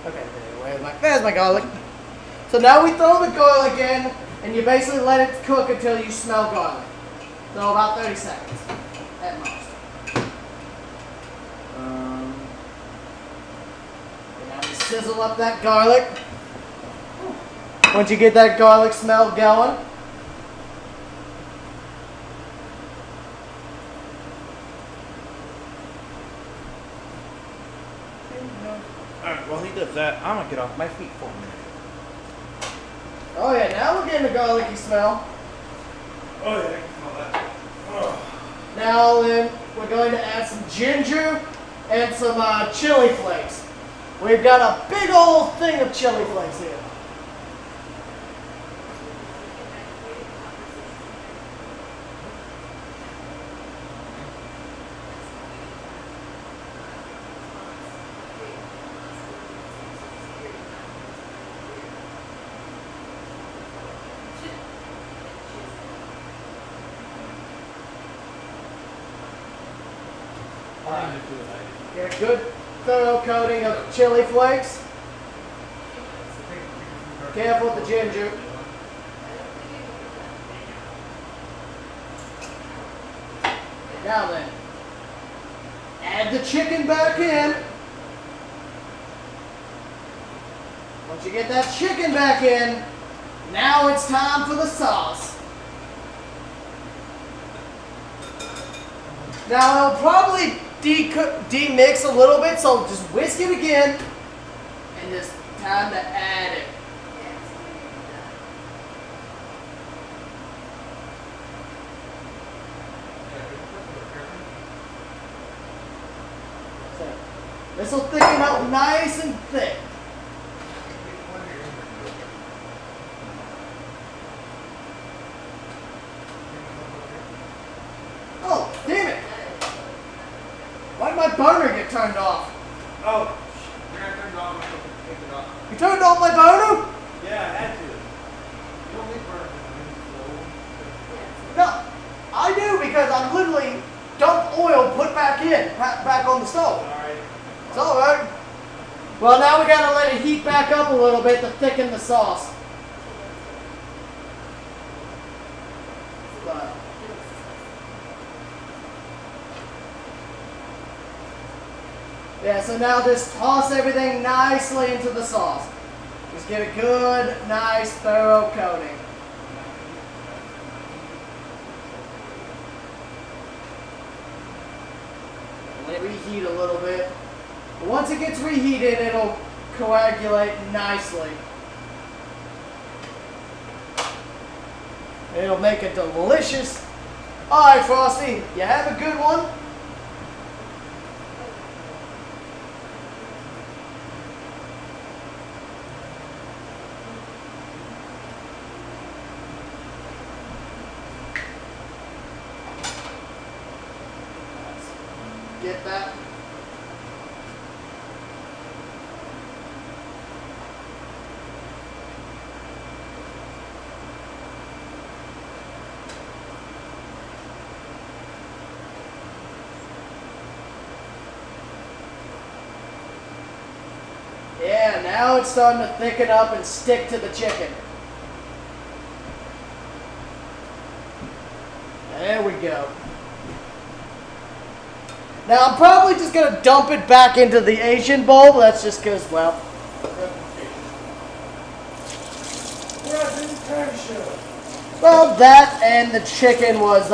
Okay, there's my garlic. So now we throw the garlic in, and you basically let it cook until you smell garlic. So about 30 seconds at most. Now you sizzle up that garlic. Once you get that garlic smell going, Alright, while he does that, I'm gonna get off my feet for a minute. oh yeah, now we're getting the garlicky smell. Oh yeah, I can smell that. Oh. Now then, we're going to add some ginger and some chili flakes. We've got a big old thing of chili flakes here. Get a good thorough coating of chili flakes. Careful with the ginger. Now then, add the chicken back in. Once you get that chicken back in, now it's time for the sauce. Now it'll probably demix a little bit, so just whisk it again, and it's time to add it. So, this will thicken up nice and thick. Oh, damn it! Why did my burner get turned off? Oh, I turned it off. Take it off. You turned off my burner? Yeah, I had to. You don't need burn. No, I do because I'm literally dumped oil, put back in, back on the stove. Alright. It's all right. Well, now we gotta let it heat back up a little bit to thicken the sauce. But yeah, so now just toss everything nicely into the sauce. Just get a good, nice, thorough coating. Let it reheat a little bit. But once it gets reheated, it'll coagulate nicely. It'll make a delicious. Alright, Frosty, you have a good one? Get that. Yeah, now it's starting to thicken up and stick to the chicken. There we go. Now I'm probably just going to dump it back into the Asian bowl. That's just because, well. Well, that and the chicken was,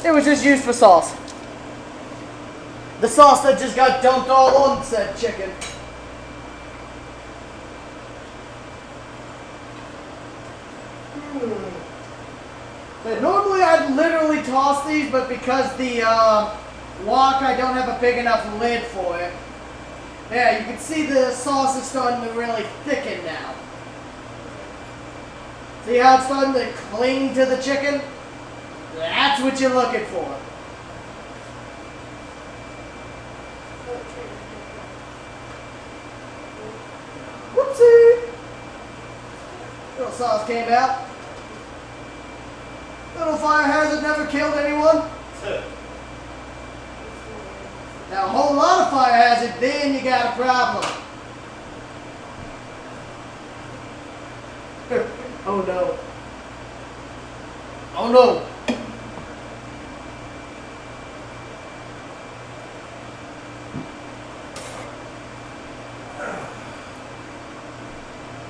it was just used for sauce. The sauce that just got dumped all on said chicken. But normally I'd literally toss these, but because the wok, I don't have a big enough lid for it. Yeah, you can see the sauce is starting to really thicken now. See how it's starting to cling to the chicken? That's what you're looking for. Little sauce came out. Little fire hazard never killed anyone. Now a whole lot of fire hazard, then you got a problem. Oh no. Oh no.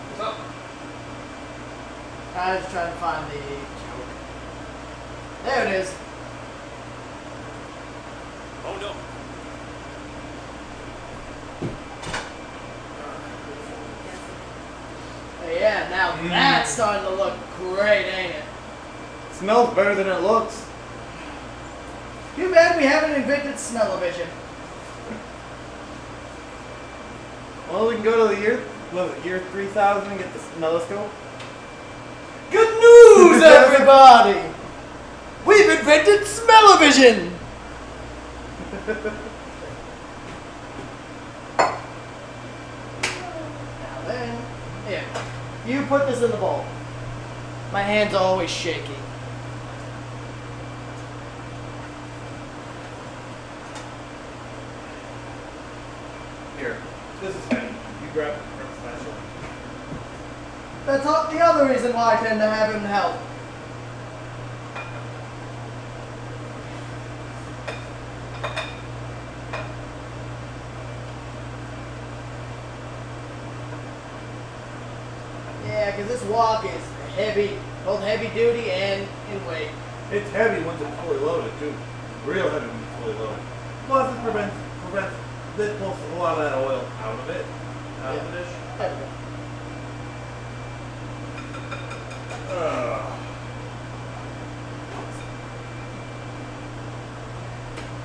What's up? I was trying to find the joke. There it is. Oh no. Yeah, now that's starting to look great, ain't it? Smells better than it looks. Too bad we haven't invented smell-o-vision. Well, we can go to the year 3000 and get the smelloscope. Good news, everybody! We've invented smell-o-vision! Now then, here. You put this in the bowl. My hands are always shaky. Here, this is heavy. You grab it from special. That's the other reason why I tend to have him help. Yeah, because this wok is heavy, both heavy duty and in weight. It's heavy once it's fully loaded, too. Real heavy when it's fully loaded. Plus, it prevents this pulls a lot of that oil out of it, out of the dish.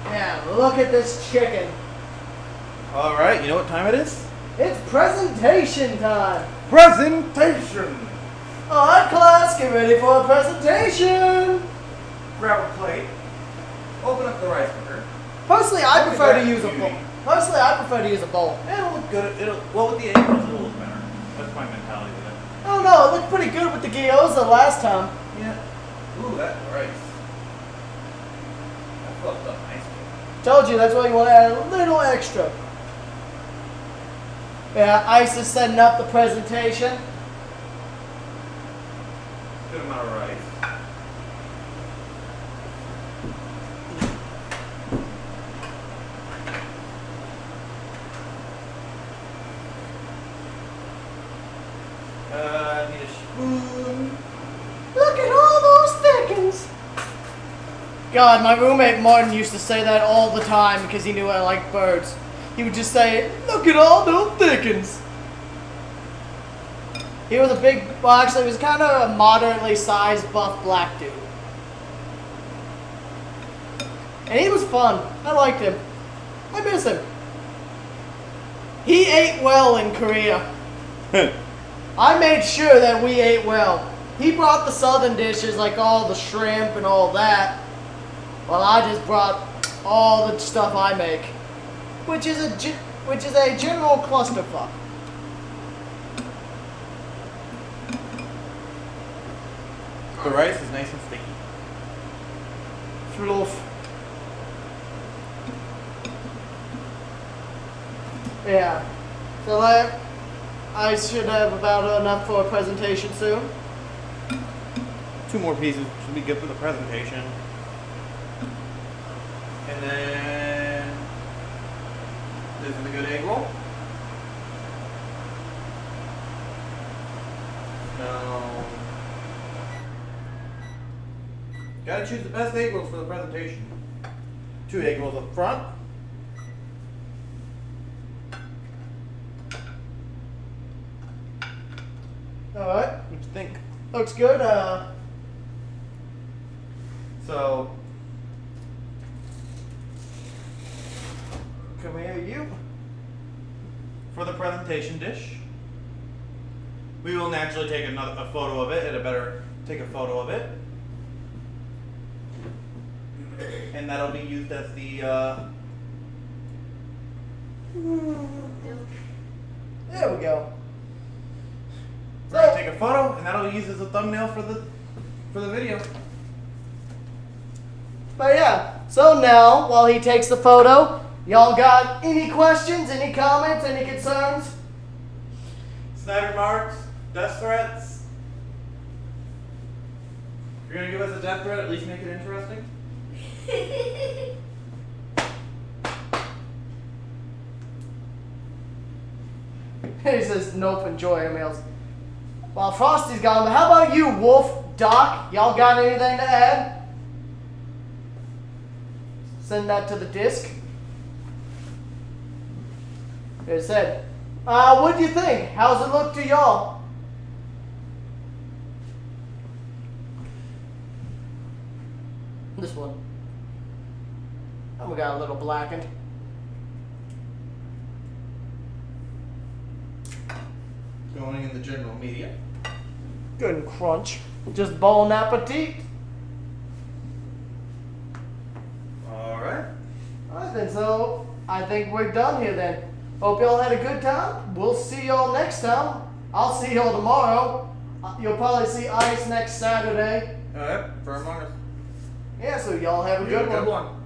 Now, look at this chicken. All right, you know what time it is? It's presentation time. Presentation! All right, class, get ready for a presentation. Grab a plate. Open up the rice cooker. Personally, I Look at prefer to that use a beauty. bowl. Personally, I prefer to use a bowl. It'll look good. Well, with the egg rolls, it'll look better. That's my mentality with it. I don't know, it looked pretty good with the gyoza last time. Yeah. Ooh, that rice. That fluffed up nicely. Told you, that's why you want to add a little extra. Yeah, Ice is setting up the presentation. Good amount of rice. I need a spoon. Look at all those thickens. God, my roommate Martin used to say that all the time because he knew I liked birds. He would just say, look at all those thickens. He was a big, well actually he was kind of a moderately sized buff black dude. And he was fun. I liked him. I miss him. He ate well in Korea. I made sure that we ate well. He brought the southern dishes like all the shrimp and all that, while I just brought all the stuff I make, which is a general clusterfuck. The rice is nice and sticky. Fluff. Yeah. So I should have about enough for a presentation soon. 2 more pieces should be good for the presentation. And then this is a good egg roll. Now, gotta choose the best egg rolls for the presentation. 2 egg rolls up front. Alright. What do you think? Looks good. So, Come here, you. for the presentation dish, we will naturally take a photo of it. Take a photo of it, and that'll be used as the There we go. we're gonna take a photo, and that'll be used as a thumbnail for the video. But yeah, so now while he takes the photo, y'all got any questions, any comments, any concerns? Snide remarks, death threats. If you're gonna give us a death threat, at least make it interesting. He says, nope, enjoy emails. Well, Frosty's gone, but how about you, Wolf, Doc? Y'all got anything to add? Send that to the disc. It said, what do you think? How's it look to y'all? This one. We got a little blackened. Going in the general media. Good and crunch. Just bon appetit. Alright. I think we're done here then. Hope y'all had a good time. We'll see y'all next time. I'll see y'all tomorrow. You'll probably see Ice next Saturday. Alright, for Among Us. Yeah, so y'all have a good one.